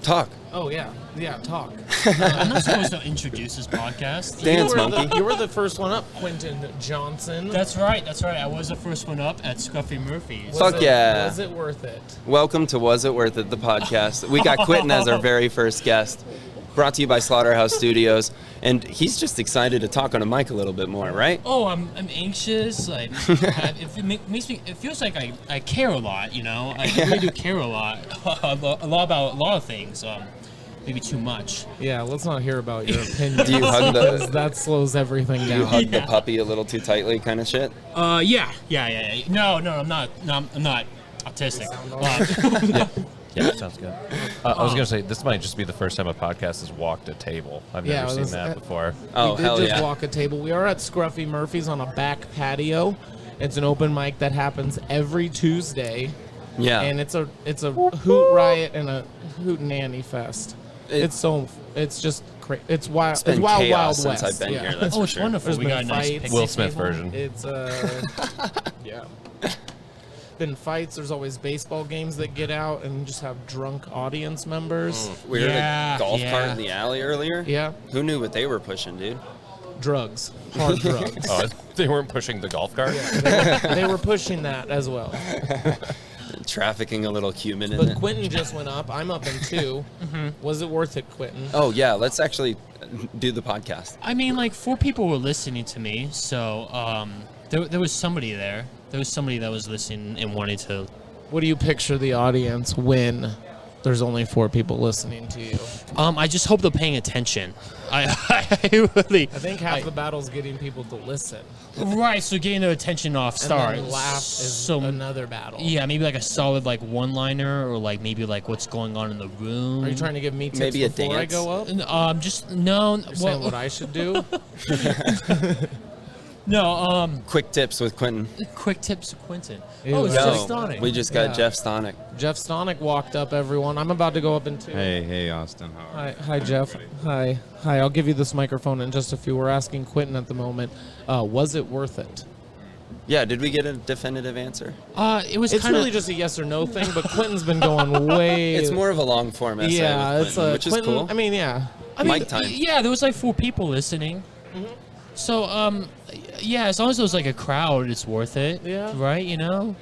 Talk. Oh, yeah. Yeah, talk. I'm not supposed to introduce this podcast. Dance monkey. You were the first one up, Quentin Johnson. That's right. I was the first one up at Scruffy Murphy's. Fuck yeah. Was it worth it? Welcome to Was It Worth It, the podcast. We got Quentin as our very first guest. Brought to you by Slaughterhouse Studios. And he's just excited to talk on a mic a little bit more, right? Oh, I'm anxious. Like, it feels like I care a lot, you know? I really do care a lot. a lot about a lot of things. Maybe too much. Yeah, let's not hear about your opinion. Do you hug because that slows everything down. Do you hug the puppy a little too tightly kind of shit? Yeah. No, I'm not. No, I'm not autistic. Yeah, that sounds good. I was going to say, this might just be the first time a podcast has walked a table. I've never seen that before. Oh, we hell did yeah. just walk a table. We are at Scruffy Murphy's on a back patio. It's an open mic that happens every Tuesday. Yeah. And it's a hoot riot and a hootenanny fest. It's just crazy. It's wild. It's been It's wild, chaos wild since west. I've been here. That's Oh, for it's sure. wonderful. There's We been got a nice fights. picnic Will Smith table. version. It's yeah. Been fights. There's always baseball games that get out and just have drunk audience members. We heard a golf cart in the alley earlier. Yeah. Who knew what they were pushing, dude? Drugs. Hard drugs. Oh, they weren't pushing the golf cart? They were pushing that as well. Trafficking a little cumin in But it. Quentin just went up. I'm up in 2. Was it worth it, Quentin? Oh, yeah. Let's actually do the podcast. I mean, like 4 people were listening to me, so there was somebody there. There was somebody that was listening and wanted to. What do you picture the audience when there's only 4 people listening to you? I just hope they're paying attention. I really. I think half the battle's getting people to listen. Right, so getting their attention off start. And then laugh is another battle. Yeah, maybe like a solid like one-liner, or like maybe like what's going on in the room. Are you trying to give me tips Maybe a before I dance? go up? Just no. You're saying what I should do? No. Quick tips with Quentin. Quick tips to Quentin. Ew, Oh, it's no. just Stonic. We just got Yeah. Jeff Stonic. Jeff Stonic walked up, everyone. I'm about to go up in 2. Hey, Austin. How are you? Hi, Jeff. Hi. I'll give you this microphone in just a few. We're asking Quentin at the moment, was it worth it? Yeah, did we get a definitive answer? It was It's kind of really just a yes or no thing, but Quentin's been going way. It's more of a long form essay Yeah, with it's Quentin, a which is Quentin, cool. I mean, yeah. Mic time. Yeah, there was like 4 people listening. So, yeah, as long as there was like a crowd, it's worth it. Yeah. Right, you know?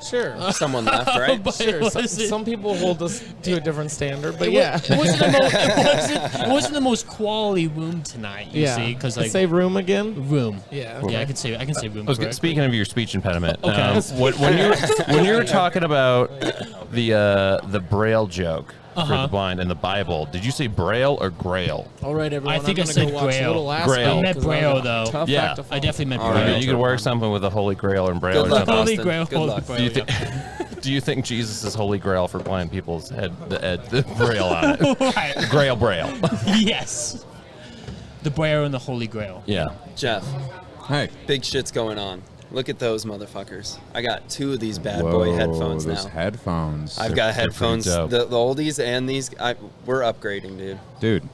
Sure. Someone left, right? But Sure. it wasn't- Some people hold us to a different standard, but it yeah. it wasn't the most quality room tonight, you Yeah. see? Because like, Say room again? room. Yeah. Yeah, I can say room. correctly. Speaking of your speech impediment, Okay. when you were talking about the Braille joke for the blind in the Bible, did you say Braille or Grail? All right, everyone. I think I'm I gonna said go watch Grail. Lil Aspy, Grail. I meant 'cause Braille, I'm a though. tough Yeah. act to I follow. definitely meant All Braille. right. You could work something with a Holy Grail and Braille Good or luck, something. Holy Austin. Grail, Good Holy luck. Grail. Do you think? Do you think Jesus is Holy Grail for blind people's head? The Braille on it. Right. Grail Braille. Yes. The Braille and the Holy Grail. Yeah. Jeff, Hey. big shit's going on. Look at those motherfuckers. I got 2 of these bad boy headphones those now. headphones. I've got they're pretty headphones, dope. the oldies and these. We're upgrading, dude. Dude,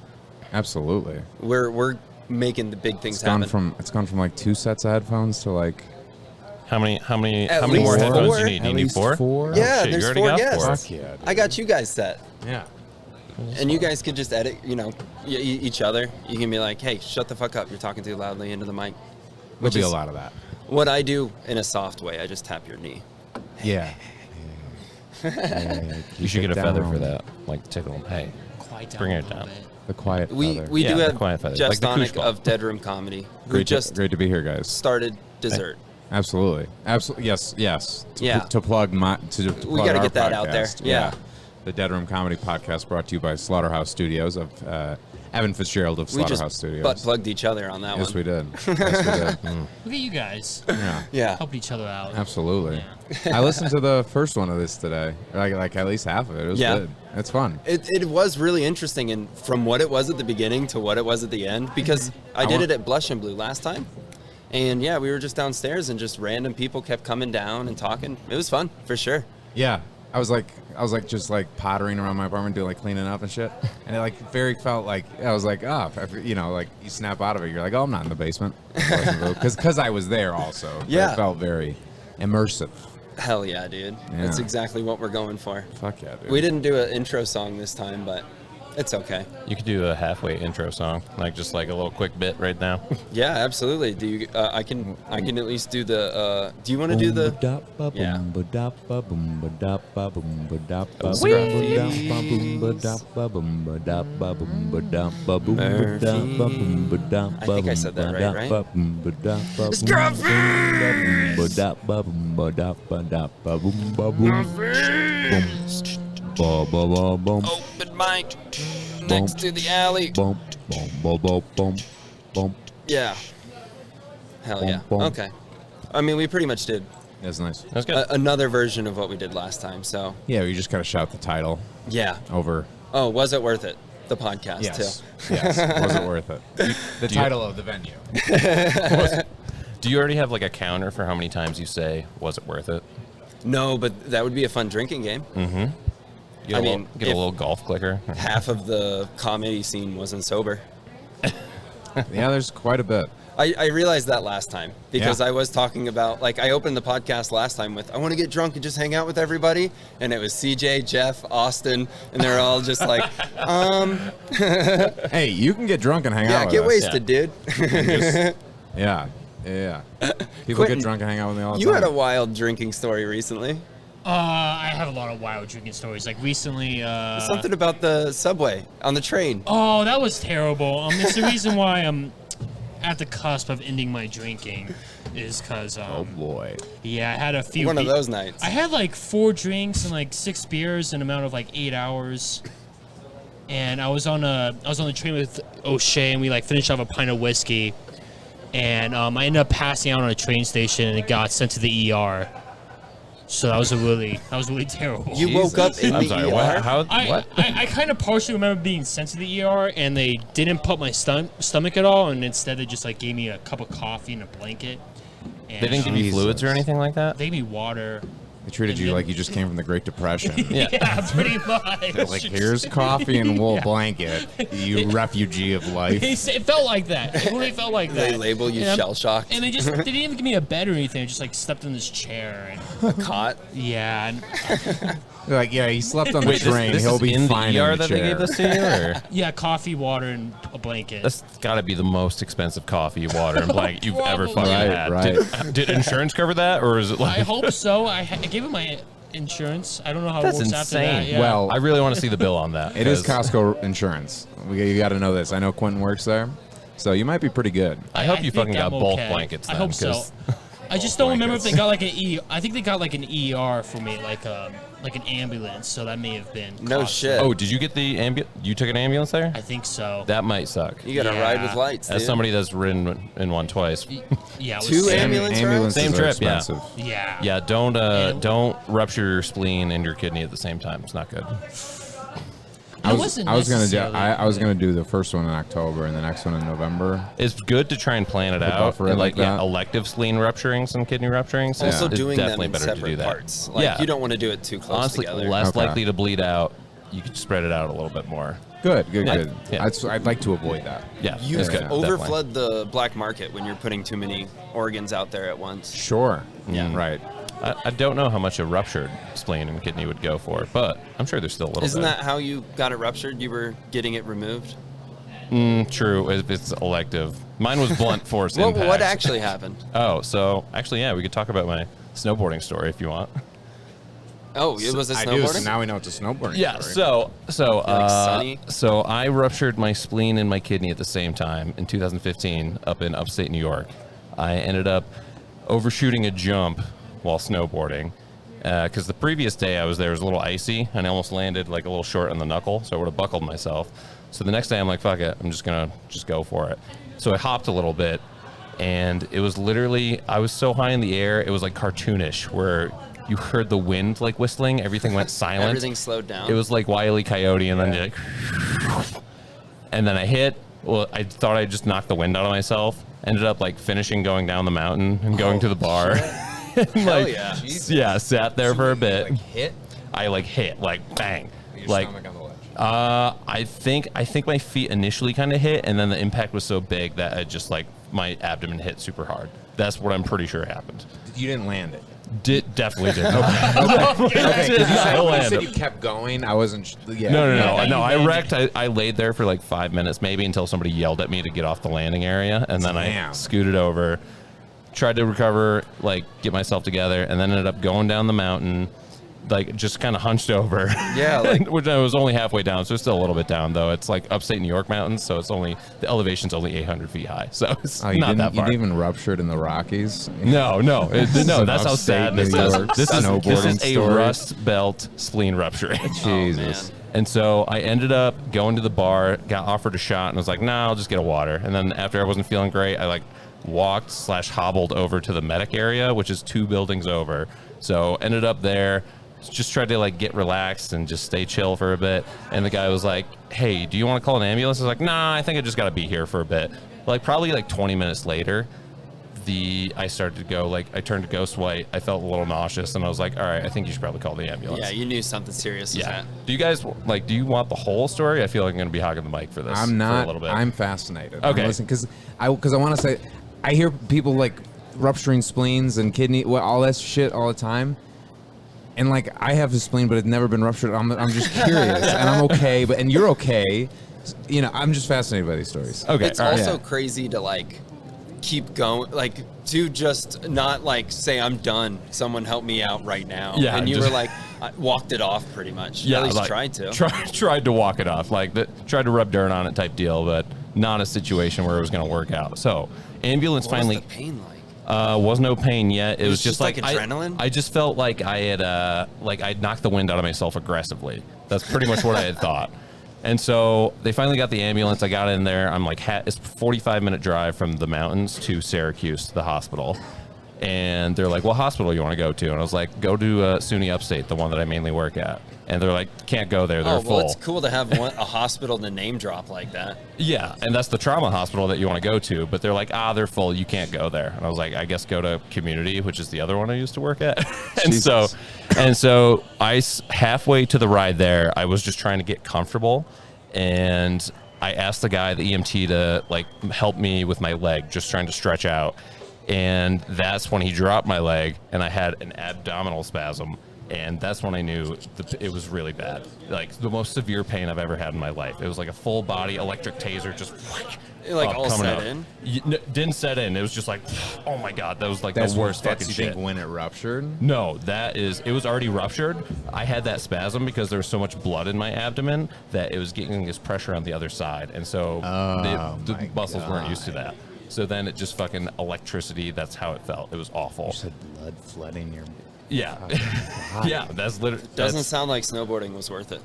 absolutely. We're making the big things It's gone happen. from like 2 sets of headphones to like How many At more least headphones four. do you need? Do you at need least 4? 4. Yeah, shit, you there's already 4 got guests. 4. Fuck yeah, dude. I got you guys set. Yeah. And you guys could just edit, each other. You can be like, hey, shut the fuck up. You're talking too loudly into the mic. There'll be is a lot of that. What I do in a soft way. I just tap your knee. Yeah. You should get a feather for that, like tickle them. Hey, Quiet down Bring a it little down. bit. The quiet We feather. do the have quiet feather, Jeff like the Stonic koosh ball. of Dead Room Comedy, who great just to be here, guys. started dessert. Absolutely. Yes. Yeah. To plug my to plug We gotta our get that out there. podcast. Yeah. The Dead Room Comedy Podcast brought to you by Slaughterhouse Studios of Evan Fitzgerald of We Slaughterhouse just Studios. butt plugged each other on that Yes, one. we did. Yes, we did. Look at you guys. Yeah. Yeah. Helping each other out. Absolutely. I listened to the first one of this today. Like at least half of it. It was Yeah. good. It's fun. It was really interesting, and from what it was at the beginning to what it was at the end, because I did it at Blush and Blue last time. And yeah, we were just downstairs and just random people kept coming down and talking. It was fun, for sure. Yeah. I was just pottering around my apartment, doing like cleaning up and shit, and it like very felt like I was like, like you snap out of it, you're like, oh, I'm not in the basement, because I was there also. But Yeah. it felt very immersive. Hell yeah, dude. Yeah. That's exactly what we're going for. Fuck yeah, dude. We didn't do an intro song this time, but it's okay. You could do a halfway intro song, like just like a little quick bit right now. Yeah, absolutely. Do you? I can at least do the. Do you want to do the? Yeah. I think I said that right? Open mic next to the alley. Yeah. Hell yeah. Okay. I mean, we pretty much did That's nice. That's good. another version of what we did last time. So Yeah, you just gotta shout the title yeah. over. Oh, was it worth it? The podcast Yes. too. Yes. Was it worth it? The title of the venue. Do you already have like a counter for how many times you say, was it worth it? No, but that would be a fun drinking game. Get, I a, mean, little, get a if- little golf clicker. Half of the comedy scene wasn't sober. Yeah, there's quite a bit. I realized that last time because Yeah. I was talking about, like, I opened the podcast last time with, I want to get drunk and just hang out with everybody. And it was CJ, Jeff, Austin, and they're all just like, Hey, you can get drunk and hang yeah, out with get us. wasted, dude. Yeah. People Quentin, get drunk and hang out with me all the You time. had a wild drinking story recently. I have a lot of wild drinking stories. Like recently, Something about the subway on the train. oh, that was terrible. It's the reason why I'm at the cusp of ending my drinking, is because Oh boy. yeah, I had a few. One of those nights. I had like 4 drinks and like 6 beers in an amount of like 8 hours. And I was on the train with Oshee, and we like finished off a pint of whiskey. And I ended up passing out on a train station, and it got sent to the ER. So that was really terrible. You woke up in I'm the sorry, ER? what? How? What? I kind of partially remember being sent to the ER, and they didn't put my stomach at all, and instead they just like gave me a cup of coffee and a blanket. And, They didn't give you fluids or Jesus. anything like that? they gave me water. They treated you like you just came from the Great Depression. Yeah, pretty much. They're like, here's coffee and wool blanket, you refugee of life. It felt like that. It really felt like that. They label you And I'm- shell-shocked. And they didn't even give me a bed or anything. I just like slept in this chair. And, Caught. yeah. And, They're like, yeah, he slept on the Wait, train. this He'll is be in fine the ER in the that they chair. gave this to you? Or? yeah, coffee, water, and a blanket. That's got to be the most expensive coffee, water, and blanket you've ever fucking Probably. had. Right. Did insurance cover that, or is it like? I hope so. I gave him my insurance. I don't know how That's it works after that. insane. Yeah. Well, I really want to see the bill on that. it is 'cause Costco insurance. You got to know this. I know Quentin works there, so you might be pretty good. I hope you think fucking got I'm both okay. blankets. I Then, hope so. 'cause- I just don't remember if they blankets. got like an E. I think they got like an ER for me, like an ambulance. So that may have been. No costly. shit. Oh, did you get the ambulance? You took an ambulance there? I think so. That might suck. You got to Yeah. ride with lights, As dude. somebody that's ridden in one twice. Yeah. It was Two sad. ambulance Ambulances Same are trip, yeah. expensive. Yeah. Yeah, don't rupture your spleen and your kidney at the same time. It's not good. I was wasn't gonna do. necessarily- I was gonna do the first one in October and the next one in November. It's good to try and plan it out. buffer it And like that. elective spleen rupturings and kidney rupturings. Also it's doing them definitely in better to do separate that. parts. Like, yeah, you don't want to do it too close honestly together. less Okay. likely to bleed out. You could spread it out a little bit more. Good. Yeah. Yeah. I'd like to avoid that. Yeah, You it's good. definitely. overflood the black market when you're putting too many organs out there at once. Sure. Yeah. Right. I don't know how much a ruptured spleen and kidney would go for, but I'm sure there's still a little Isn't bit. that how you got it ruptured? You were getting it removed? True, if it's elective. Mine was blunt force What impact. actually happened? Oh, so actually, yeah, we could talk about my snowboarding story if you want. Oh, it was a I do. snowboarding? So now we know it's a snowboarding. Yeah, story. Sunny? so I ruptured my spleen and my kidney at the same time in 2015 up in upstate New York. I ended up overshooting a jump while snowboarding because the previous day I was there was a little icy and I almost landed like a little short on the knuckle, so I would have buckled myself. So the next day I'm like, fuck it, I'm just gonna go for it. So I hopped a little bit, and it was literally, I was so high in the air, it was like cartoonish, where you heard the wind like whistling, everything went silent. Everything slowed down. It was like Wile E. Coyote, and then you're like, and then I hit. Well, I thought I just knocked the wind out of myself. Ended up like finishing going down the mountain and going to the bar. And, Hell like, yeah. yeah, sat there for a bit. hit I like hit, like bang, your like. stomach on the ledge. I think my feet initially kind of hit, and then the impact was so big that I just like my abdomen hit super hard. That's what I'm pretty sure happened. You didn't land it. Definitely did not. Okay, Did not you land. said you kept going. I wasn't. Yeah. No. I wrecked. I laid there for like 5 minutes, maybe, until somebody yelled at me to get off the landing area, and then I scooted over, tried to recover, like get myself together, and then ended up going down the mountain, like just kind of hunched over. Yeah, like, which I was only halfway down, so it's still a little bit down though. It's like upstate New York mountains, so it's only the elevation's only 800 feet high, so it's not that far. You didn't even rupture it in the Rockies. No. That's how sad this is. This is a story. rust belt spleen rupturing. Jesus. And so I ended up going to the bar, got offered a shot, and was like, nah, I'll just get a water. And then after I wasn't feeling great, I like walked/hobbled over to the medic area, which is 2 buildings over. So ended up there, just tried to like get relaxed and just stay chill for a bit. And the guy was like, hey, do you want to call an ambulance? I was like, nah, I think I just got to be here for a bit. Like probably like 20 minutes later, I started to go, like I turned to ghost white. I felt a little nauseous, and I was like, all right, I think you should probably call the ambulance. Yeah, you knew something serious was Yeah. that. Do you guys like? Do you want the whole story? I feel like I'm going to be hogging the mic for this. I'm not. For a little bit. I'm fascinated. Okay. Because I want to say, I hear people like rupturing spleens and kidney, all that shit all the time. And like I have a spleen, but it's never been ruptured. I'm just curious, and I'm okay. And you're okay. You know, I'm just fascinated by these stories. Okay. It's all right. also crazy to like keep going, like to just not like say I'm done. Someone help me out right now. Yeah, and you just- were like, I walked it off pretty much. Yeah, At least like, tried to. Tried to walk it off, like tried to rub dirt on it type deal, but not a situation where it was going to work out. So ambulance What finally. was the pain like? Was no pain yet. It was just like adrenaline? I just felt like I had I'd knocked the wind out of myself aggressively. That's pretty much what I had thought. And so they finally got the ambulance. I got in there. I'm like, it's a 45-minute drive from the mountains to Syracuse, the hospital. And they're like, what hospital you want to go to? And I was like, go to SUNY Upstate, the one that I mainly work at. And they're like, can't go there. They're full. Well, it's cool to have a hospital to name drop like that. Yeah, and that's the trauma hospital that you want to go to, but they're like, they're full, you can't go there. And I was like, I guess go to Community, which is the other one I used to work at. and so halfway to the ride there, I was just trying to get comfortable, and I asked the guy, the EMT, to like help me with my leg, just trying to stretch out. And that's when he dropped my leg, and I had an abdominal spasm. And that's when I knew it was really bad. Like the most severe pain I've ever had in my life. It was like a full body electric taser just Like all coming set out. in? Didn't set in. It was just like, oh my God, that was like That's the worst that's fucking you shit. think when it ruptured. No, it was already ruptured. I had that spasm because there was so much blood in my abdomen that it was getting this pressure on the other side. And so the muscles weren't used to that. So then it just fucking electricity, that's how it felt. It was awful. You said blood flooding your. Yeah. Yeah, that's literally. Doesn't sound like snowboarding was worth it.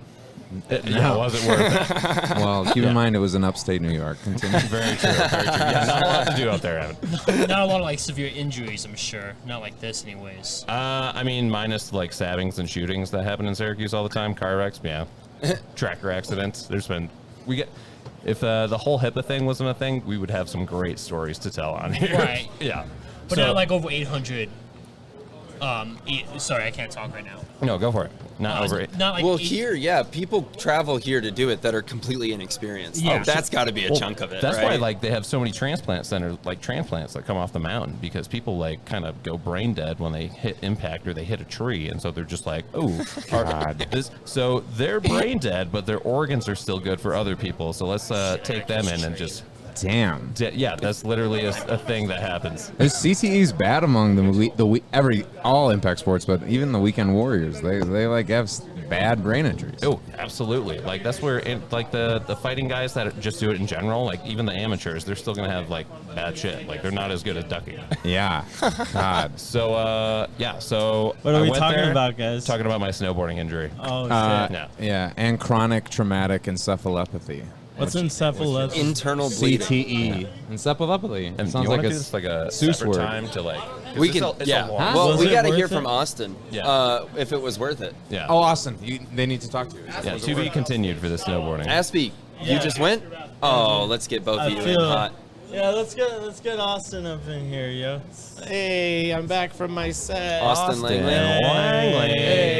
Yeah, it wasn't worth it. Well, keep in mind it was in upstate New York. Continue. Very true. Very true. Yeah, not a lot to do out there, Evan. Not a lot of like severe injuries, I'm sure. Not like this, anyways. I mean, minus like stabbings and shootings that happen in Syracuse all the time. Car wrecks, yeah. Tractor accidents. If the whole HIPAA thing wasn't a thing, we would have some great stories to tell on here. Right. Yeah. But not like over 800. Sorry, I can't talk right now. No, go for it. Not over it. Not like Well, here, yeah, people travel here to do it that are completely inexperienced. Yeah. That's got to be a chunk of it. That's right? why like they have so many transplant centers, like transplants that come off the mountain, because people like kind of go brain dead when they hit impact or they hit a tree, and so they're just like, oh God. So they're brain dead, but their organs are still good for other people. So let's take them in and just. Damn. Yeah, that's literally a thing that happens. There's CTE's bad among all impact sports, but even the weekend warriors, they like have bad brain injuries. Oh, absolutely. Like that's where like the fighting guys that just do it in general, like even the amateurs, they're still gonna have like bad shit. Like they're not as good at ducking. Yeah. God. So So What are I we went talking there, about, guys? Talking about my snowboarding injury. Oh, shit. Yeah. Yeah, and chronic traumatic encephalopathy. What's encephalopathy? Internal bleeding. CTE. Encephalopathy. And It you sounds want like to a do this like a Seuss separate word. time to like. We it's can, a yeah. long- Well, Was we it got to worth hear it? from Austin. Yeah. If it was worth it. Yeah. Oh, Austin, they need to talk to you. Yeah. To be continued for the snowboarding. Aspy, you Yeah. just went? Oh, let's get both I of you in feel hot. Yeah, let's get Austin up in here, yo. Hey, I'm back from my set. Austin Langely.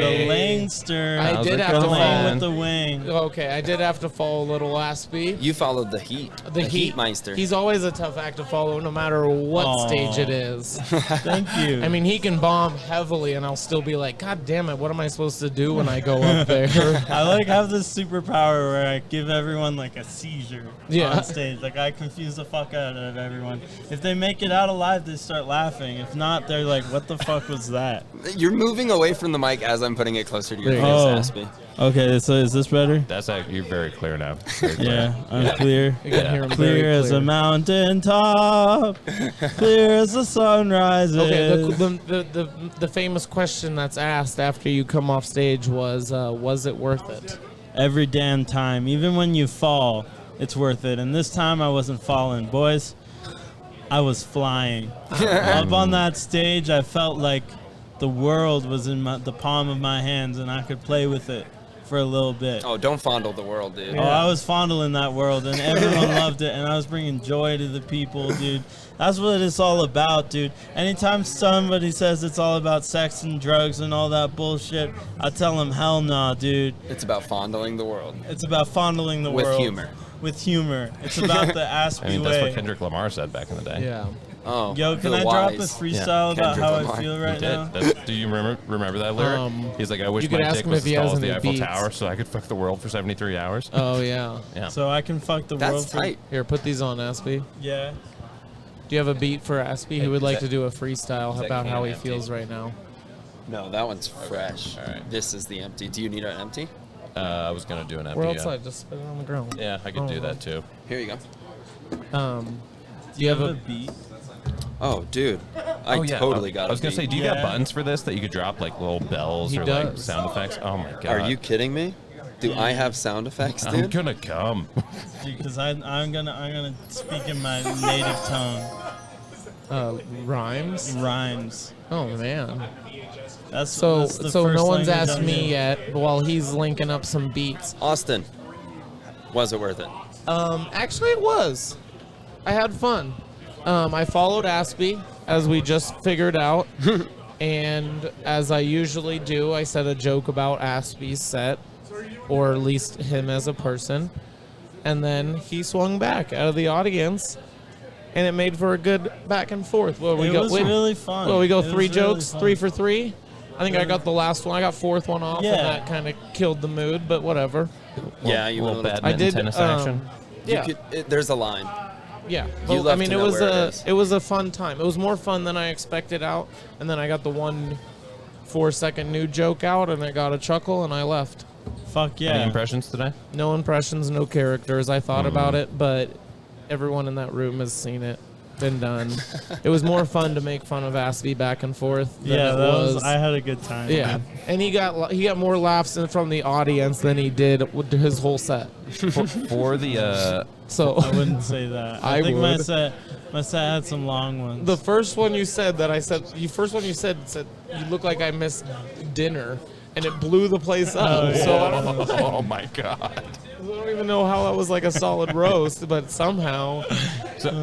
The Langster. I did have the to wing follow. with the wing. Okay, I did have to follow Lil Aspy. You followed the Heat. The Heatmeister. He's always a tough act to follow, no matter what Aw. stage it is. Thank you. I mean, he can bomb heavily, and I'll still be like, God damn it, what am I supposed to do when I go up there? I like have this superpower where I give everyone like a seizure on stage. Like I confuse the fuck out of everyone. If they make it out alive, they start laughing. If not, they're like, "What the fuck was that?" You're moving away from the mic as I'm putting it closer to your face, Oh. Aspy. Okay, so is this better? That's actually, you're very clear now. Very clear. Yeah, I'm clear. You can hear him very Clear as a mountain top, clear as the sun rises. Okay, the famous question that's asked after you come off stage was it worth it? Every damn time, even when you fall, it's worth it. And this time I wasn't falling, boys. I was flying. Up on that stage, I felt like the world was in the palm of my hands and I could play with it for a little bit. Oh, don't fondle the world, dude. Oh, I was fondling that world, and everyone loved it, and I was bringing joy to the people, dude. That's what it's all about, dude. Anytime somebody says it's all about sex and drugs and all that bullshit, I tell them, hell nah, dude. It's about fondling the world. It's about fondling the With world. humor. With humor. It's about the Aspy I mean, that's way. what Kendrick Lamar said back in the day. Yeah. Oh, Yo, can the I drop a wise. freestyle about Kendrick how Lamar. I feel He right did. now? Do you remember that lyric? He's like, I wish you could my ask dick him was if as he tall has as the any Eiffel beats. Tower so I could fuck the world for 73 hours. Oh, yeah. Yeah. So I can fuck the That's world for... tight. Here, put these on, Aspy. Yeah. Do you have a beat for Aspy who would like to do a freestyle that about how he empty? feels right now? No, that one's fresh. All right. This is the empty. Do you need an empty? I was going to do an We're empty. outside, just spit it on the ground. Yeah, I could do that too. Here you go. Do you have a beat? Oh, dude. I totally got it. I was going to say, do you got buttons for this that you could drop, like little bells He or like does. sound effects? Oh my god. Are you kidding me? Do I have sound effects, I'm dude? gonna come. Because I'm gonna speak in my native tongue. rhymes? Rhymes. Oh, man. That's So that's the so first no one's language asked I'm me in. yet while he's linking up some beats. Austin, was it worth it? Actually, it was. I had fun. I followed Aspy, as we just figured out. And as I usually do, I said a joke about Aspy's set, or at least him as a person. And then he swung back out of the audience, and it made for a good back and forth. Well, It was really fun. Well, we go It was three really jokes, fun. 3 for 3. I think I got the last one. I got fourth one off, Yeah. and that kind of killed the mood, but whatever. Yeah, you little went a little badminton I did, tennis action. Yeah. there's a line. Yeah, You but, I left mean, to it know was where it a is. it was a fun time. It was more fun than I expected out, and then I got the 1 4-second new joke out, and I got a chuckle, and I left. Fuck Any yeah. impressions today? No impressions, no characters. I thought about it, but everyone in that room has seen it, been done. It was more fun to make fun of Aspy back and forth. Than Yeah, it that was. was. I had a good time. Yeah, and he got more laughs from the audience than he did with his whole set. For the So I wouldn't say that. I I think would. my set had some long ones. the first one you said that I said, said you look like I missed dinner, and it blew the place up. Oh, So yeah. I don't know. oh my god. I don't even know how that was like a solid roast, but somehow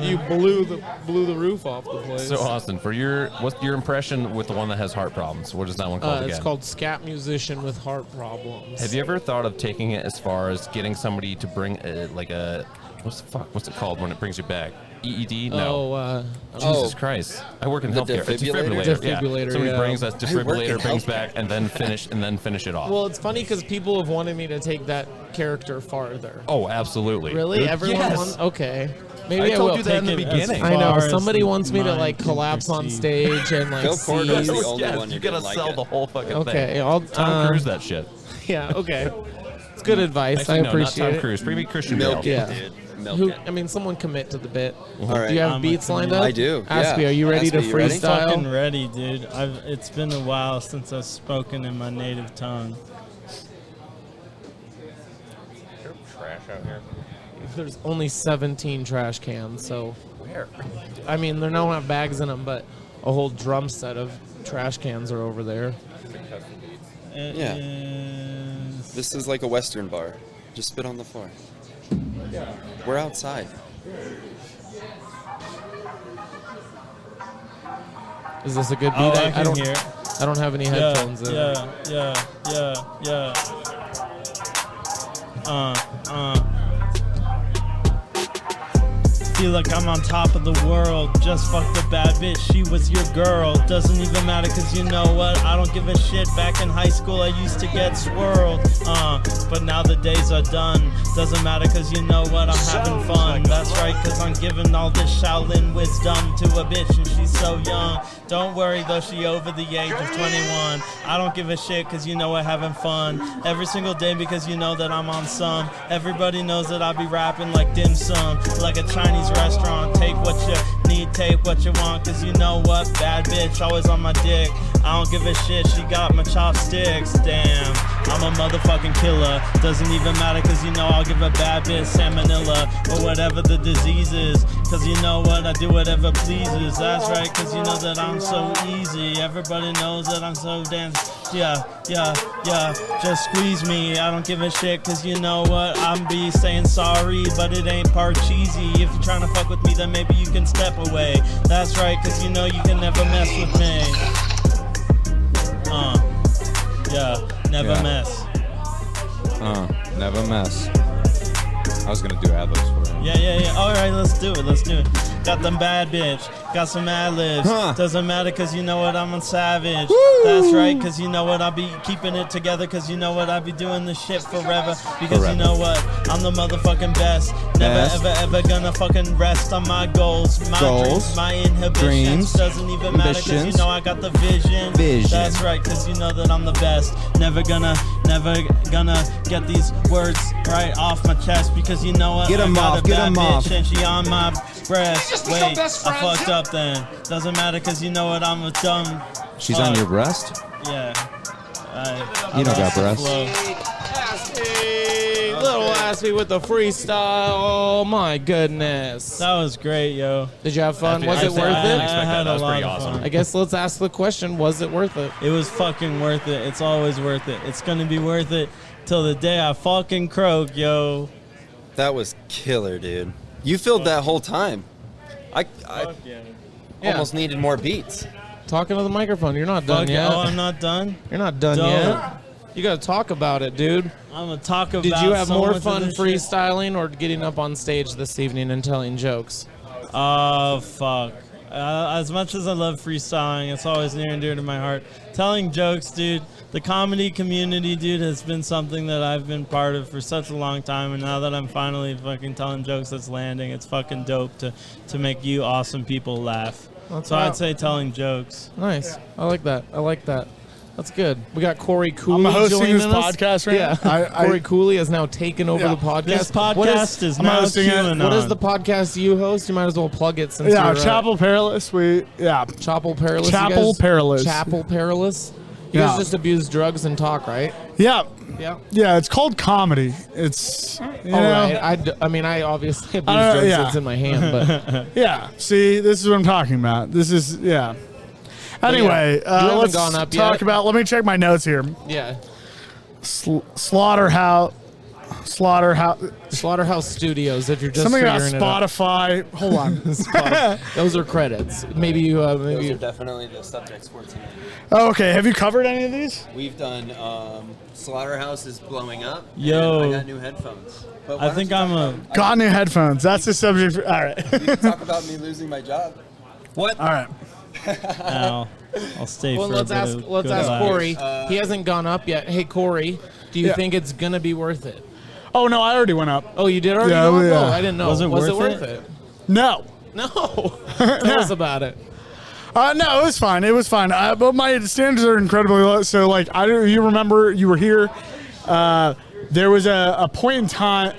you blew the roof off the place. So Austin, what's your impression with the one that has heart problems? What is that one called again? it's called Scat Musician with Heart Problems. Have you ever thought of taking it as far as getting somebody to bring what's it called when it brings you back? EED? No. Jesus Christ! I work in The healthcare. It's defibrillator? Defibrillator, Somebody yeah. brings that I work in defibrillator, brings healthcare. back, and then finish it off. Well, it's funny because people have wanted me to take that character farther. Oh, absolutely. Really? Everyone Yes. wants? Okay. Maybe I I told will. you that in the Take it as beginning. I know. far as Somebody the wants me to mind like can collapse on perceive. stage and like Phil Cordo's seize. the only Yes, one you who gotta didn't like sell it. the whole fucking Okay, thing. I'll Tom Cruise that shit. Yeah. Okay. It's good advice. Actually, I no, appreciate not Tom it. Cruise. Maybe Christian Milk Bale. it, Yeah. dude. Milk it. I mean, someone commit to the bit. All right. Do you have I'm beats a lined comedian. up? I do, Aspy, yeah. are you ready to Aspy, you ready? freestyle? Fucking ready, dude. It's been a while since I've spoken in my native tongue. Trash out here. There's only 17 trash cans, so Where? I mean, they don't have bags in them, but a whole drum set of trash cans are over there. It Yeah. is- This is like a Western bar. Just spit on the floor. We're outside. Is this a good beat? Oh, I can don't hear. I don't have any headphones in. Yeah. Feel like I'm on top of the world. Just fucked a bad bitch, she was your girl. Doesn't even matter, cause you know what? I don't give a shit. Back in high school, I used to get swirled. But now the days are done. Doesn't matter, cause you know what? I'm having fun. That's right, cause I'm giving all this Shaolin wisdom to a bitch, and she's so young. Don't worry, though, she over the age of 21. I don't give a shit, cause you know we're having fun. Every single day, because you know that I'm on some. Everybody knows that I be rapping like dim sum. Like a Chinese restaurant. Take what you need, take what you want, cause you know what? Bad bitch, always on my dick. I don't give a shit, she got my chopsticks. Damn, I'm a motherfucking killer. Doesn't even matter, cause you know I'll give a bad bitch salmonella or whatever the disease is. Cause you know what? I do whatever pleases. That's right, cause you know that I'm so easy. Everybody knows that I'm so damn. Yeah. Just squeeze me. I don't give a shit, cause you know what? I'm be saying sorry, but it ain't part cheesy. If you're trying to fuck with me, then maybe you can step away. That's right, cause you know you can never mess with me. Never mess. Never mess. I was gonna do ad-libs for you. Yeah. All right, let's do it. Got them bad bitch. Got some ad-libs. Doesn't matter, cause you know what? I'm a savage. Woo! That's right, cause you know what? I'll be keeping it together, cause you know what? I'll be doing this shit forever. Because you know what? I'm the motherfucking best. Never, ever gonna fucking rest on my goals. My dreams, my inhibitions. Doesn't even matter, cause you know I got the vision. That's right, cause you know that I'm the best. Never gonna get these words right off my chest, because you know what? Get 'em off, get 'em off. And she on my breast. Wait, I fucked up then. Doesn't matter, cause you know what? I'm a dumb. She's on your breast? Yeah. You don't got breasts. Lil Aspy with the freestyle. Oh my goodness. That was great, yo. Did you have fun? Was it worth I didn't it? expect that. That was pretty of awesome. fun. I guess let's ask the question, was it worth it? It was fucking worth it. It's always worth it. It's gonna be worth it till the day I fucking croak, yo. That was killer, dude. You filled that whole time. I almost needed more beats. Talking to the microphone. You're not done yet. Oh, I'm not done? You're not done yet. You gotta talk about it, dude. I'm gonna talk about. Did you have so more much fun of this shit. freestyling or getting up on stage this evening and telling jokes? Oh, fuck. As much as I love freestyling, it's always near and dear to my heart. Telling jokes, dude. The comedy community, dude, has been something that I've been part of for such a long time, and now that I'm finally fucking telling jokes that's landing, it's fucking dope to make you awesome people laugh. So I'd say telling jokes. Nice. I like that. That's good. We got Corey Cooley I'm hosting joining this us. podcast right now. Corey Cooley has now taken over the podcast. This podcast is I'm now hosting it. QAnon. What is the podcast you host? You might as well plug it since you're Chapel Perilous. Chapel Perilous. Chapel Perilous. Chapel Perilous. You guys just abuse drugs and talk, right? Yeah. Yeah. It's called comedy. It's you All know, right. I mean, I obviously abuse drugs. yeah. It's in my hand, but Yeah. See, this is what I'm talking about. This is Anyway, haven't let's gone up talk yet. about. Let me check my notes here. yeah. Slaughterhouse. Slaughterhouse Studios. If you're just Something about figuring it out. Spotify. Hold on. Those are credits. Maybe you. Those Maybe are definitely the subjects for tonight. Oh, okay. Have you covered any of these? We've done Slaughterhouse is blowing up. Yo. and I got new headphones. But why I don't think you I'm talk a. about- Got new headphones. That's the subject. All right. You can talk about me losing my job. What? All right. I'll stay Well, for let's a bit ask. of Let's good ask laughs. Corey. He hasn't gone up yet. Hey, Corey, do you Yeah. think it's gonna be worth it? Oh no, I already went up. Oh, you did already? Yeah, go up? yeah. Oh, I didn't know. Was it worth worth it? it? No. No. Tell us about it. No, it was fine. It was fine. But my standards are incredibly low. So, like, I don't. You remember you were here. There was a point in time.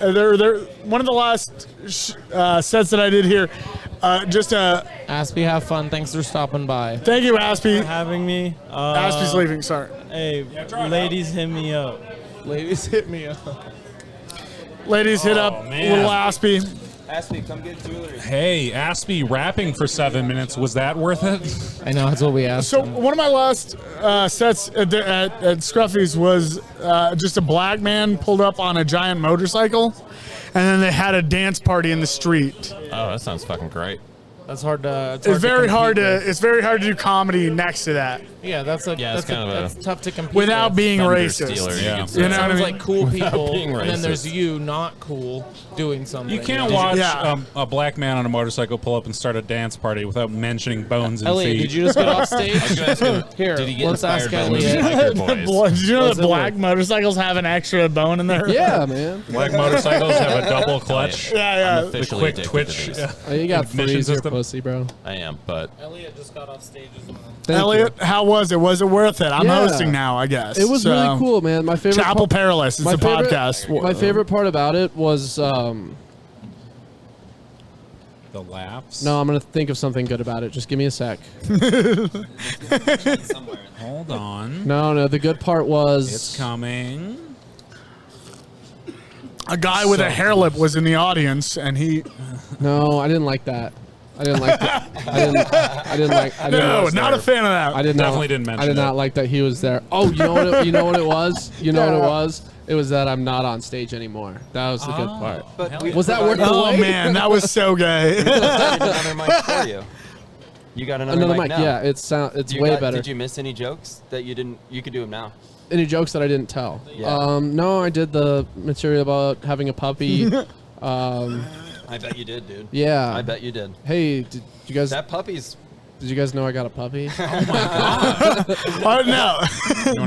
One of the last sets that I did here. Aspy, have fun. Thanks for stopping by. Thank you, Aspy. For having me. Aspy's leaving. Sorry. Hey, ladies, hit me up. Ladies, hit me up. Ladies, hit up man. little Aspy. Aspy, come get jewelry. Hey, Aspy rapping for 7 minutes. Was that worth it? I know that's what we asked. So him. one of my last sets at Scruffy's was just a black man pulled up on a giant motorcycle, and then they had a dance party in the street. Oh, that sounds fucking great. That's hard to. It's very hard to do comedy next to that. Yeah, that's tough to compete without with. being Thunder racist. stealer, Yeah. you could You say. know what I Sounds mean? like cool people, being and then there's racist. you not cool doing something. You can't watch a black man on a motorcycle pull up and start a dance party without mentioning bones and Elliot, feet. did you just get off stage? I was gonna ask him, Here, did he get let's ask inspired by the Elliot. Biker Boys? Did you know What's that it black worth? motorcycles have an extra bone in there? Yeah, man. Black motorcycles have a double clutch. Yeah. I'm officially quick addicted twitch. to this. Oh, you got Ignition freeze your system. pussy, bro. I am, but Elliot just got off stage as well. Thank Elliot, how was it? Was it worth it? I'm Yeah. hosting now, I guess. you. It was So, really cool, man. My favorite. Chapel Perilous. It's my a favorite- podcast. My favorite part about it was. The laughs. No, I'm gonna think of something good about it. Just give me a sec. Hold on. No, the good part was. It's coming. A guy with a hair lip was in the audience, and he. No, I didn't like that. I didn't like that. I didn't like. No, not a fan of that. I did not. Definitely didn't mention I did not it. like that he was there. Oh, you know what? You know what it was? You know what it was? It was that I'm not on stage anymore. That was the good part. But Was that worth the Oh wait? man, that was so gay. another mic for you. You got another, Another mic. now. Yeah, it's way better. Did you miss any jokes that you didn't? You could do them now. Any jokes that I didn't tell? Yeah. No, I did the material about having a puppy. I bet you did, dude. Yeah. I bet you did. Hey, did you guys? That puppy's. Did you guys know I got a puppy? No. You want to No.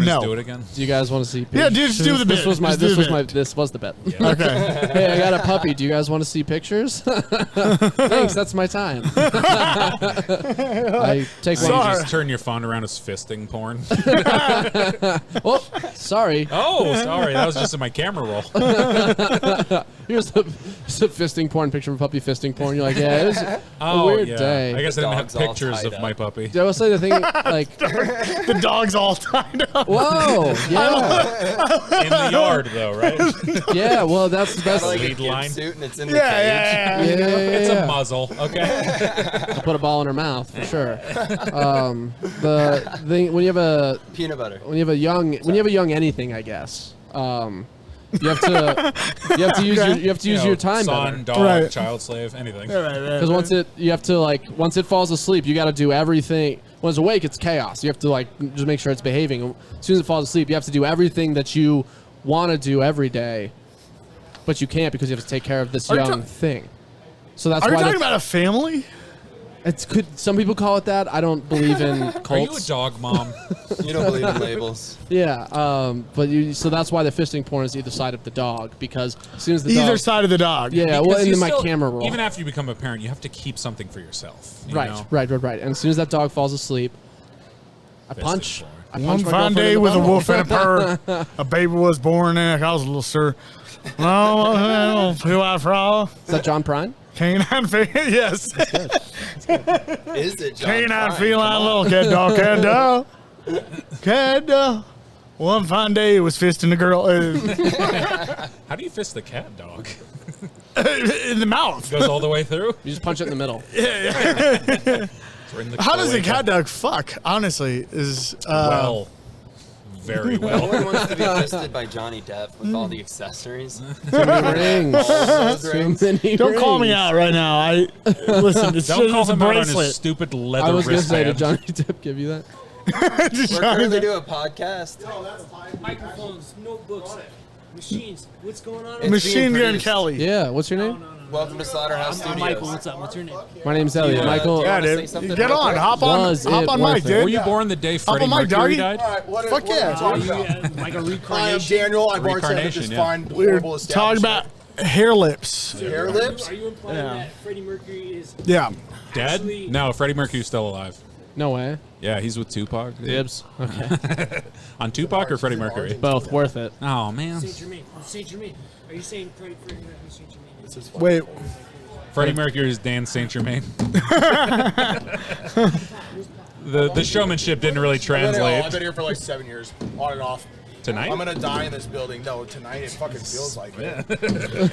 just do it again? Do you guys want to see? Yeah, dude, just do the This bit. was my. Just do This the was my. bit. This was the bet. Okay. Hey, I got a puppy. Do you guys want to see pictures? Thanks. That's my time. I take So you one. just turn your phone around as fisting porn. Oh, sorry. Oh, sorry. That was just in my camera roll. Here's a fisting porn picture of a puppy fisting porn. You're like, yeah, it was a weird day. I guess I didn't have Dog's all pictures of tied my up. puppy. I will say the thing, like, The dog's all tied up. whoa, yeah, In the yard, though, right? yeah. Well, that's the best. Like a Lead kid line. suit and it's in the Yeah, cage. yeah, yeah. It's yeah. a muzzle, okay? I'll put a ball in her mouth for sure. The thing when you have a Peanut butter. young anything, I guess. You have to use your time better. Son, dog, Right. child slave, anything. Because once it falls asleep, you got to do everything. When it's awake, it's chaos. You have to just make sure it's behaving. As soon as it falls asleep, you have to do everything that you want to do every day, but you can't because you have to take care of this Are you young thing. So that's Are you why talking about a family? some people call it that. I don't believe in cults. Are you a dog mom? You don't believe in labels. Yeah, so that's why the fisting porn is either side of the dog, because as soon as the Either dog, side of the dog. yeah, well, Because and you then my still- camera roll. Even after you become a parent, you have to keep something for yourself. You know? Right. And as soon as that dog falls asleep, I punch. I One punch my fine girlfriend day in the with a butthole. wolf and a purr, a baby was born and I was a little sir. Oh, who I fraud? Is that John Prine? Canine feline, yes. Is it John Canine Prine? feline, Come on. little cat dog, cat dog. Cat dog. One fine day, it was fisting the girl How do you fist the cat dog? in the mouth. Goes all the way through? You just punch it in the middle. Or in the How does a cloaca? cat dog fuck? Honestly, is Well, very No well. one wants to be fisted by Johnny Depp with all the accessories. Too many rings. Those Too rings. many don't call me rings. out right now. I listen. It's Don't call just a him out on his bracelet. stupid leather I was gonna say, wristband. did Johnny Depp give you that? Just We're trying currently to- doing a podcast. Microphones, notebooks, machines. What's going on? It's Machine being Gun produced. Kelly. Yeah. What's your name? Welcome to Slaughterhouse I'm Studios. Michael. What's up? What's your name? My name's Elliot. Yeah. Michael. Do you Yeah, wanna say dude. something Get real on. quick? Hop on. Was Hop it on worth mic, it? dude. Were you born the day Freddie on mic, Mercury doggy. died? Fuck yeah. Are you like a Hi, I'm reincarnation? Daniel. I bartend at Reincarnation, this yeah. fine, We're horrible talking establishment. about hair lips. Hair lips. Are you implying Yeah. that Freddie Mercury is Yeah. Dead? No, Freddie Mercury's still alive. No way. Yeah, he's with Tupac. Dibs. Okay. On Tupac or Freddie Mercury? Both worth it. Oh, man. Saint Germain? Saint Germain. Are you saying Freddie Mercury is Saint Germain? Wait. Freddie Mercury is Dan Saint Germain. the showmanship didn't really I've translate. been here for like 7 years, on and off. Tonight? I'm gonna die in this building. No, tonight it fucking feels like it.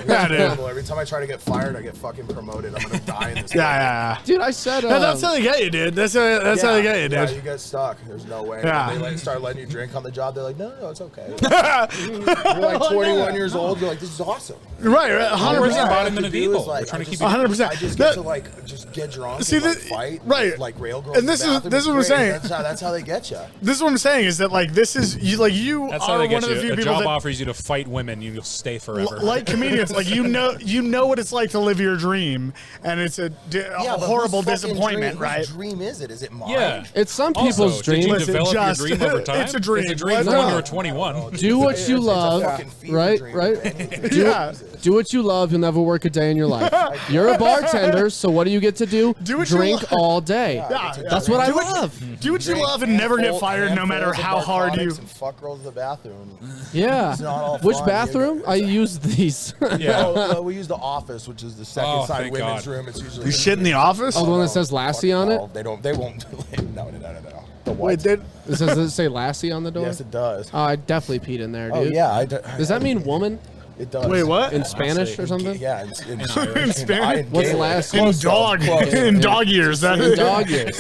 Yeah, dude. Every time I try to get fired, I get fucking promoted. I'm gonna die in this building. Yeah. Dude, I said. That's how they get you, dude. That's how they get you, dude. Yeah, you get stuck. There's no way. Yeah. They start letting you drink on the job. They're like, no, it's okay. You're like 21 years old. You're like, this is awesome. Right, 100%. Embodiment of evil. We're trying to keep 100%. I just get to just get drunk See, and fight. right. Like rail girls. And this is what I'm saying. That's how they get you. This is what I'm saying is that like this is you That's are how they one get of the you. few A people job that offers you to fight women, you'll stay forever. like comedians, like you know what it's like to live your dream, and it's a horrible disappointment, dream, right? Whose dream is it? Is it mine? Yeah. It's some Also, people's did you dream. develop your just- dream over time? it's a dream. It's a dream No. from when you were 21. Do what you love, fucking fever right? dream. Right. Yeah. Do what you love. You'll never work a day in your life. You're a bartender, so what do you get to do? Do what you Drink love. all day. Yeah. That's what I Do love. Do what you love and never get fired, no matter how hard you. And fuck girls in the bathroom. Yeah. It's not all Which fun. bathroom? I use these. Well, we use the office, which is the second Oh, side thank women's God. room. It's usually You shit in the office? Oh, the one that says Lassie on it? They won't. No. The Wait, what? did Does it say Lassie on the door? Yes, it does. Oh, I definitely peed in there, dude. Oh yeah. Does that mean woman It does. wait what? in Spanish or something? Yeah, in Spanish? What's Lassie? In dog in dog years. That In dog years.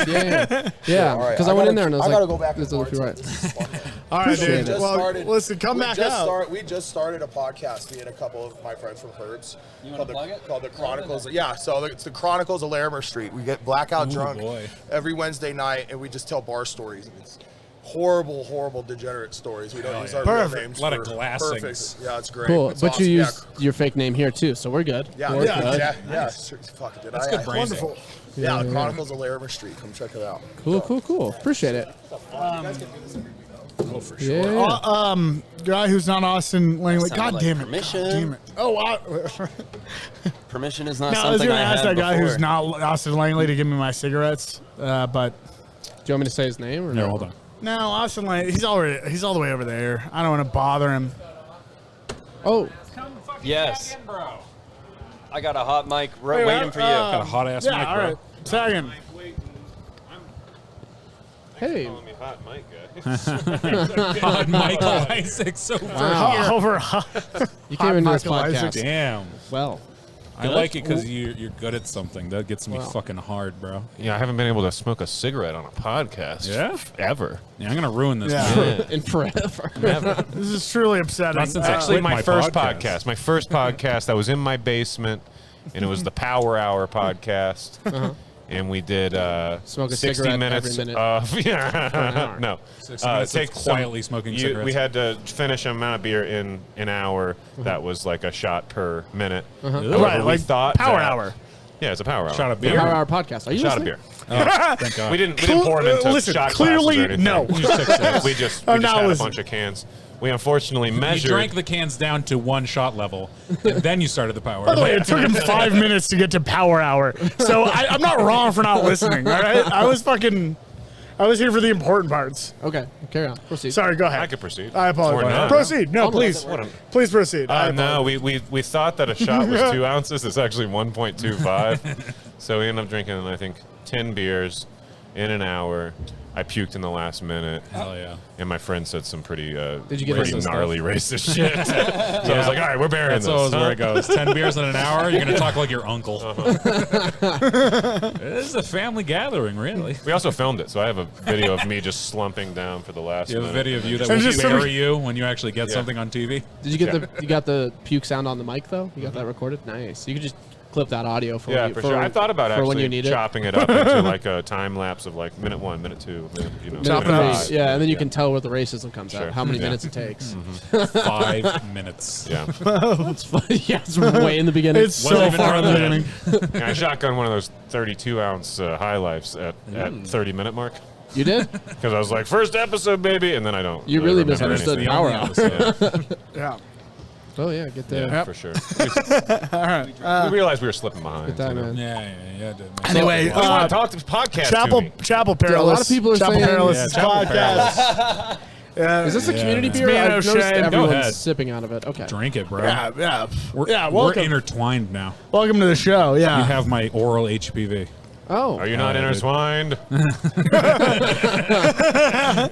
Yeah. All right, Because I went in there and I was I gotta like, go back this and doesn't feel right. This is fun. All right, Appreciate dude. it. Well, listen, come back out. We just started a podcast, me and a couple of my friends from Herds. You wanna plug it? Called the Chronicles. Yeah, so it's the Chronicles of Larimer Street. We get blackout drunk every Wednesday night, and we just tell bar stories. And it's horrible, degenerate stories. We don't use our real names. A lot of for glassings. perfect. Yeah, it's great. Cool. It's But awesome. you used your fake name here too, so we're good. Yeah, We're yeah, good. yeah. Fuck, did That's I? good branding. Wonderful. Yeah, the Chronicles of Larimer Street. Come check it out. Cool. Appreciate it. Oh, for sure. Yeah. Guy who's not Austin Langely. Sounded God like damn it. permission. God damn it. Oh, wow. Permission is not No, I was something going to I ask had that guy before. who's not Austin Langely to give me my cigarettes, but Do you want me to say his name or No, no? hold on. no, Austin Langely, he's all the way over there. I don't want to bother him. Oh, Yes. I got a hot mic waiting for you. Got a hot ass Yeah, mic, all bro. right. Tag him. hey. Hot Michael Isaacs over here. Over. You came into this Michael Isaacs. podcast. Damn. Well, I like it because you're good at something. That gets me Wow. fucking hard, bro. Yeah, I haven't been able to smoke a cigarette on a podcast. Yeah? Ever. Yeah, I'm gonna ruin this. Yeah. man. in forever. This is truly upsetting. Not since Actually, quit my my first podcast. podcast. My first podcast. I was in my basement, and it was the Power Hour podcast. And we did Smoke a 60 cigarette minutes every minute of an hour. no. 60 minutes of quietly smoking cigarettes. We had to finish an amount of beer in an hour. That was like a shot per minute. However, Right, we like thought power that- hour. Yeah, it's a power hour. Shot of The beer. Power Hour podcast. Are you Shot of listening? beer. Oh, thank God. We didn't pour them into Listen, shot clearly, glasses or anything. no. we just I'm not had a listening. bunch of cans. We unfortunately You measured. drank the cans down to one shot level, and then you started the power. By the way, it took him 5 minutes to get to Power Hour. So I'm not wrong for not listening, all right? I was here for the important parts. Okay, carry on. Proceed. Sorry, go ahead. I could proceed. I Or apologize. not. Proceed. No, Oh, no, please. what a- Please proceed. I No, apologize. we thought that a shot was 2 ounces. It's actually 1.25. So we ended up drinking, I think, 10 beers in an hour. I puked in the last minute. Hell yeah. And my friend said some pretty, Did you get pretty us some gnarly racist shit. So I was like, all right, we're burying That's this. always huh? where it goes. 10 beers in an hour, you're going to talk like your uncle. This is a family gathering, really. We also filmed it, so I have a video of me just slumping down for the last You have a minute. video of you that And will just bury you when you actually get Yeah. something on TV. Did you get you got the puke sound on the mic though? You got that recorded? Nice. You could just clip that audio for Yeah, when you, for sure. I thought about for when you actually need it. chopping it up into like a time lapse of like minute 1, minute 2, minute, Chop minute it up. 5. Yeah, and then you can tell where the racism comes Sure. out. How many Yeah. minutes it takes. 5 minutes. Yeah. It's funny. Yeah, it's way in the beginning. It's Wasn't so even far in the running. beginning. Yeah, I shotgun one of those 32-ounce high lifes at 30-minute mark You did? because I was like, first episode, baby, and then I don't. You really remember misunderstood anything. Power Hour. Yeah. Oh yeah, get there. Yeah, for sure. All right. We realized we were slipping behind. Get that, you know? man. Yeah, dude, man. Anyway, We want to talk to podcast Chapel to me. Perilous. a lot of people are Chapel saying- Perilous Yeah, is Chapel podcast. Yeah. Is this a Yeah, community man. beer? me and I've noticed Oshee. Go everyone's ahead. sipping out of it. Okay. Drink it, bro. Yeah. We're, Yeah, we're welcome. intertwined now. Welcome to the show. Yeah. You have my oral HPV. Oh. Are you not intertwined?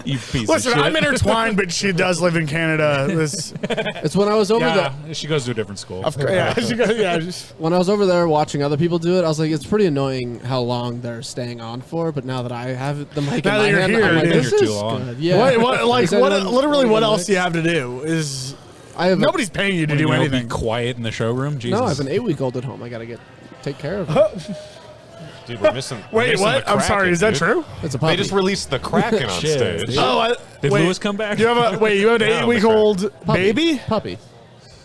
You piece Listen, of shit. I'm intertwined, but she does live in Canada. It's when I was over there. She goes to a different school. When I was over there watching other people do it, I was like, it's pretty annoying how long they're staying on for. But now that I have the mic in Now my that you're hand, here, I'm like, dude. this You're is too long. good. Yeah. What else do you have to do? Nobody's paying you to do anything. Be quiet in the showroom. Jesus. No, I have an 8-week-old at home. I gotta take care of him. Dude, we're missing. Wait, what? I'm sorry. Is that true? It's a puppy. They just released the Kraken on Shit, stage. dude. Did wait, Lewis come back? You have an 8-week-old baby? Puppy.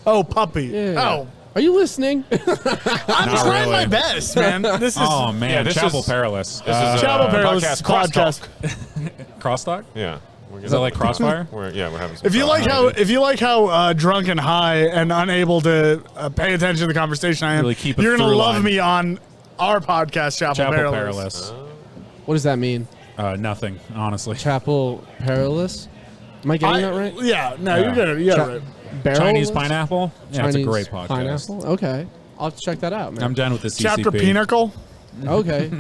Oh, puppy. Yeah. Oh. Are you listening? I'm trying my best, man. This is. Oh man, Yeah, this Chapel is- Perilous. This is Chapel Perilous podcast. Crosstalk. Yeah. Is that like Crossfire? We're having some If you fun. like how drunk and high and unable to pay attention to the conversation I am, Really keep a you're gonna through love line. me on our podcast, Chapel Perilous. What does that mean? Nothing, honestly. Chapel Perilous? Am I getting that right? Yeah, no, you got it. You got it right. Barrel? Chinese pineapple. Yeah, it's a Chinese great podcast. Pineapple? Okay. I'll have to check that out, man. I'm done with this. Chapter CCP. Pinnacle. Okay.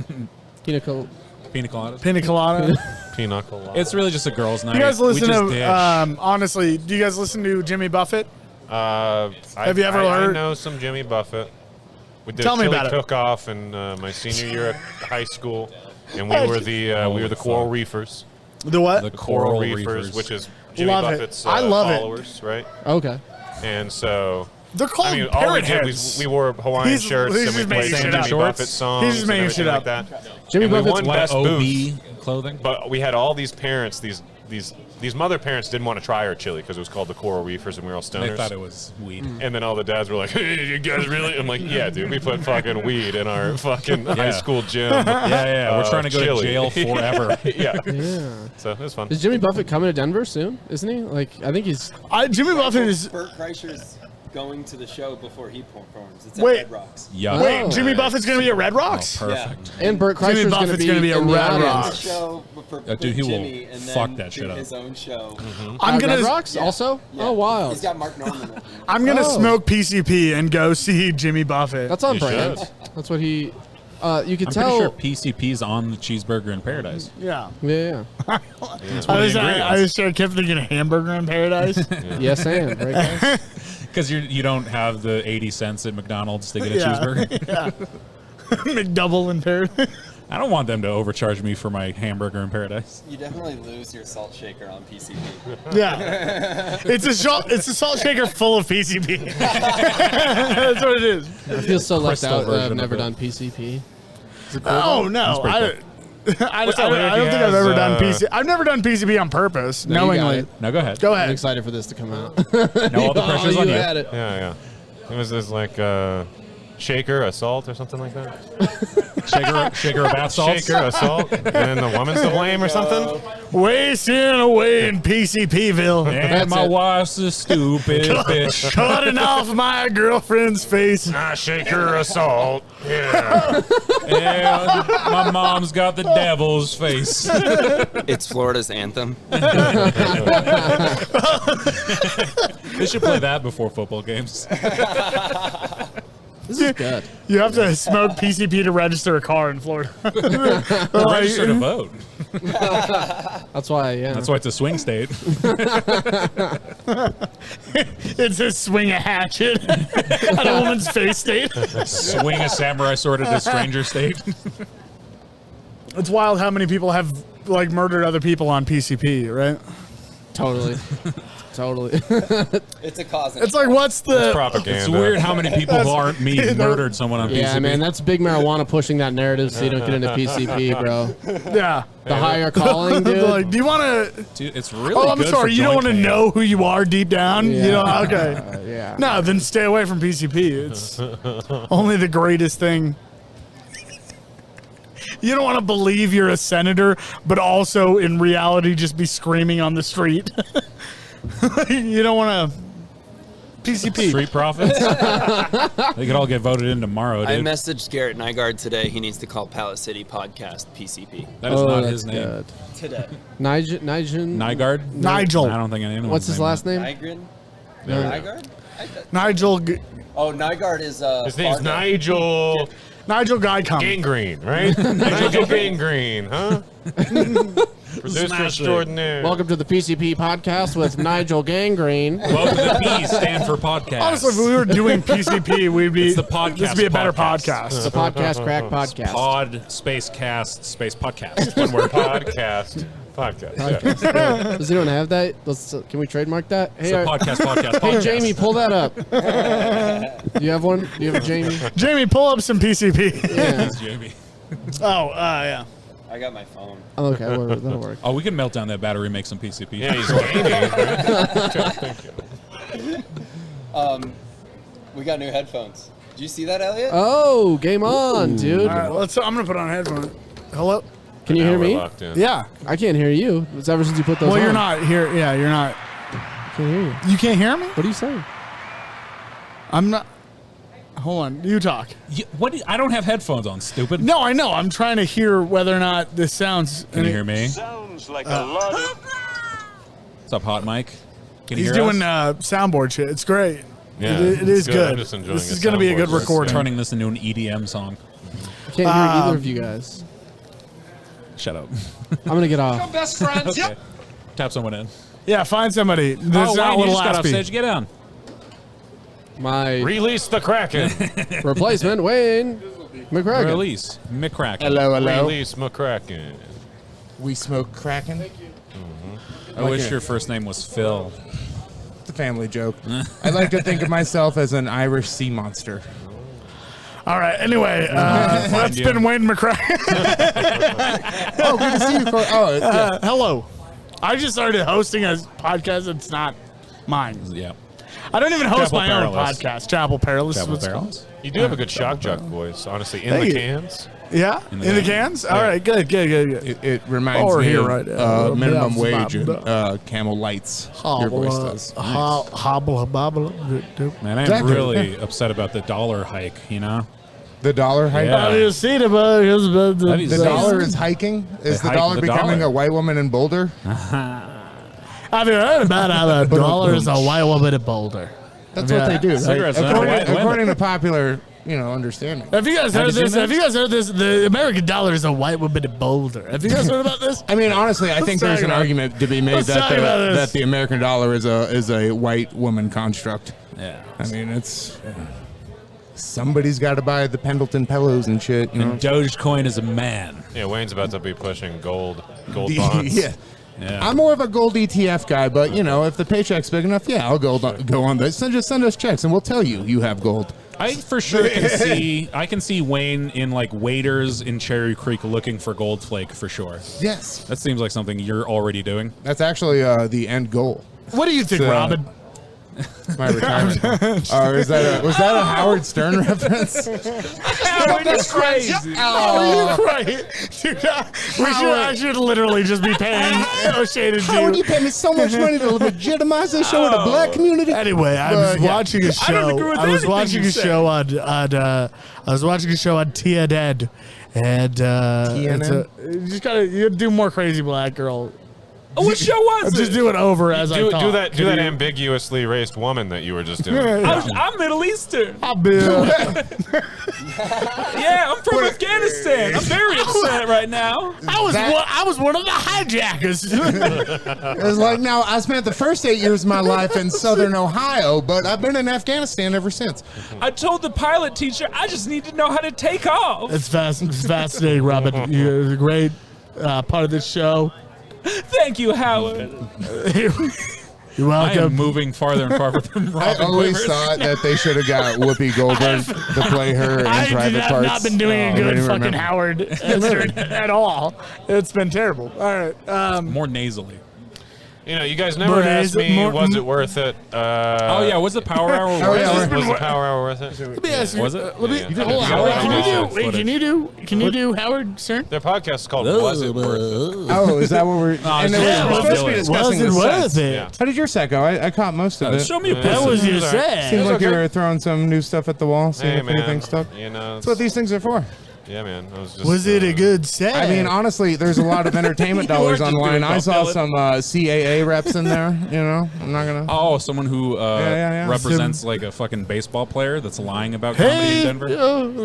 Pinnacle. Pina colada. Pina colada. Pina colada. It's really just a girls' night. You guys listen we just to dish. honestly? Do you guys listen to Jimmy Buffett? Have you ever heard? I know some Jimmy Buffett. We did Tell a me chili about it. cook-off in my senior year at high school, and we were the Coral Reefers. The what? The Coral Reefers, which is Jimmy Love it. Buffett's I love it. followers, right? Okay. And so They're called I mean, all we parrot did heads. was we wore Hawaiian shirts he's and we just making played shit Jimmy up. Buffett songs. He's just making and shit everything up. like that. Jimmy And we Buffett's won what, best OB booth. clothing. But we had all these parents, these mother parents didn't want to try our chili because it was called the Coral Reefers and we were all stoners. They thought it was weed. And then all the dads were like, "Hey, you guys really?" I'm like, "Yeah, dude, we put fucking weed in our fucking high school gym." Yeah. We're trying to go chili. to jail forever. Yeah. Yeah. So it was fun. Is Jimmy Buffett coming to Denver soon? Isn't he? Like, I think he's. Jimmy Buffett is. Bert Kreischer's going to the show before he performs. It's at Wait. Red Rocks. Yeah. Wait, Jimmy Buffett's gonna be at Red Rocks. Perfect. And Bert Jimmy Kreischer's Buffett's gonna be in at the Red audience. Rocks. Show for Dude, he will Jimmy, and then fuck that do shit up. his own show. I'm At gonna. Red Rocks also? Yeah. Oh, wild. He's got Mark Norman with him. I'm gonna Oh. smoke PCP and go see Jimmy Buffett. That's on You brand. should. That's what he. You could I'm tell. pretty sure PCP's on the cheeseburger in paradise. yeah. Yeah. I kept thinking hamburger in paradise. Yes, and right, guys. Because you don't have the 80 cents at McDonald's to get a Yeah. cheeseburger. Yeah. McDouble in paradise. I don't want them to overcharge me for my hamburger in paradise. You definitely lose your salt shaker on PCP. Yeah. It's a salt shaker full of PCP. That's what it is. I feel so left Crystal out that version I've of never it. done PCP. Is it cool? Oh no. pretty I What's that weird? don't He think I've has, ever done PCP. I've never done PCP on purpose, No, you got knowingly. it. Now go ahead. Go I'm ahead. excited for this to come out. No, all the pressure's on you. had it. Yeah. It was this like shaker, assault, or something like that. Shaker of bath salts. Shaker, assault, and then the woman's to blame or something. Wasting away in PCPville. And That's my it. wife's a stupid bitch. Cutting off my girlfriend's face. Shaker, assault. Yeah. And my mom's got the devil's face. It's Florida's anthem. They should play that before football games. This is good. You have to smoke PCP to register a car in Florida. Register to vote. That's why, yeah. That's why it's a swing state. It's a swing a hatchet at a woman's face state. Swing a samurai sword at a stranger state. It's wild how many people have like murdered other people on PCP, right? Totally. Totally. It's a cause. It's like, what's the Propaganda. It's weird how many people who aren't me murdered someone on PCP. Yeah, man, that's big marijuana pushing that narrative so you don't get into PCP, bro. yeah? The higher calling, dude. Like, do you want to? Dude, it's really Oh, I'm good sorry. for You don't joint want to pain. know who you are deep down. You know? Okay. Yeah. No, then stay away from PCP. It's only the greatest thing. You don't want to believe you're a senator, but also in reality just be screaming on the street. You don't want to. PCP. Street profits. They could all get voted in tomorrow, I dude. messaged Garrett Nygaard today. He needs to call Pallet City Podcast PCP. That is not his that's name. good. Today. Nigel. Nygaard? Nigel. I don't think anyone's What's his last name? Nygren? No. Nygaard? Nigel. Oh, Nygaard is His name's Fargo. Nigel. Nigel Guy come. Gangrene, right? Nigel Gangrene, huh? Producer extraordinaire. Welcome to the PCP podcast with Nigel Gangrene. Welcome to the P stand for podcast. Honestly, if we were doing PCP, we'd be. It's the podcast. This would be a better podcast. The podcast crack podcast. Pod space cast space podcast. One word. Podcast. Yeah. Does anyone have that? Can we trademark that? Hey, podcast. Hey, Jamie, pull that up. Do you have one? Do you have a Jamie? Jamie, pull up some PCP. Yeah. Jamie. Yeah. I got my phone. Okay, that'll work. Oh, we can melt down that battery, make some PCP. Yeah, he's gaming. We got new headphones. Did you see that, Elliot? Oh, game on, dude. All right, I'm gonna put on headphones. Hello. Can you hear me? Yeah. I can't hear you. It's ever since you put those on. Well, you're not here. Yeah, you're not. I can't hear you. You can't hear me? What are you saying? I'm not. Hold on. You talk. I don't have headphones on, stupid. No, I know. I'm trying to hear whether or not this sounds. Can you hear me? Sounds like a lot of. What's up, Hot Mike? Can you He's hear doing us? Soundboard shit. It's great. Yeah, it is good. good. I'm just enjoying This is a going to be a good soundboard. recording. Turning this into an EDM song. I can't hear either of you guys. Shut up. I'm going to get off. Best friends. Okay. Tap someone in. Yeah, find somebody. There's not Wayne, you Lil just got off Aspy. stage. Get down. My Release the Kraken. replacement, Wayne McCracken. Release McCracken. Hello. Release McCracken. We smoke Kraken. I wish your first name was Phil. It's a family joke. I like to think of myself as an Irish sea monster. All right. Anyway, that's been Wayne McCracken. Oh, good to see you. Hello. I just started hosting a podcast. It's not mine. Yeah. I don't even host Chapel my own Perilous. podcast. Chapel Perilous. Chapel What's Perilous. called. You do have a good shock jock voice, honestly. In Thank the you. cans. Yeah, in the cans. All right, good. It reminds me here of right now. minimum wage and Camel Lights. Your voice does. Hobble, bobble. Man, I'm Exactly. really upset about the dollar hike, you know? The dollar hike. Yeah. I didn't see the The dollar is hiking. Is the hike dollar the becoming dollar. a white woman in Boulder? Have you heard about how the dollar is a white woman in Boulder? That's what they do. Right? Cigarettes are white women. According to popular, understanding. Have you guys heard this? Have you guys heard this? The American dollar is a white woman in Boulder. Have you guys heard about this? I mean, honestly, I think there's an argument to be made Let's that talk about this. that the American dollar is a white woman construct. Yeah. I mean, it's somebody's got to buy the Pendleton pillows and shit. And Dogecoin is a man. Yeah, Wayne's about to be pushing gold bonds. Yeah. I'm more of a gold ETF guy, but if the paycheck's big enough, yeah, I'll go on this. Just send us checks, and we'll tell you have gold. I for sure can see Wayne in like waiters in Cherry Creek looking for gold flake for sure. Yes, That seems like something you're already doing. that's actually the end goal. What do you think, Robin? My retirement. Was that a Howard Stern reference? Howard is crazy. Oh, you're right. Dude, I should literally just be paying Oshee to do. How would you pay me so much money to legitimize this show in the black community? Anyway, I was watching a show. I don't agree with I was anything watching you a said. show on TNN, and TNN? you gotta do more crazy black girl. Oh, what show was Just it? do it over as I Do talk. that ambiguously raced woman that you were just doing. I'm Middle Eastern. I'll Bill. Yeah, I'm from Afghanistan. I'm very upset right now. I was one of the hijackers. It was like, now, I spent the first 8 years of my life in southern Ohio, but I've been in Afghanistan ever since. I told the pilot teacher I just need to know how to take off. It's fascinating, Robin. You're a great part of this show. Thank you, Howard. You're I am welcome. moving farther and farther from I Robin always Quivers. thought that they should have got Whoopi Goldberg to play her in private I've parts. not been doing a good Really fucking remember. Howard at all. It's been terrible. All right. More nasally. You guys never asked me, was it worth it? Oh yeah, was the Power Hour worth it? Was the Power Hour worth it? Let me ask you. Was it? Let me. Yeah. Hold on. Yeah. Can you do Howard Stern? Their podcast is called Was It Worth It? Oh, is that what we're... and yeah, we're supposed to be was discussing it the worth sets. it? Yeah. How did your set go? I caught most of it. Show me a That That pussy. was your Seems set. Seemed like you okay. were throwing some new stuff at the wall, seeing Hey, if anything man. stuck. It's That's what these things are for. Yeah, man. I was just. Was it a good set? I mean, honestly, there's a lot of entertainment dollars on the line. I saw some CAA reps in there. You know, I'm not gonna. Oh, someone who represents like a fucking baseball player that's lying about comedy in Denver.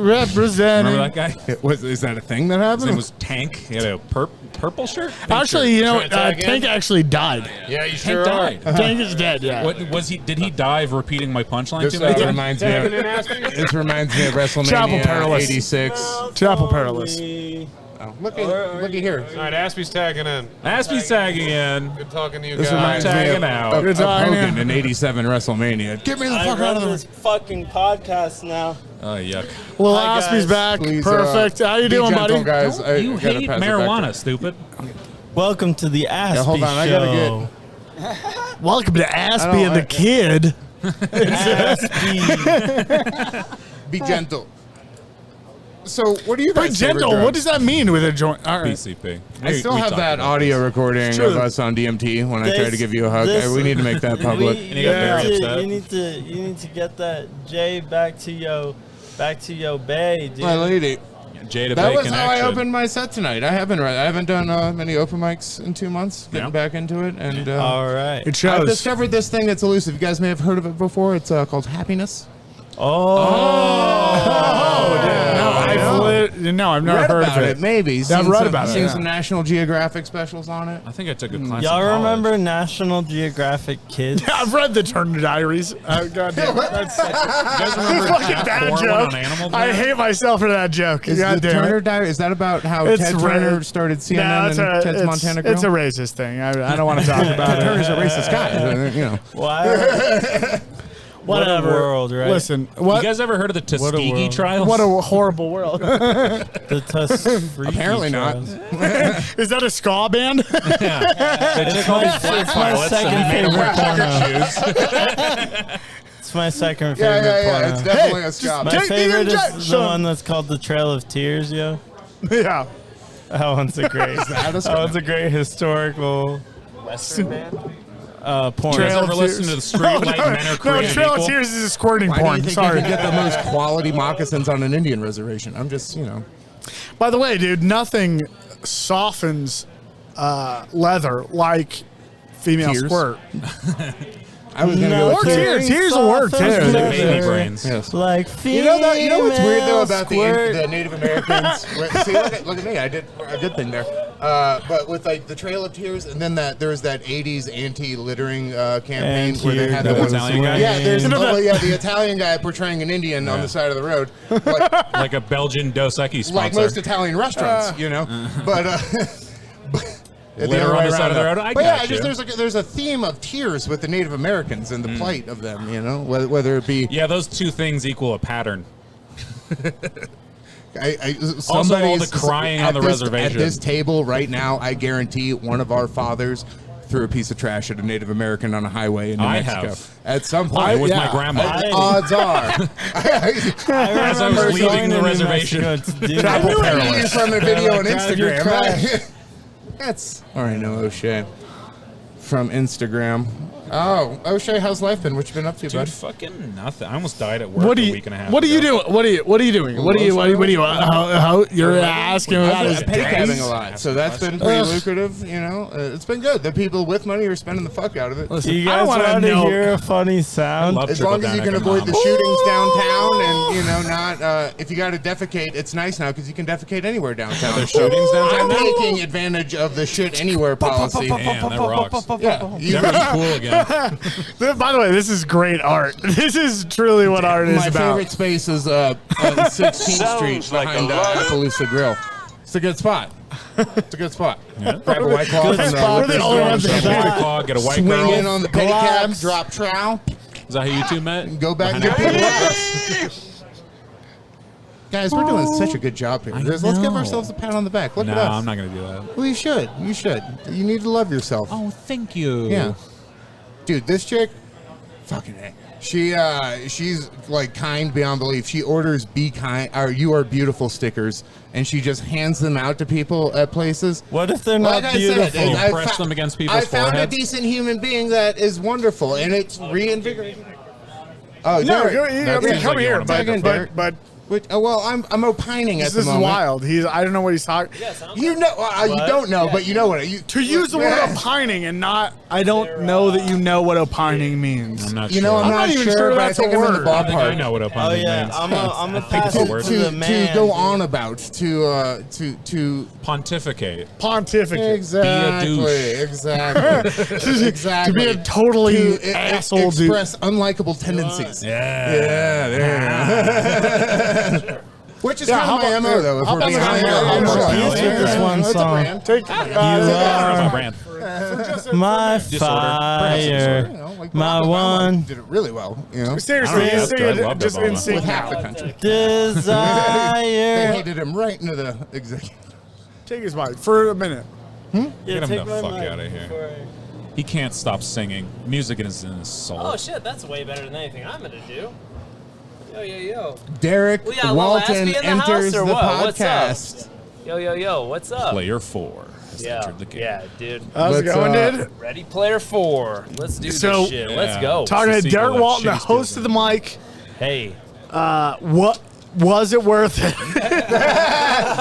Representing. Remember that guy? Is that a thing that happened? His name was Tank. He had a purple shirt. Actually, you know, Tank actually died. Yeah, you Tank sure died. Tank is dead. Yeah. What was he? Did he die of repeating my punchline This too many times? reminds me. This reminds me of WrestleMania '86. Chapel Perilous. Oh, looky here. All right, Aspy's tagging in. Aspy's tagging in. Good talking to you This guys. reminds me tagging of, out. of Hogan in '87 WrestleMania. Get me the fuck out of this fucking podcast now. Oh, yuck. Well, Hi, Aspy's guys. back. Please, Perfect. How you be doing, gentle, buddy? guys. You hate marijuana, stupid. Welcome to the Aspy hold on, I gotta Show. Welcome to Aspy and the Kid. Be gentle. So, what do you guys? But gentle. What does that mean with a joint? All right. PCP. I still have that audio recording of us on DMT when I tried to give you a hug. We need to make that public. You need to get that Jay back to yo bay, dude. My lady. Jay to That Bay was how I connection. opened my set tonight. I haven't done many open mics in 2 months. Getting back into it, and All right. It shows. I've discovered this thing that's elusive. You guys may have heard of it before. It's called happiness. No, I've never heard of it. Maybe. I've read about it. Seen Yeah. some National Geographic specials on it. I think I took a class. Y'all in college. remember National Geographic Kids? Yeah, I've read the Turner Diaries. God damn, that's such You guys remember fucking Jack bad Corwin joke. on Animal I Planet? hate myself for that joke. Is God the damn Turner it. Diary? Is that about how It's Ted Turner started CNN and Ted's Montana Grill? It's a racist thing. I don't want to talk about Ted it. Turner's a racist guy. You know. Why? Whatever. What a world, right? Listen, You what? guys ever heard of the Tuskegee world. trials? What a horrible world. The Tuskegee Apparently not. trials. Is that a ska band? They took all these black It's my pilots and second they made them favorite wear porno. It's my second favorite Yeah. It's porno. definitely a ska. My Take the favorite is injection. the one that's called The Trail of Tears, yo. Yeah. That one's a great. That one's a great historical Western band? porn. You guys Trail ever of listen to the Streetlight Men Are No, Created Trail of Equal? Tears is a squirting Why do porn. you think Sorry. you can get the most quality moccasins on an Indian reservation? I'm just, you know. By the way, dude, nothing softens leather like female Tears? squirt. I was gonna No, go Or with tears. Tears will work too. Like baby brains. Yes. Like You know what's weird though about female the Native Americans? See, look at me. I did a good thing there. But with like the Trail of Tears, and then there was that '80s anti-littering campaign where they had the the Italian guy? Yeah, the Italian guy portraying an Indian on the side of the road, Like a Belgian Dos Equis sponsor. like most Italian restaurants, you know. But the Litter other on way the side around, of the though. road? I But yeah, got just you. there's a theme of tears with the Native Americans and the plight of them, you know, whether it be Yeah, those two things equal a pattern. also all the crying on the reservation. At this table right now, I guarantee one of our fathers threw a piece of trash at a Native American on a highway in New I Mexico. have. At some point. It was my grandma. Odds are. As I was leaving the reservation. I knew I knew from the video on Instagram. That's all right. No, Oshee from Instagram. Oh, Oshee, how's life been? What you been up to, bud? Dude, fucking nothing. I almost died at work a week and a half What are you ago. doing? What are you doing? You're asking about his I've been having days? a lot, so that's been pretty lucrative. You know, it's been good. The people with money are spending the fuck out of it. You guys want to hear a funny sound? As long as you can avoid the shootings downtown, and you know, not if you got to defecate, it's nice now because you can defecate anywhere downtown. There's shootings downtown I'm now? taking advantage of the shit anywhere policy. Damn, that rocks. Yeah, Never cool again. By the way, this is great art. This is truly what art is My about. favorite space is on 16th Street behind Appaloosa Grill. It's a good spot. It's a good spot. Yeah. Grab a white claw from spot. We're the only ones that Grab a got white claw, get a white swing girl. in on the pedicab, drop trowel, Is that how you two met? and go back and get people up. Guys, we're doing such a good job here. Let's give ourselves a pat on the back. Look No, at us. I'm not going to do that. Well, you should. You should. You need to love yourself. Oh, thank you. Yeah. Dude, this chick, fucking A. She's like kind beyond belief. She orders "Be Kind" or "You Are Beautiful" stickers, and she just hands them out to people at places. What if they're not Like beautiful? I said, Press them against people's I found foreheads? a decent human being that is wonderful, and it's reinvigorating. Oh, No, Derek, come seems like you here, wanna buy but Well, I'm opining at the This is moment. wild. I don't know what he's talking. You know, you don't know, but you know what. To use the word opining and not, I don't know that you know what opining means. I'm not You sure. know, I'm not even sure, sure but I that's a think I'm in the word. I think I ballpark. know what opining means. I'm gonna pass it's a it word. to the man. To go on about, to Pontificate. Pontificate. exactly, Be a exactly, exactly. To be a totally To asshole dude. express unlikable tendencies. Yeah. There you go. Which is Yeah, kind of my MO, though. If how we're about being this honest. one? You take this one It's a song. brand. Take That's my brand. My Disorder. fire, You know, like my Barack Obama one did it really well. You know, seriously, I don't know, sing I it loved just Obama. in sync with half the now. country. They desire. hated him right into the executive. Take his mic for a minute. Get him the fuck out of here. He can't stop singing. Music is in his soul. Oh shit, that's way better than anything I'm gonna do. Yo. Derek We got Lil Walton Aspy in the enters house, or the what? What's up? podcast. Yo, what's up? Player 4 has Yeah, entered the game. yeah, dude. How's it Let's, going, dude? Ready Player 4. Let's do So- this shit. Let's Yeah. go. Talking It's to the sequel Derek of Walton, the Shakespeare's host of the mic. Hey, What was it worth it?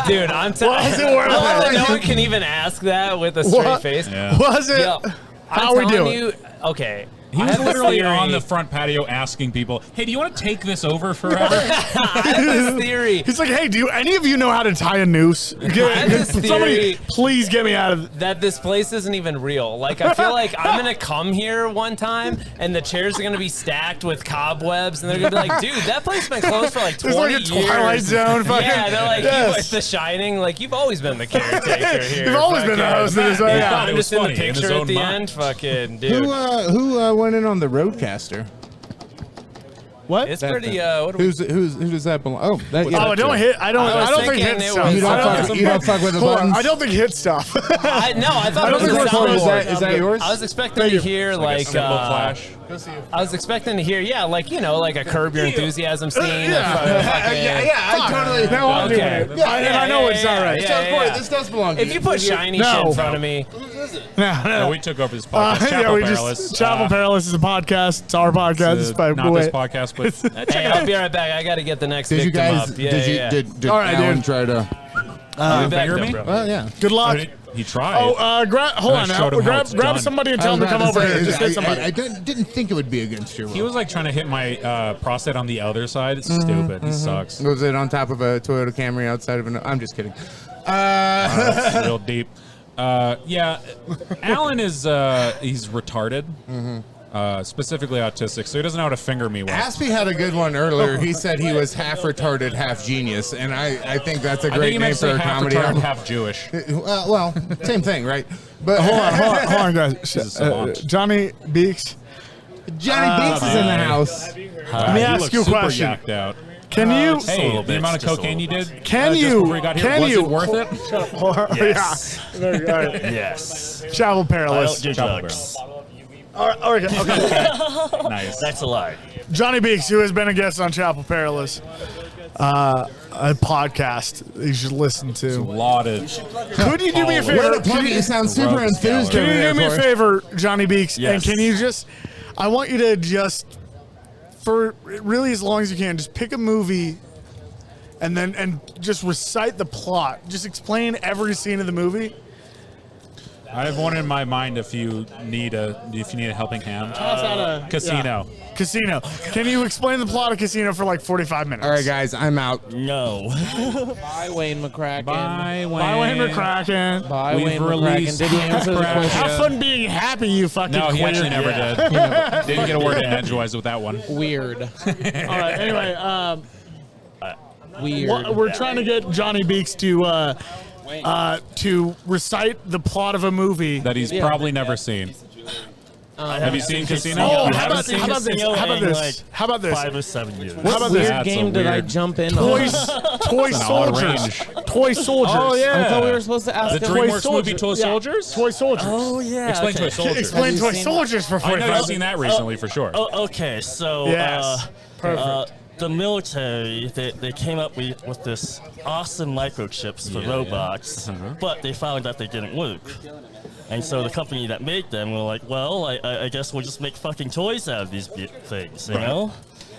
dude, I'm telling Was it worth it? no one can even ask that with a straight What? face. Yeah. Was it? Yo, How I'm we telling doing? you, okay. He I was have this literally theory. on the front patio asking people, "Hey, do you want to take this over forever?" I have this theory. He's like, hey, do any of you know how to tie a noose? I have this Somebody, theory please get me out of. that this place isn't even real. Like, I feel like I'm gonna come here one time and the chairs are gonna be stacked with cobwebs, and they're gonna be like, "Dude, that place's been closed for like 20 There's like a years." Twilight Zone. Fucking, Yeah, they're like, yes. it's The Shining. Like, you've always been the caretaker here. You've always been the Fucking- host of this. Yeah, Yeah. it I'm was just in the funny, in his picture at own the mind. end. Fucking dude. Who went in on the Roadcaster? What? It's pretty. What do we? Who does that belong? Oh, that, yeah. Oh, don't hit. I don't think thinking hit it stuff. was- You don't I fuck. You don't fuck with the Hold on, buttons. I don't think hit stuff. I thought I it don't was think a we're supposed to- soundboard. Is that yours? I was expecting Thank to you. hear like Cymbal clash. I was expecting to hear like like a Curb Your Enthusiasm scene. I totally. Now I'm doing Okay. it. I know it's not right. This does belong to If you put shiny No. shit in front of me, No, we took over this podcast. Yeah, Chapel we Perilous. just Chapel Perilous is a podcast. It's our podcast. It's by not this podcast, but hey, I'll be right back. I got to get the next Did you victim guys? up. Yeah, Did you? yeah. Did All right, Alan dude. try to? I'll be back finger though, me? bro. Well, yeah. Good luck. he tried. Oh, hold And I on now. showed him how it's Grab done. somebody and tell them to come over here. Just hit somebody. I didn't think it would be against your will. He was like trying to hit my prostate on the other side. It's stupid. He sucks. Was it on top of a Toyota Camry outside of an? I'm just kidding. That's real deep. Yeah, Alan is he's retarded, specifically autistic, so he doesn't know how to finger me well. Aspy had a good one earlier. He said he was half retarded, half genius, and I think that's a I think great he name meant to for say a half comedy retarded, album. half Jewish. Well, same thing, right? But Hold on, guys. He's a savant. Johnny Beeks. Johnny Beeks is in the hi. house. Let me He ask looks you a super question. yacked out. Can you? Hey, the amount of cocaine you did Can just you? before you got here, Can was you? it worth it? Yes. Yeah. There you go. Yes. Chapel I Perilous. don't do Chapel drugs. All right, okay. Nice. That's a lie. Johnny Beeks, who has been a guest on Chapel Perilous, a podcast you should listen to. Lauded. Could you do me a favor? What a plug! You sound super Rogues enthused. Can over you there, do me a Corey. favor, Johnny Beeks? Yes. And can you just, I want you to just, for really as long as you can, just pick a movie and just recite the plot. Just explain every scene of the movie. I have one in my mind if you need a helping hand. Casino. Casino. Can you explain the plot of Casino for like 45 minutes? All right, guys, I'm out. No. Bye, Wayne McCracken. Bye, Wayne. Bye, Wayne McCracken. Bye, We've Wayne McCracken. released Did he answer the Crack. question? Have fun being happy, you fucking No, he queer. actually never did. Didn't get a word in edgewise with that one. Weird. All right, anyway, Weird. we're trying to get Johnny Beeks to recite the plot of a movie. That he's probably never seen. Have you seen Casino? Oh, You how haven't about seen this? Casino? How about this? How about this? 5 or 7 years. How about Weird this? That's game a did I weird- jump in Toy on? Toy That's an odd Soldiers. range. Toy Soldiers. Oh, yeah. I thought we were supposed to ask The him. DreamWorks movie Toy Soldiers? Toy Soldiers. Oh yeah. Explain okay. Toy Soldiers. Explain Have you Toy seen- Soldiers for I know 45 you've seen that recently for sure. Oh, okay. So Yes. Perfect. the military they came up with this awesome microchips for robots, but they found that they didn't work. And so the company that made them were like, well, I guess we'll just make fucking toys out of these things, you know?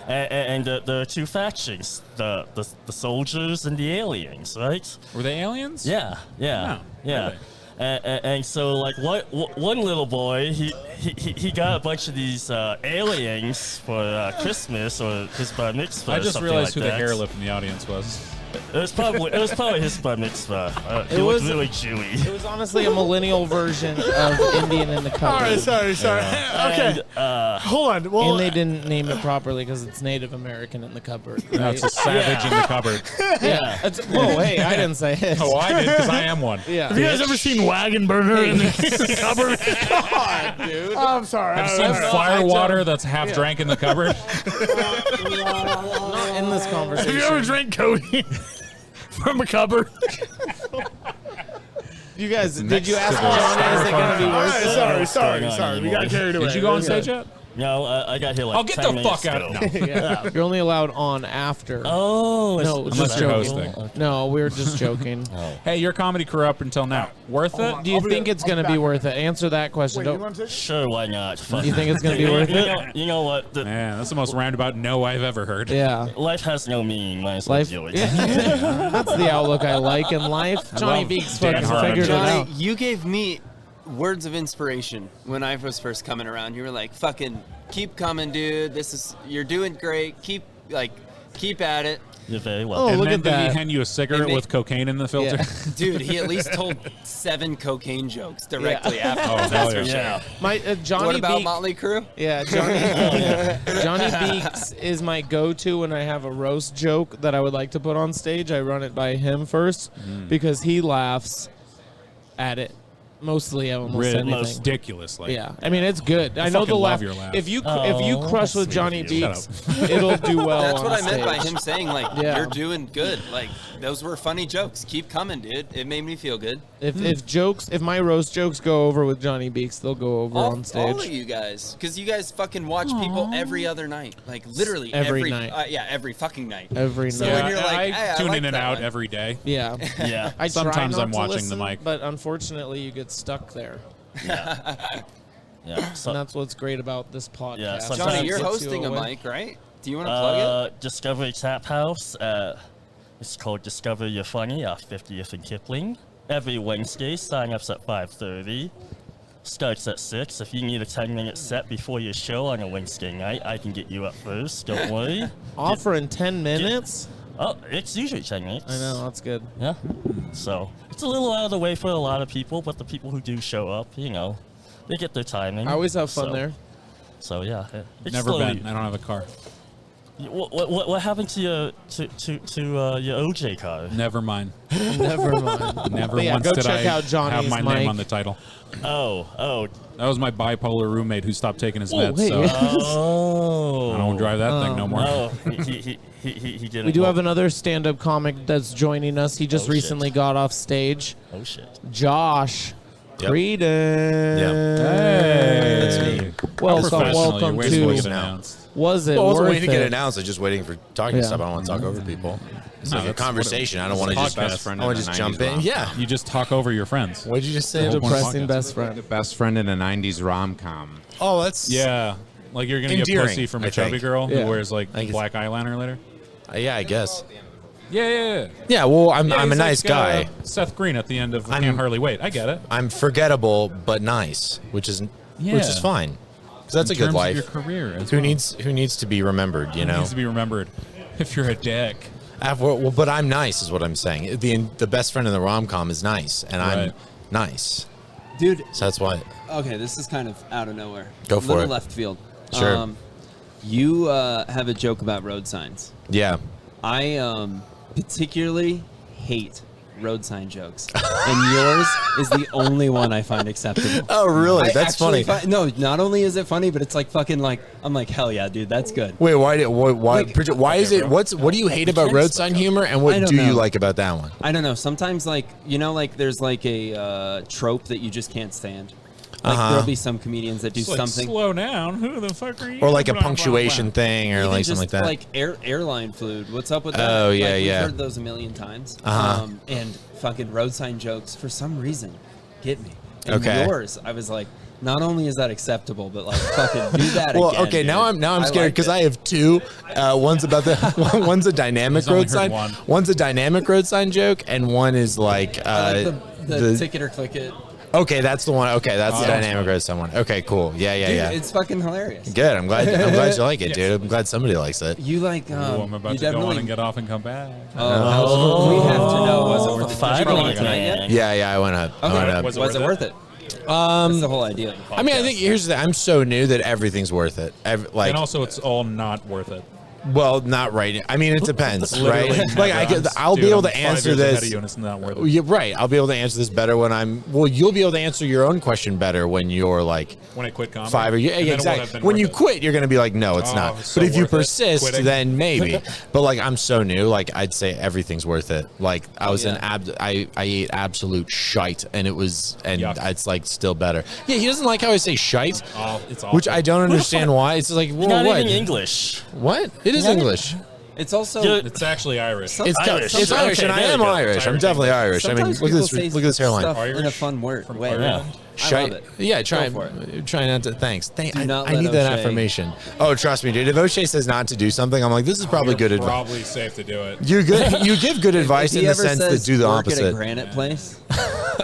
And there are two factions, the soldiers and the aliens, right? Were they aliens? Yeah. No, Yeah. really? And so, like, one little boy, he got a bunch of these aliens for Christmas or his bar mitzvah. I just something realized like who that. the hair lip in the audience was. It was probably his bar mitzvah. He It was was- really Jewy. It was honestly a millennial version of Indian in the Cupboard. All right, sorry. Okay. And, Hold on. Well, and they didn't name it properly because it's Native American in the cupboard. No, Right? it's a savage in the cupboard. Yeah. Whoa, hey, I didn't say it. Oh, I did because I am one. Yeah. have you guys ever seen Wagon Burger in the cupboard? God, dude. I'm sorry. Have you seen fire water that's half drank in the cupboard? Not in this conversation. Have you ever drank codeine from a cupboard? You guys, did you ask Johnny, is it going to be All worth right, it? sorry. We got carried away. Did you go on stage yet? no, I got here like I'll get 10 the fuck minutes out. ago. No. Yeah. You're only allowed on after. Oh, No, it's just Unless you're joking. hosting. No, we're just joking. Hey, your comedy career up until now. Worth it? Do you think it's going to be worth it? Answer that question. Wait, you Don't, want to take Sure, why not? do you think it's going to be worth it? You know what? Man, that's the most roundabout no I've ever heard. Yeah. Life has no meaning. Might as well Life. do it. Yeah. That's the outlook I like in life. Johnny love Beeks Dan fucking Harmon. figured it Johnny, out. you gave me words of inspiration when I was first coming around. You were like, "Fucking keep coming, dude. You're doing great. Keep at it." You're very welcome. Oh, And look then at did that. he hand you a cigarette And they- with cocaine in the filter? Yeah. Dude, he at least told 7 cocaine jokes directly after. Oh, hell That's for yeah. sure. My Johnny What about Beeks. Motley Crue? Yeah, Johnny Beeks is my go-to when I have a roast joke that I would like to put on stage. I run it by him first because he laughs at it mostly at almost anything. Ridiculous. Like, Yeah, I mean it's good. I know fucking the love laugh. your laugh. If you Oh, crush with sweet Johnny of you. Beeks, it'll do well. That's on what I meant by stage. him saying, like, Yeah. you're doing good. Like, those were funny jokes. Keep coming, dude. It made me feel good. If my roast jokes go over with Johnny Beeks, they'll go over on stage. All of you guys. Because you guys fucking watch people every other night. Like, literally Every night. Yeah, every fucking night. Every So night. when you're like, I hey, I tune like in and that out one. every day. Yeah. Yeah. I try Sometimes not I'm to watching the listen, mic. but unfortunately, you get stuck there. Yeah. And that's what's great about this podcast. Yeah, sometimes- Johnny, you're It gets hosting you a away. mic, right? Do you want to plug it? Discovery Tap House. It's called Discover You're Funny off 50th and Kipling. Every Wednesday, sign-ups at 5:30. Starts at 6. If you need a 10-minute set before your show on a Wednesday night, I can get you up first. Don't worry. Offering 10 minutes? Oh, it's usually 10 minutes. I know, that's good. Yeah. So it's a little out of the way for a lot of people, but the people who do show up, you know, they get their timing. I always have fun So- there. So yeah, it's Never slowly- been. I don't have a car. What happened to your your OJ car? Never mind. Never mind. Never But yeah, once go did check I out Johnny's have my mic. name on the title. Oh. That was my bipolar roommate who stopped taking his Oh, meds. hey. So Oh. I don't drive that thing no more. No, he didn't. We do have another stand-up comic that's joining us. He just Oh, shit. recently got off stage. Oh shit. Josh Yep. Creedon. Hey. That's me. Welcome Where's to voice announced? Was It Well, I wasn't Worth waiting to get It? announced. I was just waiting for talking Yeah. stuff. I don't want to talk over people. It's No, like a that's conversation. I don't want to Podcast. just Best friend I want in to the just 90s jump in. rom. Yeah. You just talk over your friends. What did you just say? Depressing best friend. The best friend in a 90s rom-com. Oh, that's Yeah. Like you're going to get Endearing, pussy from I a chubby think. girl Yeah. who wears like I think black eyeliner later? Yeah, I guess. Yeah. Yeah. Well, I'm Yeah, a he's nice like, guy. Seth Green at the end of I'm- Can't Hardly Wait. I get it. I'm forgettable but nice, which is fine. 'Cause that's In a good terms of life. your career as Who well. needs to be remembered? You Who know. needs to be remembered if you're a dick. Well, but I'm nice, is what I'm saying. The best friend in the rom com is nice, and I'm Right. nice. Dude, So that's why. okay, this is kind of out of nowhere. Go for Little it. left field. Sure. You have a joke about road signs. Yeah. I particularly hate road sign jokes, and yours is the only one I find acceptable. Oh, really? I That's actually funny. No, not only is it funny, but it's like fucking like I'm like hell yeah, dude, that's good. Wait, why Like- why is it? What do you hate about road sign humor, and I what don't do you know. like about that one? I don't know. Sometimes like like there's like a trope that you just can't stand. Like there'll be some comedians that do It's like, something. slow down. Who the fuck are you? Or like a Blah, blah, punctuation blah. thing, or Even like just something like that. Like airline food. What's up with that? Oh, yeah, Like, yeah. We've heard those a million times. Uh-huh. And fucking road sign jokes for some reason get me. And Okay. yours, I was like, Not only is that acceptable, but like fucking do that Well, again. okay, dude. now I'm scared liked because it. I have two. One's about the one's a dynamic He's only road heard sign. one. One's a dynamic road sign joke, and one is like I like the tick it or click it. Okay, that's the one. Okay, that's the that's dynamic road sign one. Okay, cool. Yeah, yeah, Dude, yeah. it's fucking hilarious. Good. I'm glad you like it, dude. I'm glad somebody likes it. You like? Ooh, I'm about you to go on definitely. and get off and come back. Oh, we have to know. Was it worth it? Did you go on $5 tonight yet? Yeah, I went up. I went up. Was it worth it? That's the whole idea of the podcast. I mean, I think here's the. I'm so new that everything's worth it. Like, And also, it's all not worth it. well, not right. I mean, it depends, right? Literally Like, I'll Dude, be able I'm to 5 answer years ahead this. of you and it's not worth it. Yeah, right. I'll be able to answer this better when I'm. Well, you'll be able to answer your own question better when you're like When I quit comedy. 5 or yeah, And then it would have exactly. been When worth you it. quit, you're gonna be like, no, it's Oh, not. so But if you worth it, persist, quitting. then maybe. But like, I'm so new. Like, I'd say everything's worth it. Like, I was I ate absolute shite, and it was, and Yuck. it's like still better. Yeah, he doesn't like how I say shite, Oh, it's awful. which I don't understand why. It's like, well, Not what? even English. What? It is English. It's also. It's actually Irish. It's Irish. It's Irish, Okay, and I there am we go. Irish. I'm definitely Irish. I mean, Sometimes look at this. people say Look at this hairline. stuff in a Irish fun word. from Way. Ireland. I love it. Yeah, try Go for try not to. Thanks. Do not I let need that Oshee- affirmation. Oh, trust me, dude. If Oshee says not to do something, I'm like, this is probably You're good advice. Probably safe to do it. You good. You give good advice If in he the ever sense that says do the work at a opposite. granite place. A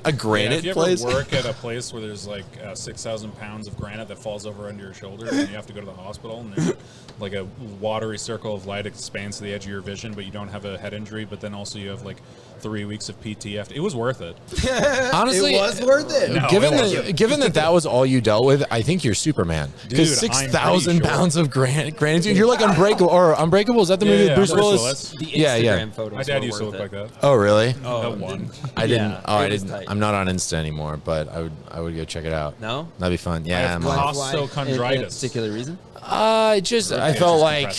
Yeah, granite if you ever place. work at a place where there's like 6,000 pounds of granite that falls over under your shoulders and you have to go to the hospital and there's like a watery circle of light expands to the edge of your vision, but you don't have a head injury, but then also you have like 3 weeks of PT after. It was worth it. Honestly, it was worth it. No, given that was all you dealt with, I think you're Superman. Because Dude, I'm 6,000 pretty sure. pounds of granite, dude, you're like Unbreakable. Or Unbreakable, is that the movie with Yeah, Bruce Bruce Willis? Willis. The Yeah, yeah. Instagram photos. My dad were used to worth look it. like that. Oh, really? That one. I didn't. Yeah, Oh, I it was didn't. tight. I'm not on Insta anymore, but I would go check it out. No? That'd be fun. Yeah, have I'm on. costochondritis. Any particular reason? I felt like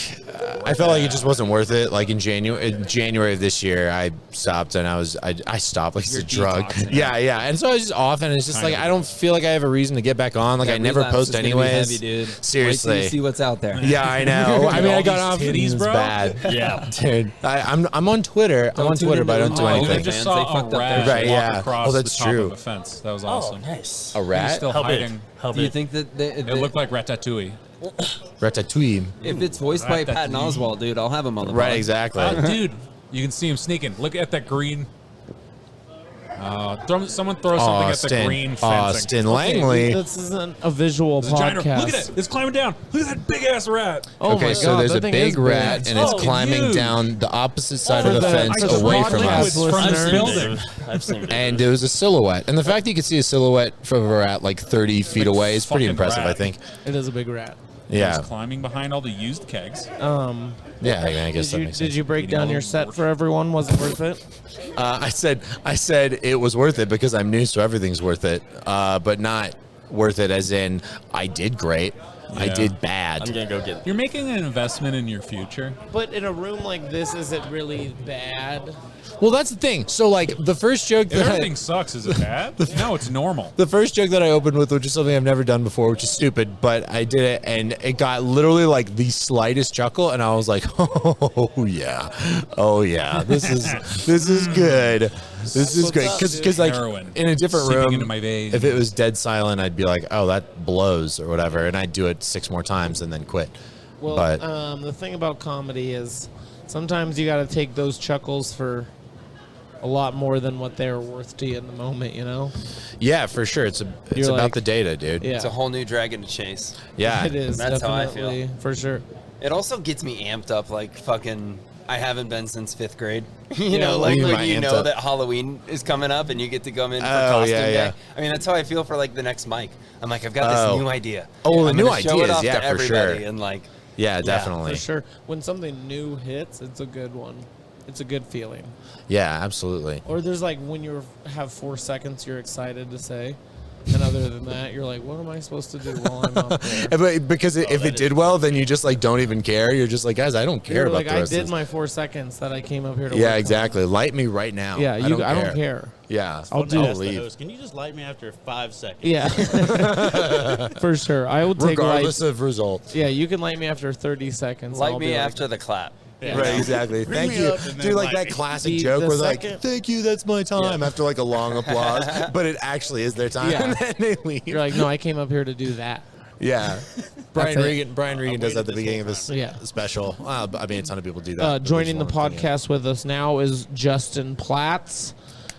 it just wasn't worth it. Like in January of this year, I stopped and I stopped like it's You're a drug. detoxing. Yeah, yeah. And so I was just off, and it's just like I don't feel like I have a reason to get back on. Like I never Relapse post is gonna be anyways. heavy, dude. Seriously. Wait till you see what's out there. Yeah, I know. I mean, I got All off. these It titties, was bro. bad. Yeah. Dude, I'm on Twitter. I'm on tune Twitter, but I into don't do them. I anything. just Fans, saw they a fucked up rat their shit. walk Yeah. across Oh, that's the top true. of a fence. That was Oh, awesome. nice. A He's rat? still How big? hiding. How Do you big? think that It looked like Ratatouille. Ratatouille. if it's voiced by Ratatouille. Patton Oswalt, dude, I'll have him on the Right, pod. exactly. Dude, you can see him sneaking. Look at that green. Someone throw something at the green fencing. Austin Langley. This isn't a visual There's a giant podcast. Look at it. It's climbing down. Look at that big ass rat. Oh Okay, my so God, there's that a thing big is rat, big. and it's Oh, climbing huge. down the opposite side For of the the- fence I just away watched from it. us. Listeners. From this building. I've seen it. And there was a silhouette. And the fact that you could see a silhouette from a rat like 30 feet away is pretty fucking impressive, rat. I think. It is a big rat. Yeah. He's climbing behind all the used kegs. Yeah, I guess that makes sense. Did you break Eating all down your the set work. for everyone? Was it worth it? I said it was worth it because I'm new, so everything's worth it. But not worth it as in I did great. I Yeah. did bad. I'm gonna go get. You're making an investment in your future. But in a room like this, is it really bad? Well, that's the thing. So, like, the first joke If that everything sucks, is it bad? No, it's normal. the first joke that I opened with, which is something I've never done before, which is stupid, but I did it, and it got literally like the slightest chuckle, and I was like, oh yeah, this is good. This is great because like Heroin in a different seeping room, into my veins. if it was dead silent, I'd be like, oh, that blows or whatever, and I'd do it 6 more times and then quit. Well, But the thing about comedy is sometimes you got to take those chuckles for a lot more than what they're worth to you in the moment, you know? yeah, for sure, it's You're about like- the data, dude. Yeah. It's a whole new dragon to chase. Yeah, It is. That's how I definitely, feel. For sure. It also gets me amped up like fucking I haven't been since 5th grade. you Yeah, know, what like do you when mean you by know amped up? that Halloween is coming up and you get to come in for Oh, costume yeah, day. yeah. I mean, that's how I feel for like the next mic. I'm like, I've got this Oh. new idea. Oh, the I'm new gonna show it ideas, off yeah, to for everybody sure. And like, Yeah, definitely. For sure. When something new hits, it's a good one. It's a good feeling. Yeah, absolutely. Or there's like when you have 4 seconds you're excited to say. And other than that, you're like, what am I supposed to do while I'm up there? But because if it did well, then you just like don't even care. You're just like, guys, I don't care You're about like, the I rest of did this. my 4 seconds that I came up here to work Yeah, on. exactly. Light me right now. Yeah, I don't care. Yeah, I'll do I'll it. leave. Can you just light me after 5 seconds? Yeah. For sure. I will take Regardless light. of results. Yeah, you can light me after 30 seconds. light I'll me be like, after the clap. Yeah. Right, exactly. Bring Thank me you. up and Do then, like that classic joke the where they're like, second- thank you, that's my time, after like a long applause, but it actually is their time, and then they leave. You're like, no, I came up here to do that. Yeah. Brian Regan does that at the beginning of his special. I mean, a ton of people do that. Joining the podcast with us now is Justin Platz.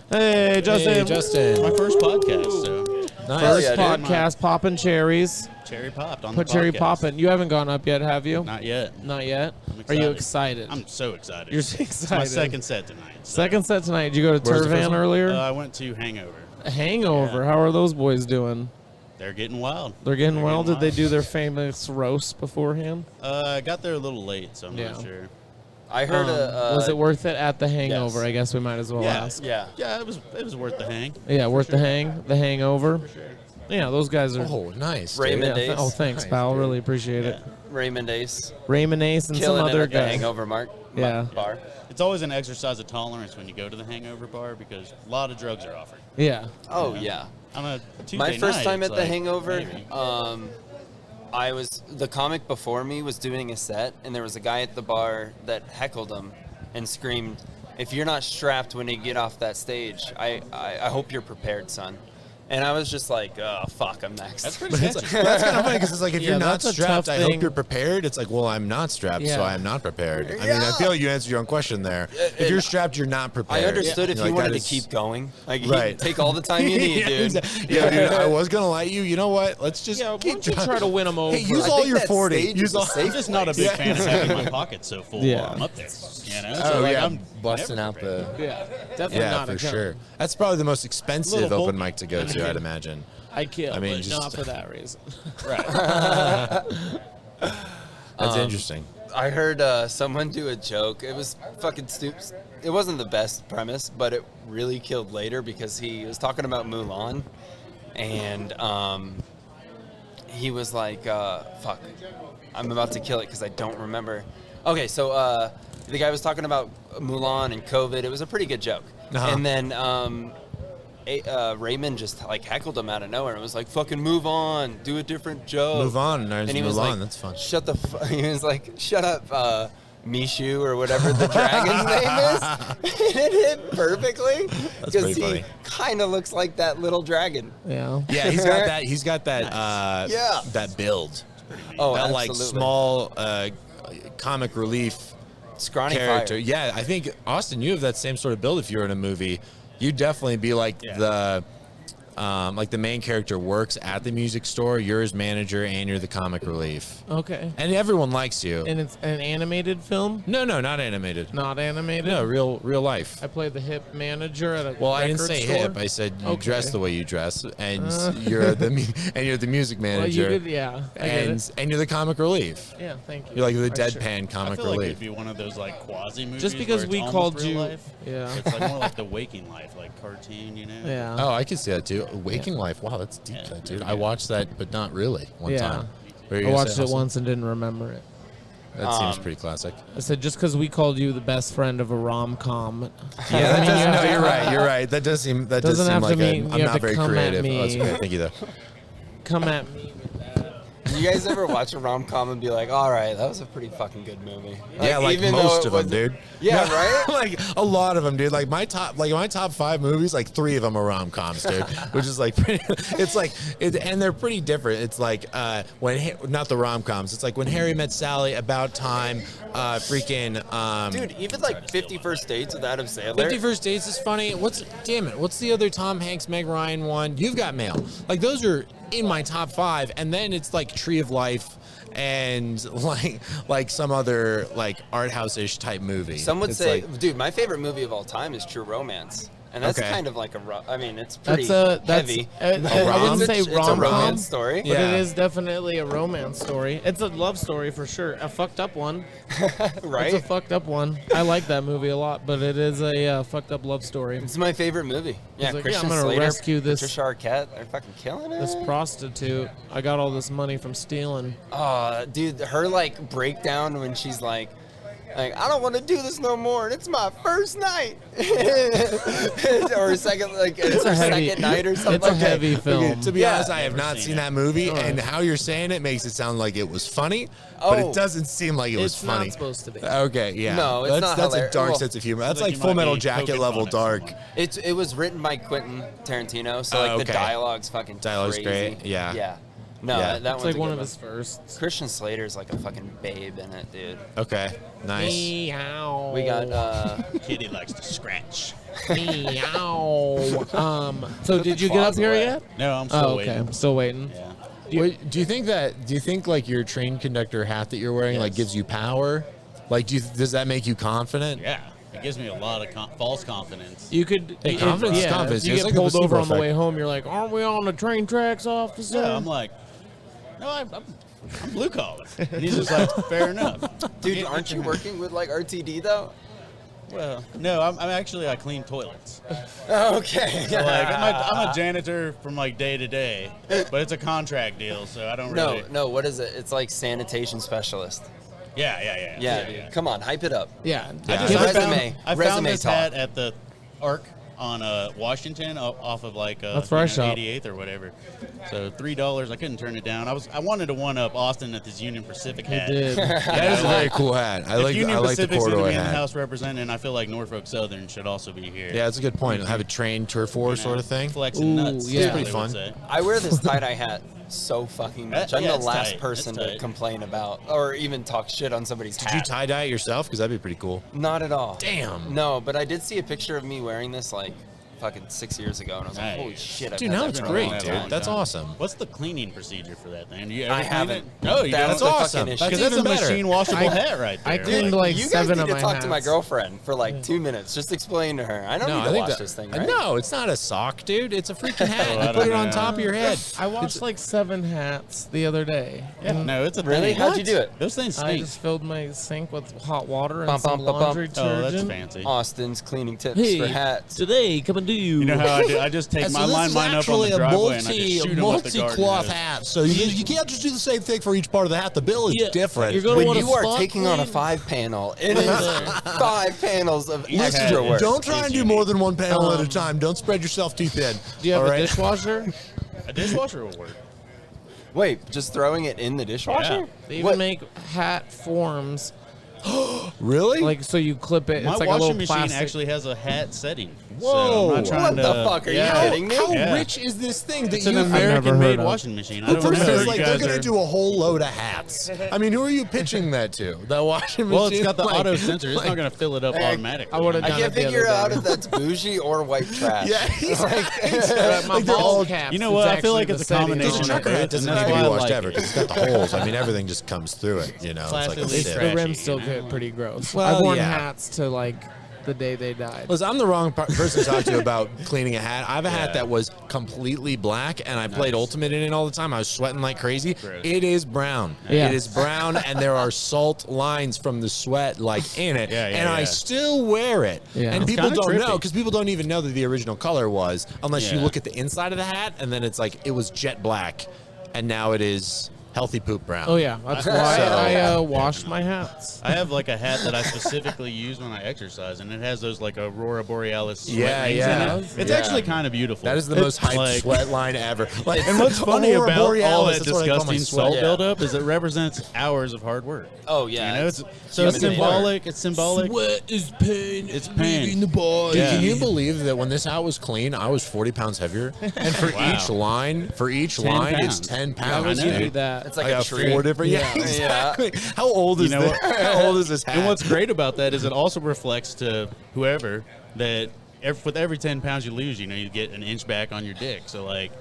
Hey, Justin. Hey, Justin. My first podcast. So. Nice. First podcast, popping cherries. Cherry popped on Put the cherry podcast. popping. You haven't gone up yet, have you? Not yet. Not yet. I'm Are you excited. excited? I'm so excited. You're so It's my excited. second set tonight. Second set tonight. Did you go to Where's the first Turvan one? earlier? I went to Hangover. Hangover. How are those boys doing? They're getting wild. They're getting well. Did they do their famous roast beforehand? I got there a little late, so I'm not sure. I heard was it worth it at the Hangover? Yes. I guess we might as well ask. Yeah, it was worth the hang. Yeah, worth the hang, the hangover. Yeah, those guys are. Oh, nice. Raymond Ace. Oh, thanks, Nice, pal. dude. Really appreciate it. Raymond Ace. Raymond Ace and Killing some it other at the guy. Hangover Yeah. bar. It's always an exercise of tolerance when you go to the Hangover bar because a lot of drugs are offered. Yeah. Oh, You know? yeah. On a Tuesday My first night, time it's at the like, Hangover, maybe. the comic before me was doing a set, and there was a guy at the bar that heckled him and screamed, "If you're not strapped when you get off that stage, I hope you're prepared, son." And I was just like, "Oh fuck, I'm next." That's But it's like, that's kind of funny because it's like if Yeah, you're not that's a strapped, tough I hope thing. you're prepared. It's like, well, I'm not strapped, so Yeah. I am not prepared. I mean, I feel like you answered your own question there. If you're strapped, you're not prepared. I understood if You're you like, wanted that to is- keep going, like Right. take all the time you need, Yeah, dude. exactly. Yeah, dude, I was gonna light you. You know what? Let's just Yeah, why keep don't you try to win them over? Hey, use I all think your that 40. stage Use is a all. safe I'm just not a big fan of having my pockets so full Yeah. while I'm up there. You know? Oh, So, like, yeah, I'm busting never out prepared. the. Yeah, definitely Yeah, not for a gun. sure. That's probably the most expensive Little open bulky. mic to go to, I'd imagine. I kill, I mean, but just- not for that reason. That's interesting. I heard someone do a joke. It was fucking stupid. It wasn't the best premise, but it really killed later because he was talking about Mulan, and he was like, "Fuck, I'm about to kill it because I don't remember." Okay, so the guy was talking about Mulan and COVID. It was a pretty good joke, Uh-huh. and then Raymond just like heckled him out of nowhere and was like, "Fucking move on, do a different joke." Move on, and he move was on. like, That's fun. Shut the. He was like, "Shut up, Mishu or whatever the dragon's name is." And it hit perfectly That's because pretty he funny. kind of looks like that little dragon. Yeah. Yeah, he's got that. He's got that. Yeah. That build. Oh, that like absolutely. small comic relief Scrawny character. fire. Yeah, I think Austin, you have that same sort of build. If you were in a movie, you'd definitely be like the main character works at the music store. You're his manager, and you're the comic relief. Okay. And everyone likes you. And it's an animated film? No, not animated. Not animated? No, real life. I play the hip manager at a Well, I didn't record say store? hip. I said you Okay. dress the way you dress, and you're the music Well, you manager. did, yeah. I get it. and you're the comic relief. Yeah, thank you. You're like the For sure. deadpan I comic feel like relief. it'd be one of those like quasi movies. Just because where we it's called almost real you- life. yeah. It's like more like the waking life, like cartoon, you know? Yeah. Oh, I can see that too. Waking Life. Wow, that's deep, cut, dude. I watched that, but not really. One Yeah. time. What were you I gonna watched say, it Austin? once and didn't remember it. That seems pretty classic. I said just because we called you the best friend of a rom-com. Yeah, that doesn't mean does, you have no, to you're come- right. You're right. That does seem. That Doesn't does seem have to like mean I'm you not have to very come at creative. Oh, that's me. okay. Thank you, though. Come at me with that. You guys ever watch a rom-com and be like, "All right, that was a pretty fucking good movie"? Yeah, like even though most it of them, wasn't- dude. Yeah, No, right. Like a lot of them, dude. Like my top 5 movies, like 3 of them are rom-coms, dude. Which is like pretty. It's like, and they're pretty different. It's like not the rom-coms. It's like When Harry Met Sally, About Time, Dude, even like 50 First Dates with Adam Sandler. 50 First Dates is funny. What's the other Tom Hanks, Meg Ryan one? You've Got Mail. Like those are in my top 5, and then it's like Tree of Life and like some other like art house-ish type movie. Some would It's say, like- dude, my favorite movie of all time is True Romance. And that's Okay. kind of like it's pretty That's heavy. I wouldn't say It's a rom-com, romance story. but it is definitely a romance story. It's a love story for sure. A fucked up one. Right? It's a fucked up one. I like that movie a lot, but it is a fucked up love story. It's my favorite movie. Yeah, He's like, Christian I'm gonna Slater, rescue this Patricia Arquette, they're fucking killing it. this prostitute. I got all this money from stealing. Dude, her like breakdown when she's like, Like, I don't want to do this no more, and it's my first night. Or second, like, it's our second night or something. It's a heavy film. Okay, to be honest, I have not seen that movie, and how you're saying it makes it sound like it was funny, but it doesn't seem like it was funny. It's not supposed to be. Okay, yeah. No, it's not That's a hilarious. dark Well, sense of humor. That's like Full Metal Jacket level dark. It was written by Quentin Tarantino, so like the dialogue's fucking Dialogue's crazy. great, yeah. Yeah. No, Yeah. that It's one's like a one good of one. his first. Christian Slater's like a fucking babe in it, dude. Okay, nice. Meow. We got Kitty likes to scratch. Meow. So did you get up here yet? No, I'm still okay. waiting. I'm still waiting. Yeah. Do you think like your train conductor hat that you're wearing like gives you power? Like, does that make you confident? Yeah. It gives me a lot of false confidence. You could. Hey, confidence is confidence. You It's get like a pulled over placebo on the way effect. home. You're like, aren't we on the train tracks, officer? Yeah, I'm like, no, I'm blue collar. And he's just like, fair enough. Dude, aren't you working with like RTD though? Well, no, I'm actually, I clean toilets. Okay. So like, I'm a janitor from like day to day, but it's a contract deal, so I don't really. No, what is it? It's like sanitation specialist. Yeah. Dude. Come on, hype it up. Yeah. I found Resume this talk. hat at the Arc on Washington off of like That's where I shop. 88th or whatever. So $3, I couldn't turn it down. I wanted to one up Austin at this Union Pacific hat. did. That is a very cool hat. I like Union the Pacific's corduroy gonna be in the hat. house representing. I feel like Norfolk Southern should also be here. Yeah, that's a good point. Have a train turf war sort of thing. Flexing nuts. It's pretty fun. I wear this tie-dye hat so fucking much. I'm Yeah, the it's last tight. person It's to tight. complain about or even talk shit on somebody's Did hat. you tie dye it yourself? Because that'd be pretty cool. Not at all. Damn. No, but I did see a picture of me wearing this like fucking 6 years ago, and I was like, Nice. holy shit. I've Dude, had now that it's for a great, long dude. time. That's awesome. What's the cleaning procedure for that, man? You I ever clean haven't. it? No, you That's don't. the awesome. fucking issue. That's Because that's a even better. machine washable hat right there. I cleaned like you guys 7 need of to my talk hats. to my girlfriend for like 2 minutes. Just explain to her. I don't need to wash this thing, right? No, it's not a sock, dude. It's a freaking hat. I You put it don't on know. top of your head. I washed like 7 hats the other day. Yeah, no, it's a Really? thing. How'd you do it? Those things I stink. just filled my sink with hot water and Bum, some bum, bum, bum. laundry Oh, that's detergent. fancy. Austin's cleaning tips Hey, for hats. today, come and do. You know how I do? I just take line mine up on the driveway and I just shoot them with the garden hose. hat. So you can't just do the same thing for each part of the hat. The bill is different. You're gonna When want you are taking on a 5-panel, it is 5 panels of extra work. Don't try and do more than one panel at a time. Don't spread yourself too thin. Do you have All a right? dishwasher? A dishwasher will work. Wait, just throwing it in the dishwasher? Yeah. They even What? make hat forms, Really? like so you clip it. My It's like a washing little machine plastic. actually has a hat setting. Whoa. So I'm not trying What to, the fuck? Are you kidding me? How Yeah. rich is this thing that It's you an never heard American-made of. washing machine. I The don't person know. is You like, they're guys going to are- do a whole load of hats. I mean, who are you pitching that to? That washing machine? Well, it's got the Like- auto sensor. It's not going to fill it up Hey, automatically. I would've I done can't it the figure other out day. if that's bougie or white trash. Yeah, My like they're ball all caps. You know what? is I feel like actually it's the a setting. combination The of trucker hat both, doesn't and have that's to be why I washed like ever it. because it's got the holes. I mean, everything just comes through it. You know, it's like a Classically sieve. The rims trashy, still you get know? pretty gross. Well, I've worn yeah. hats to like the day they died. Listen, I'm the wrong person to talk to about cleaning a hat. I have a hat Yeah. that was completely black, and I played Ultimate in it all the time. I was sweating like crazy. Gross. It is brown. Yeah. It is brown, and there are salt lines from the sweat like in it. Yeah, and I still wear it. Yeah. And It's people kinda don't know trippy. because people don't even know that the original color was unless you Yeah. look at the inside of the hat, and then it's like it was jet black, and now it is healthy poop brown. Oh yeah, that's why I wash my hats. I have like a hat that I specifically use when I exercise, and it has those like Aurora Borealis sweat Yeah, rings yeah. in it. It's Yeah. actually kind of beautiful. That is the most hyped sweat line ever. Like, And what's funny Aurora about all Borealis, that that's what I call my disgusting sweat sweat. buildup is it represents hours of hard work. Oh, yeah. You know, it's so human it's symbolic. It's symbolic. Sweat is pain. It's pain. The body. Dude, Yeah. can you believe that when this hat was clean, I was 40 pounds heavier? And for Wow. each line, 10 it's pounds. 10 How pounds. would you dude. do that? It's like I a got tree. 4 different. Yeah, Yeah. exactly. How old is You know this? what? How old is this hat? And what's great about that is it also reflects to whoever that with every 10 pounds you lose, you know, you get an inch back on your dick. So like,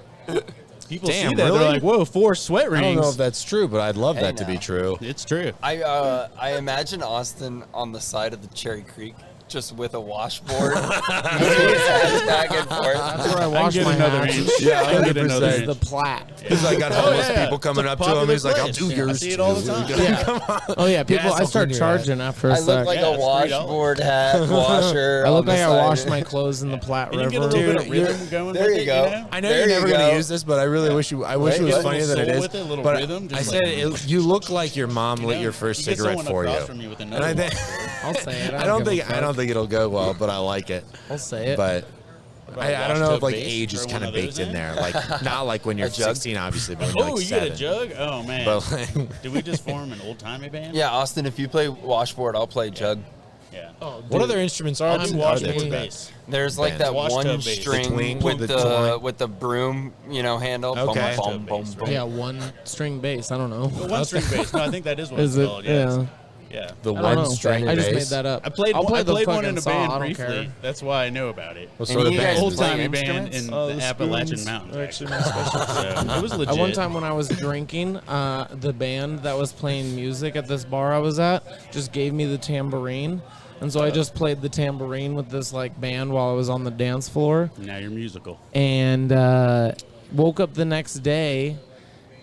people Damn, see that really? they're like, "Whoa, 4 sweat I rings." don't know if that's true, but I'd love Hey, that to be now. true. It's true. I imagine Austin on the side of the Cherry Creek just with a washboard. Back and forth. That's where I wash my hands. Yeah, I get 100%. the Platt. He's like got homeless people coming up to him. He's like, I'll do yours. I see it all the time. Yeah. Come on. Oh yeah, people. Yes, I I'll start clean your charging after a I sec. look like a washboard hat washer. I look on the like I side. wash my clothes in the Platte Can you River. get a little bit of Dude, rhythm going there with you it, go. you know? I know There you're you never going go. to use this, but I really wish you. I wish Right? it was Get a funny little that it soul is. with it, a little But rhythm, I just said like- you look like your mom lit your first You get cigarette someone for you. across from you with And another I think I'll say it. I don't think it'll go well, but I like it. I'll say it. But About I don't wash know tub if like base, age is throw kind one of of baked those in in? there, like not like when you're A jug? 16, obviously, but when you're Oh, like you get 7. a jug? Oh man! But like, Did we just form an old timey band? Yeah, Austin, if you play washboard, I'll play jug. Yeah. Oh, what other instruments are I'll there? do Are there washboard for that? bass. There's like that Wash one tub bass. string The twink, with the the twink. with the broom, handle. Okay. Boom, boom, boom, boom. Yeah, one string bass. I don't know. The one string bass. No, I think that is what Is it's it? called. Yeah. Yeah. The I don't one know. string I just bass. made that up. I played I'll play I the played one fucking in a saw, band I don't briefly. care. That's why I know about it. What And sort of you band? guys Old timey play band instruments? in Oh, the the Appalachian spoons Mountains. are Actually. actually my specialty. So it was legit. One time when I was drinking, the band that was playing music at this bar I was at just gave me the tambourine. And so I just played the tambourine with this like band while I was on the dance floor. Now you're musical. And woke up the next day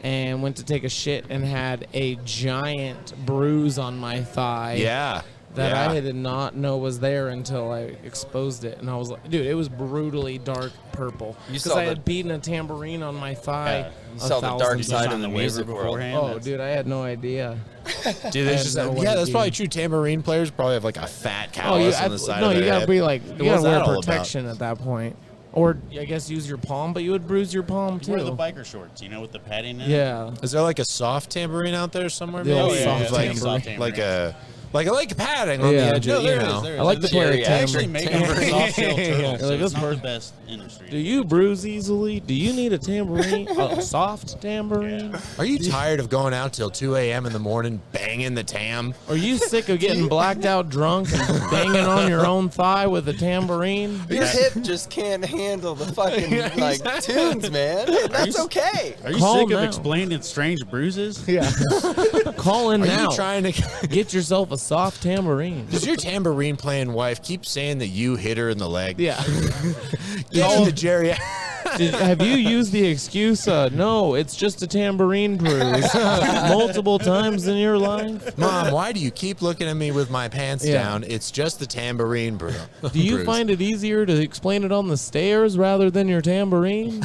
and went to take a shit and had a giant bruise on my thigh. Yeah. That Yeah. I did not know was there until I exposed it. And I was like, dude, it was brutally dark purple. You Because saw I the- had beaten a tambourine on my thigh. You saw the dark 1,000 side of times. the the waiver music world. beforehand. Oh, That's- dude, I had no idea. Dude, I there's had just no yeah, that's idea. probably true. Tambourine players probably have like a fat Oh, callus on the side no, of you their gotta hip. be like, you What's gotta that wear all about? protection at that point. Or I guess use your palm, but you would bruise your palm You wear too. the biker shorts, with the padding in it. Yeah. Is there like a soft tambourine out there somewhere? The maybe? old soft like, tambourine. like padding on the Yeah. edge No, of, there is. There is. I like to play It's a actually tambourine. made for soft shell turtles, Like, so this it's not the person- best industry. Do you bruise easily? Do you need a tambourine? A soft tambourine? Are you tired of going out till 2 a.m. in the morning banging the tam? Are you sick of getting blacked out drunk and banging on your own thigh with a tambourine? Your hip just can't handle the fucking tunes, man. That's okay. Are you Call sick of now. explaining strange bruises? Yeah. Call in Are now. you trying to Get yourself a soft tambourine. Does your tambourine playing wife keep saying that you hit her in the leg? Yeah. Get in the Jerry. Have you used the excuse, no, it's just a tambourine bruise multiple times in your life? Mom, why do you keep looking at me with my pants Yeah. down? It's just the tambourine bruise. Do you find it easier to explain it on the stairs rather than your tambourine?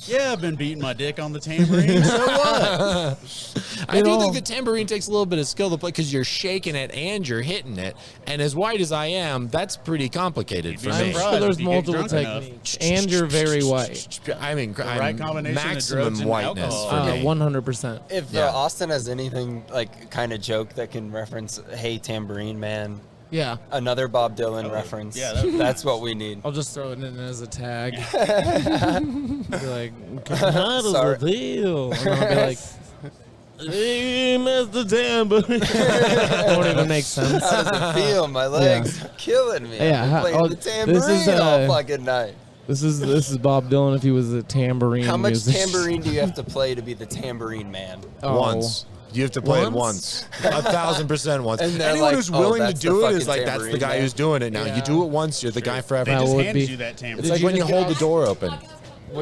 Yeah, I've been beating my dick on the tambourine. So what? I do think the tambourine takes a little bit of skill to play because you're shaking it and you're hitting it. And as white as I am, that's pretty complicated for I'm me. sure there's if you get multiple drunk enough. techniques. And you're very white. I mean, right I'm combination of maximum drugs and whiteness alcohol. for me. 100%. If Yeah. Austin has anything like kind of joke that can reference "Hey Tambourine Man," Yeah. another Bob Dylan reference, yeah, that- that's what we need. I'll just throw it in as a tag. Be like, how does Sorry. it feel? And then I'll be like, hey, Mr. Tambourine. Won't even make sense. How does it feel? My legs are killing me. Yeah, I've been playing the this tambourine is, all fucking night. This is Bob Dylan if he was a tambourine How much musician. tambourine do you have to play to be the tambourine man? Oh. Once. You have to play it once. 1,000% once. And they're Anyone like, who's "Oh, willing to that's do the it is fucking like, that's the tambourine guy man." who's doing it now. You do it once, you're the guy forever. They just would handed be- you that tambourine. It's like when you hold the door open.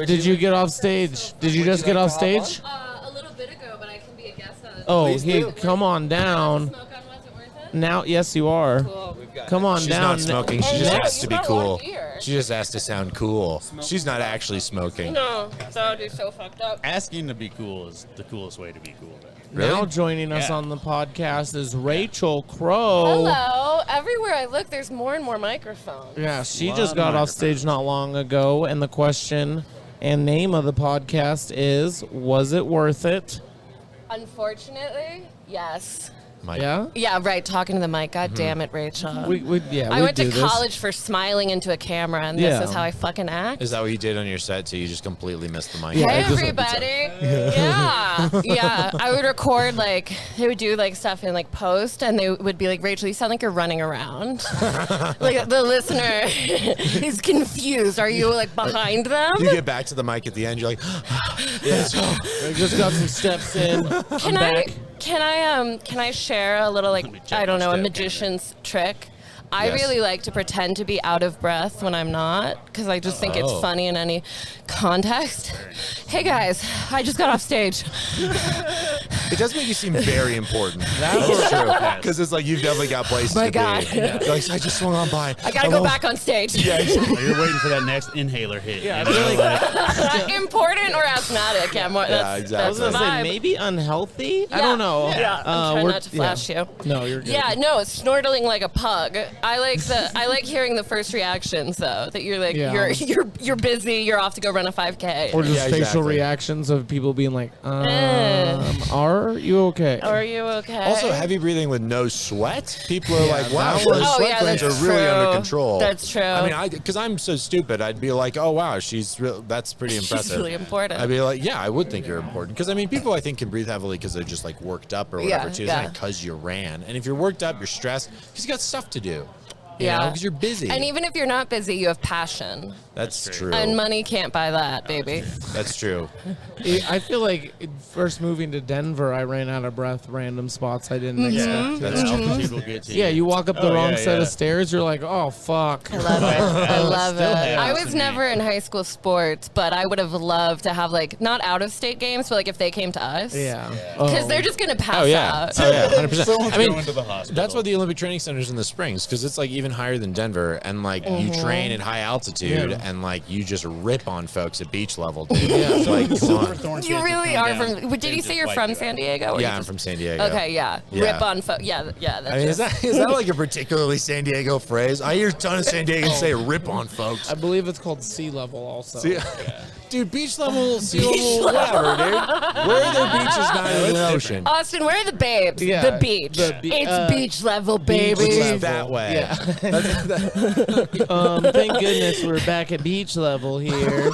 Did you get off stage? Did you just get off stage? A little bit ago, but I can be a guest on it. Oh, Please hey, do. come on down. Smoke on Was It Worth It? Now, yes, you are. Cool. Come on She's down. not smoking. She just no, has to you be got cool. one here. She just has to sound cool. She's not actually smoking. No, that would be so fucked up. Asking to be cool is the coolest way to be cool. Now joining us Yeah. on the podcast is Racheal Crow. Hello. Everywhere I look, there's more and more microphones. Yeah, she Lot just of got off microphones. stage not long ago, and the question and name of the podcast is, was it worth it? Unfortunately, yes. Yeah? Yeah, right. Talking to the mic. God damn it, Rachel. I I do went to this. college for smiling into a camera, and Yeah. this is how I fucking act. Is that what you did on your set too? You just completely missed the mic? Yeah, Hey it just- everybody! Yeah. I would record they would do stuff in post, and they would be like, "Rachel, you sound like you're running around." Like the listener is confused. Are you behind them? You get back to the mic at the end, you're like, yes. I just got some steps in. I'm back. Can I share a little I don't know, a magician's trick? I Yes. really like to pretend to be out of breath when I'm not, because I just think it's Oh. funny in any context. Hey guys, I just got off stage. It does make you seem very important. That's true. Because it's like you've definitely got places My to God. be. You're like, I just swung on by. I gotta go back on stage. Or you're waiting for that next inhaler hit. Yeah, you know, like- Important or asthmatic? Yeah, more. Yeah, That's, exactly. I was gonna that's the say vibe. maybe unhealthy. I Yeah. don't know. Yeah, I'm trying we're- not to flash you. No, you're good. Yeah, no, snortling like a pug. I like hearing the first reactions though. That you're like Yeah. you're busy. You're off to go run a 5K. Or just Yeah, facial exactly. reactions of people being like, "Are you okay?" Are you okay? Also, heavy breathing with no sweat. People are like, wow, that those was- Oh, sweat yeah, glands are that's really under true. control. That's true. I mean, because I'm so stupid, I'd be like, oh, wow, that's pretty impressive. She's really important. I'd be like, yeah, I would think you're important. Because, I mean, people I think can breathe heavily because they're just like worked up or whatever, Yeah, too. It's yeah. not because you ran. And if you're worked up, you're stressed because you got stuff to do. Yeah. Because you're busy. And even if you're not busy, you have passion. That's true. And money can't buy that, baby. That's true. I feel like first moving to Denver, I ran out of breath. Random spots I didn't expect. That's altitude will get to you. Yeah, you walk up the Oh, wrong yeah, set yeah. of stairs, you're like, oh fuck. I love it. I love Still it. happens I to was me. never in high school sports, but I would have loved to have like not out of state games, but like if they came to us. Yeah. Because they're just gonna pass Oh yeah, out. oh yeah, 100%. Someone's I mean, going to the hospital. that's why the Olympic Training Center's in the Springs, because it's like even higher than Denver, and like you train at high altitude, and like you just rip on folks at beach level, dude. Like, come on. You really are from. Did you say you're from San Diego? or Yeah, you I'm just- from San Diego. Okay, yeah. Yeah. Rip on. Yeah. That's I mean, is just- that like a particularly San Diego phrase? I hear a ton of San Diegans say "rip on" folks. I believe it's called sea level also. Dude, beach level, sea level, whatever, dude. Where are there beaches not in the ocean? Austin, where are the babes? Yeah, The beach. the It's beach level, baby. Which is that way. Yeah. Thank goodness we're back at beach level here.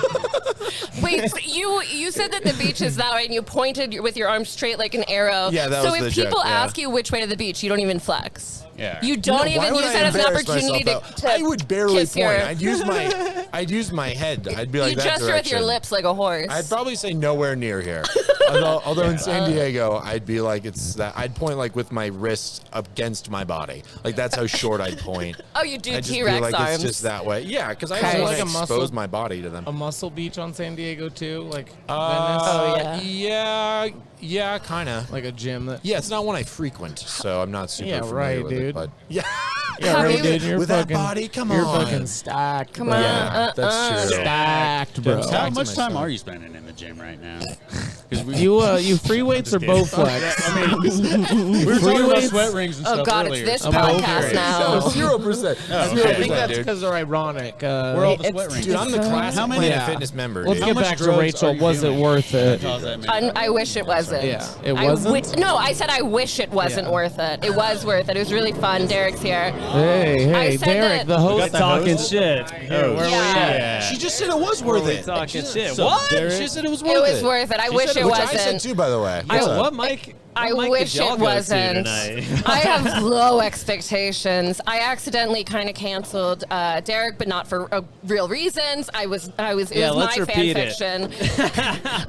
Wait, so you said that the beach is that way, and you pointed with your arm straight like an arrow. Yeah, that so was if the people joke, yeah. ask you which way to the beach, you don't even flex. Yeah. You don't No, why even would use I that as an embarrass opportunity myself, to though? I would barely kiss point. your- I'd use my head. I'd be like you that gesture with your direction. lips like a horse. I'd probably say nowhere near here. Although in San Diego, I'd be like it's that. I'd point like with my wrist against my body. Like that's how short I'd point. Oh, you do I'd just be T-Rex like, arms. It's just that way. Yeah, because I Okay. also Like like a muscle- expose my body to them. A muscle beach on San Diego too, like Oh, yeah, kind of. like a gym that. Yeah, it's not one I frequent, so I'm not super Yeah, familiar right, with it. dude. But yeah, Yeah, Have right, you- dude. You're with that fucking, body, come you're on. fucking stacked. Come bro. on. Yeah, that's true. Stacked, bro. Don't How talk to much time myself. are you spending in the gym right now? You free weights or bow flex? I mean, we were talking about weights? sweat rings and Oh stuff God, earlier. it's this I'm both podcast ways. now. 0%. I think that's because they're ironic. We're all the It's- sweat rings. Dude, I'm the classic How many- Planet Yeah. Fitness member. Let's dude. get much back to drugs are Rachel. you Was it doing? worth it? Cause that many- I wish it wasn't. Yeah, it I wasn't? no, I said I wish it wasn't Yeah. worth it. It was worth it. It was really fun. Derek's here. Hey, I hey, said Derek, that- the host. Talking shit. Here, where Yeah. we at? Yeah. She just said it was worth We it. talking shit. So, What? Derek- She said it was worth It it. was worth it. I She wish said it which wasn't. I said too, by the way. Yo, What's up? what mic? I what mic wish did y'all it go to wasn't. tonight? I have low expectations. I accidentally kind of canceled Derek, but not for real reasons. It was Yeah, my let's fan repeat it. fiction.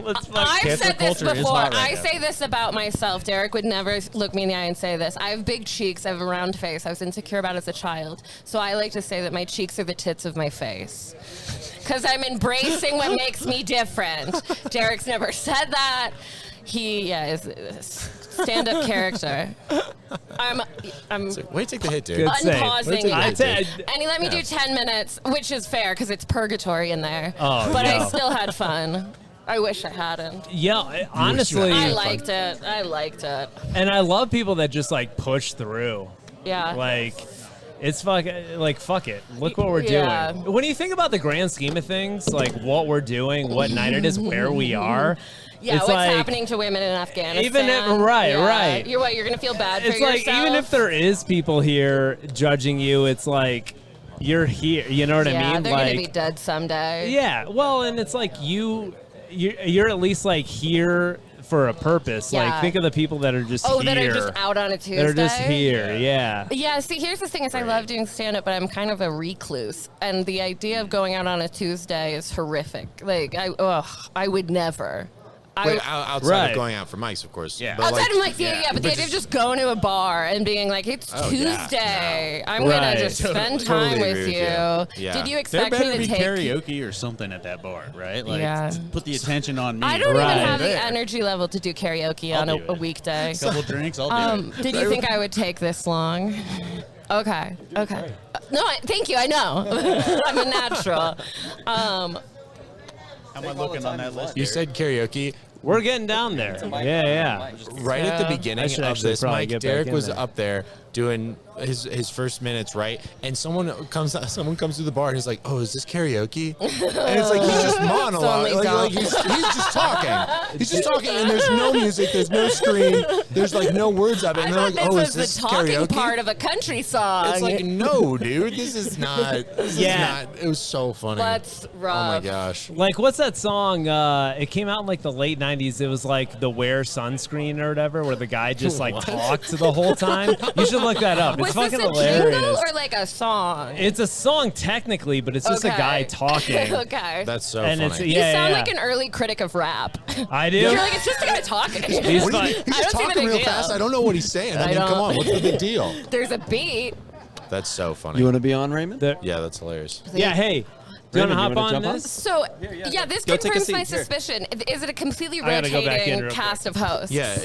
Let's fuck. I've Cancel said this culture is before. hot right I now. say this about myself. Derek would never look me in the eye and say this. I have big cheeks. I have a round face. I was insecure about it as a child. So I like to say that my cheeks are the tits of my face. Because I'm embracing what makes me different. Derek's never said that. He is a stand-up character. I'm Wait, take the hit, dude. Good save. unpausing I it. said- And he let me do 10 minutes, which is fair because it's purgatory in there. Oh, but I no. still had fun. I wish I hadn't. Yeah, honestly, I liked it. I liked it. and I love people that just like push through. Yeah. Like, it's fuck it. Look what we're Yeah. doing. When you think about the grand scheme of things, like what we're doing, what night it is, where we are. Yeah, it's what's like, happening to women in Afghanistan. Even if- right, Yeah. right. You're what? You're gonna feel bad for It's yourself. like even if there is people here judging you, it's like you're here. You know what I yeah, mean? they're Like, gonna be dead someday. yeah. Well, and it's like you're at least like here for a purpose. Yeah. Like think of the people that are just Oh, here. that are just out on a Tuesday. They're just here. Yeah. Yeah, see, here's the thing is I love doing stand-up, but I'm kind of a recluse. And the idea of going out on a Tuesday is horrific. Like, I would never. Outside of going out for mics, of course. Yeah. Outside of mics, yeah. But the idea of just going to a bar and being like, it's Tuesday. I'm going to just spend time with you. Yeah. Did you There expect better me to be take... karaoke or something at that bar, right? Like, put the attention on me. I don't even have the energy level to do karaoke on a weekday. A couple drinks, I'll do it. Did you think I would take this long? Okay. No, thank you. I know. I'm a natural. How am I looking on that list? You said karaoke. We're getting down there. Yeah. Right at the beginning of this, Mike, Derek was there. up there doing his first minutes, right? And someone comes through the bar and he's like, "Oh, is this karaoke?" And it's like he's just monologue, like he's just talking. He's just talking, and there's no music, there's no screen, there's like no words of it. And they're like, "Oh, is this the talking karaoke?" part of a country song. It's like, no, dude, this is not. This is not. It was so funny. That's rough. Oh my gosh. Like, what's that song? It came out in like the late 90s. It was like the Wear Sunscreen or whatever, where the guy just like talked the whole time. You should look that up. It's Was fucking this a hilarious. jingle or like a song? It's a song technically, but it's just a guy talking. Okay. That's so And funny. it's- You yeah, sound yeah. like an early critic of rap. I do. You're like, it's just a guy talking. He's I just don't see the talking big real deal. fast. I don't know what he's saying. I mean, don't. come on, what's the big deal? There's a beat. That's so funny. You want to be on, Raymond? Yeah, that's hilarious. Yeah, hey. Do you want to Raymond, hop you on wanna this? So, yeah, this Go take a confirms seat. my Here. suspicion. Is it a completely I gotta go back in rotating real cast of hosts? Yeah.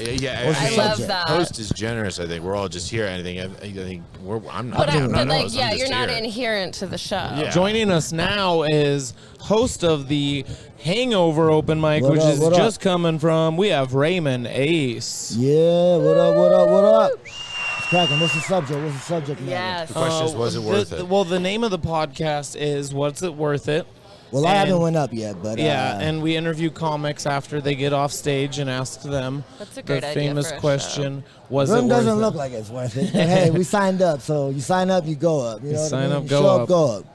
I love that. Host is generous. I think we're all just here. I think I'm not. But, I'm not a like, host, yeah, I'm you're just not here. inherent to the show. Yeah. Joining us now is host of the Hangover open mic, What which up, is what up? just coming from. We have Raymond Ace. Yeah, what up? It's cracking. What's the subject? Yes. The question is, was it worth it? Well, the name of the podcast is "What's It Worth It." Well, I haven't went up yet, but yeah, and we interview comics after they get off stage and ask them That's a great the idea famous for a question: Was room it doesn't worth look it? like it's worth it. But hey, we signed up, so you sign up, you go up. You know what sign I mean? up, go Show up. up, go up.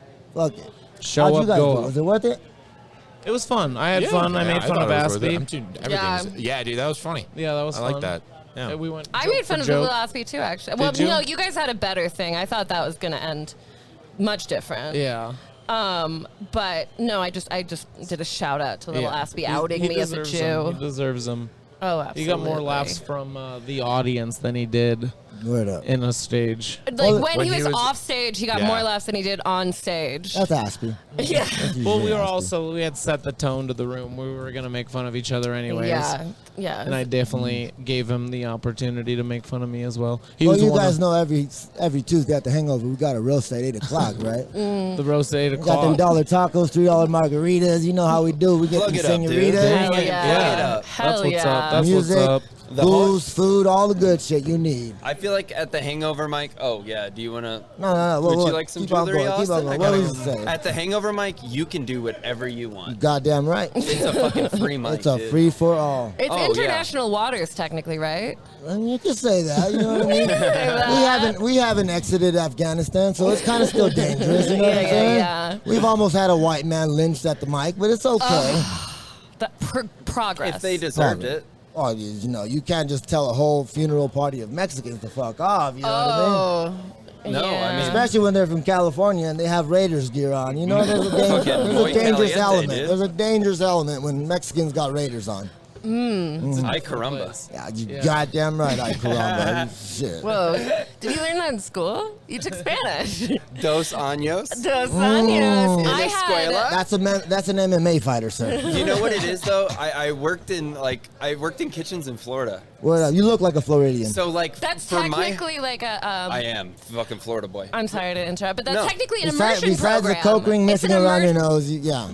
Fuck it. Show How'd up, you guys go do? up. Was it worth it? It was fun. I had Yeah, fun. I yeah, made fun thought of it was worth it. Aspy. Yeah, dude, that was funny. Yeah, that was I fun. like that. Yeah. We went. I joke made fun for of joke. Lil Aspy too, actually. Well, Did you? no, you guys had a better thing. I thought that was going to end much different. Yeah. But no, I just did a shout out to Lil Yeah. Aspy outing He me as a deserves Jew. them. He deserves them. Oh, absolutely. He got more laughs from the audience than he did in a stage. Like when he was off stage, he got Yeah. more laughs than he did on stage. That's Aspy. Yeah. Well, we had set the tone to the room. We were gonna make fun of each other anyways. Yeah. And I definitely gave him the opportunity to make fun of me as well. Well, was you one guys of- know every Tuesday at the Hangover, we got a roast at 8 o'clock, right? the roast at 8 We got them o'clock. $1 tacos, $3 margaritas. You know how we do. We get Plug them it up, dude. senoritas. Hell yeah. That's what's up. That's Music, what's up. The booze, food, all the good shit you need. I feel like at the Hangover mic. Oh yeah. Do you want to? No. Would What? you like some Keep on jewelry, going, keep on Austin? going. I What gotta was go. you saying? At the Hangover mic, you can do whatever you want. Goddamn right. It's a fucking free mic. It's a dude. free for all. It's Oh, international waters, technically, right? And you can say that, you know what I mean? we haven't exited Afghanistan, so it's kind of still dangerous. You know what I'm saying? Yeah. We've almost had a white man lynched at the mic, but it's okay. Progress. If they deserved it. Oh, you know, you can't just tell a whole funeral party of Mexicans to fuck off. You know what I mean? No, I mean, Especially when they're from California and they have Raiders gear on. You know, there's Fucking a Muy dangerous Caliente, element. dude. There's a dangerous element when Mexicans got Raiders on. Ay caramba. Yeah, you goddamn right, I caramba. Shit. Whoa. Did you learn that in school? You took Spanish. Dos años. Dos años. In I la escuela? had... That's an MMA fighter, sir. You know what it is though? I worked in kitchens in Florida. What up? You look like a Floridian. So like That's for my technically like a... I am fucking Florida boy. I'm sorry to interrupt, but that's No. technically an Besides immersion program. the coke ring It's missing an around your immersion- nose, yeah.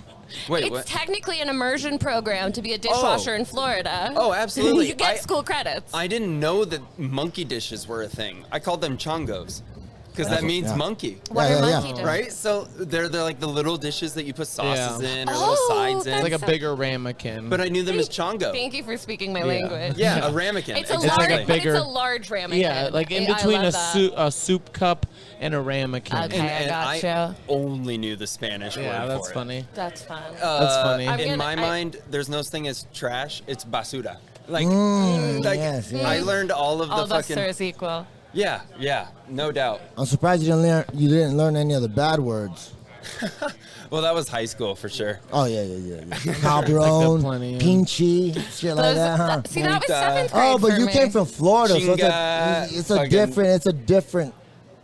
Wait, it's what? technically an immersion program to be a dishwasher in Florida. Oh, absolutely. You get school credits. I didn't know that monkey dishes were a thing. I called them chongos. Because that means monkey. What are monkey dishes? Right? So they're like the little dishes that you put sauces in or Oh, little sides in. It's like a bigger ramekin. But I knew them as chongo. Thank you for speaking my language. Yeah, a ramekin. It's a exactly. large, like a but it's bigger- a large ramekin. Yeah, like in I between love that. a soup cup and a ramekin. Okay, I gotcha. I only knew the Spanish Yeah, word that's for funny. it. That's fun. That's funny. In my mind, there's no such thing as trash. It's basura. Like, yes, yes. I learned all of All the of us fucking. are equal. Yeah, no doubt. I'm surprised you didn't learn any of the bad words. Well, that was high school for sure. Oh yeah. Cabron, Pinchy, shit like that, huh? See, that was 7th grade Oh, but for you me. came from Florida, so Chinga, it's a fucking different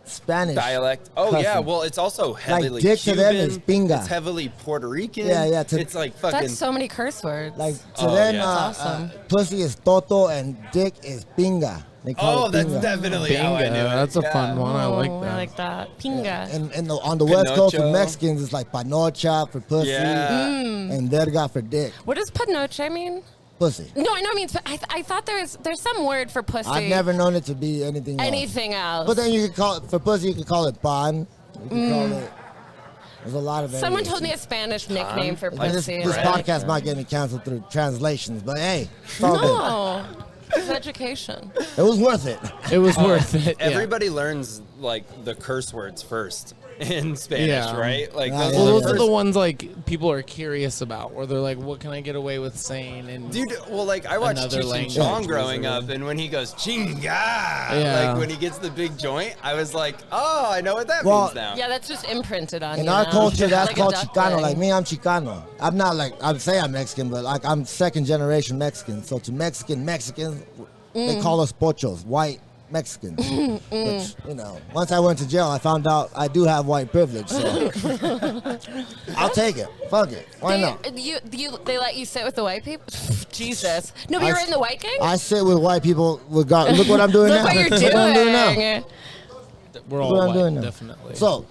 Spanish dialect. Oh cussing. yeah, well it's also heavily dick to Cuban. them is pinga. It's heavily Puerto Rican. Yeah. It's like fucking. That's so many curse words. Like to Oh, them, yeah. That's awesome. pussy is toto and dick is pinga. They call Oh, it that's pinga. definitely how I knew it. That's a Yeah. fun one. I like Oh, that. I like that. Pinga. And on the West Coast Pinocho. with Mexicans, it's like panocha for pussy Yeah. and verga for dick. What does panoche mean? Pussy. No, I mean, I thought there's some word for pussy. I've never known it to be anything else. Anything else. But then you could call it, for pussy, you could call it pan. You could call it, there's a lot of Someone told me a variations. Spanish nickname for And pussy. This and I like podcast it. might get me canceled through translations, but hey, it's all good. No. It's education. It was worth it. It was worth it. Yeah. Everybody learns like the curse words first in Spanish, Yeah. right? Like Yeah, those, yeah. are the Those are first- the ones like people are curious about, where they're like, "What can I get away with saying?" And Dude, well, like I watched Another Cheech and language Chong was growing a- up, and when he goes chinga, Yeah. like when he gets the big joint, I was like, oh, I know what that Well, means now. Yeah, that's just imprinted on In you. our now. culture, that's Like a called duckling. Chicano. Like me, I'm Chicano. I'm not like, I'd say I'm Mexican, but like I'm second generation Mexican. So to Mexicans, they call us pochos, white Mexicans. Which, you know, once I went to jail, I found out I do have white privilege. So I'll take it. Fuck it. Why not? They let you sit with the white people? Jesus. No, but I you're s- in the white gang? I sit with white people. Look what I'm doing Look now. what you're Look what I'm doing now. doing. we're Look all what I'm white, doing now. definitely. So,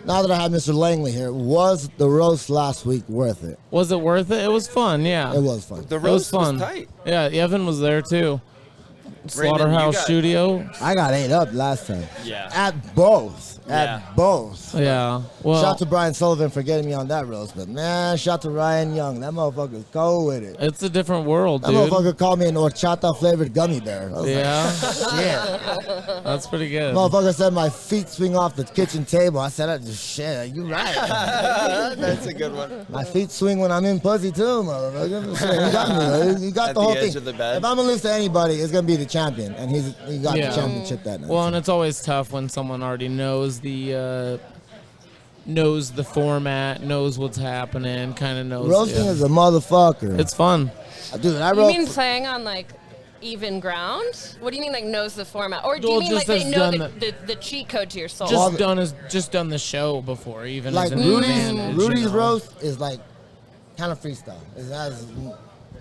now that I have Mr. Langley here, was the roast last week worth it? Was it worth it? It was fun. Yeah, It was fun. The it was roast fun. tight. Yeah, Evan was there too. Slaughterhouse you got- Studio. I got ate up last time. Yeah. At both. Yeah. At both. Yeah. Well, Shout to Brian Sullivan for getting me on that roast, but man, shout to Ryan Young. That motherfucker's cold with it. it's a different world, That dude. motherfucker called me an horchata flavored gummy bear. I was Yeah. like, shit. That's pretty good. Motherfucker said my feet swing off the kitchen table. I said, shit, you right. That's a good one. My feet swing when I'm in pussy too, motherfucker. Shit, you got me. You got At the the whole edge thing. of the bed. If I'm gonna lose to anybody, it's gonna be the champion, and he got Yeah. the championship that night. Well, and it's always tough when someone already knows the format, knows what's happening, kind of knows. Roasting yeah. is a motherfucker. It's fun. Dude, I You wrote. mean playing on like even ground? What do you mean like knows the format? Or do you Well, mean like just they has know done the cheat code to your soul? Just done the show before, even like as an advantage, Rudy's you know? roast is like kind of freestyle.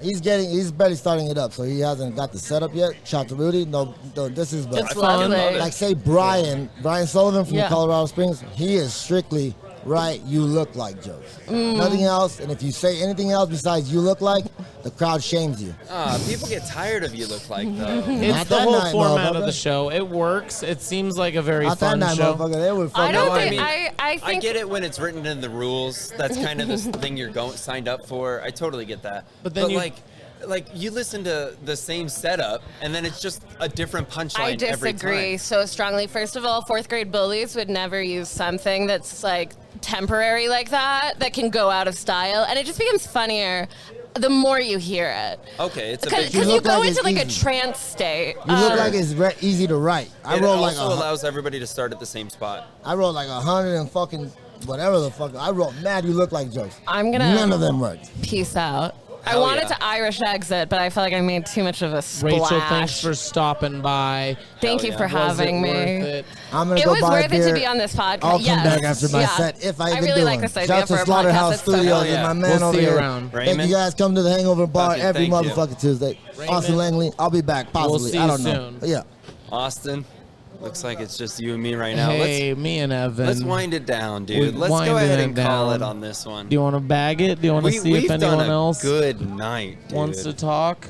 He's barely starting it up, so he hasn't got the setup yet. Shout to Rudy. No, this is It's lovely. like say Brian Sullivan from Yeah. Colorado Springs. He is strictly right. You look like jokes. Nothing else. And if you say anything else besides you look like, the crowd shames you. People get tired of you look like though. It's Not the that whole night, format of motherfucker. the show. It works. It seems like a very Not fun that night, show. motherfucker. They were I fucking. don't No, I think mean, I I think get it when it's written in the rules. That's kind of the thing you're signed up for. I totally get that. But then you- like you listen to the same setup and then it's just a different punchline I every disagree time. so strongly. First of all, 4th grade bullies would never use something that's like temporary like that can go out of style, and it just becomes funnier the more you hear it. Okay, it's a big Because you look go like into it's like a easy. trance state. You look like it's easy to write. I It wrote like also allows everybody to start at the same spot. I wrote like 100 and fucking whatever the fuck. I wrote mad. You look like jokes. I'm gonna None of them worked. peace out. I Hell wanted yeah. to Irish exit, but I felt like I made too much of a splash. Rachel, thanks for stopping by. Thank you yeah. for Was it having me. worth it? I'm gonna It go was buy a worth it to beer. be on this podcast. I'll come Yes. back after my Yeah. set if I I even really do like one. this idea Shout for to a Slaughterhouse podcast. It's so Studios fun. and my man We'll over see you here. around. Thank Raymond? you guys. Come to the Hangover Bar Fucking every thank you. motherfucking Tuesday. Raymond? Austin Langley. I'll be back possibly. see I you don't know. soon. Yeah. Austin, looks like it's just you and me right now. Hey, me and Evan. Let's wind it down, dude. We Let's go winded ahead it and call down. it on this one. Do you want to bag it? Do you want to see if we've anyone done a else good night, dude. wants to talk?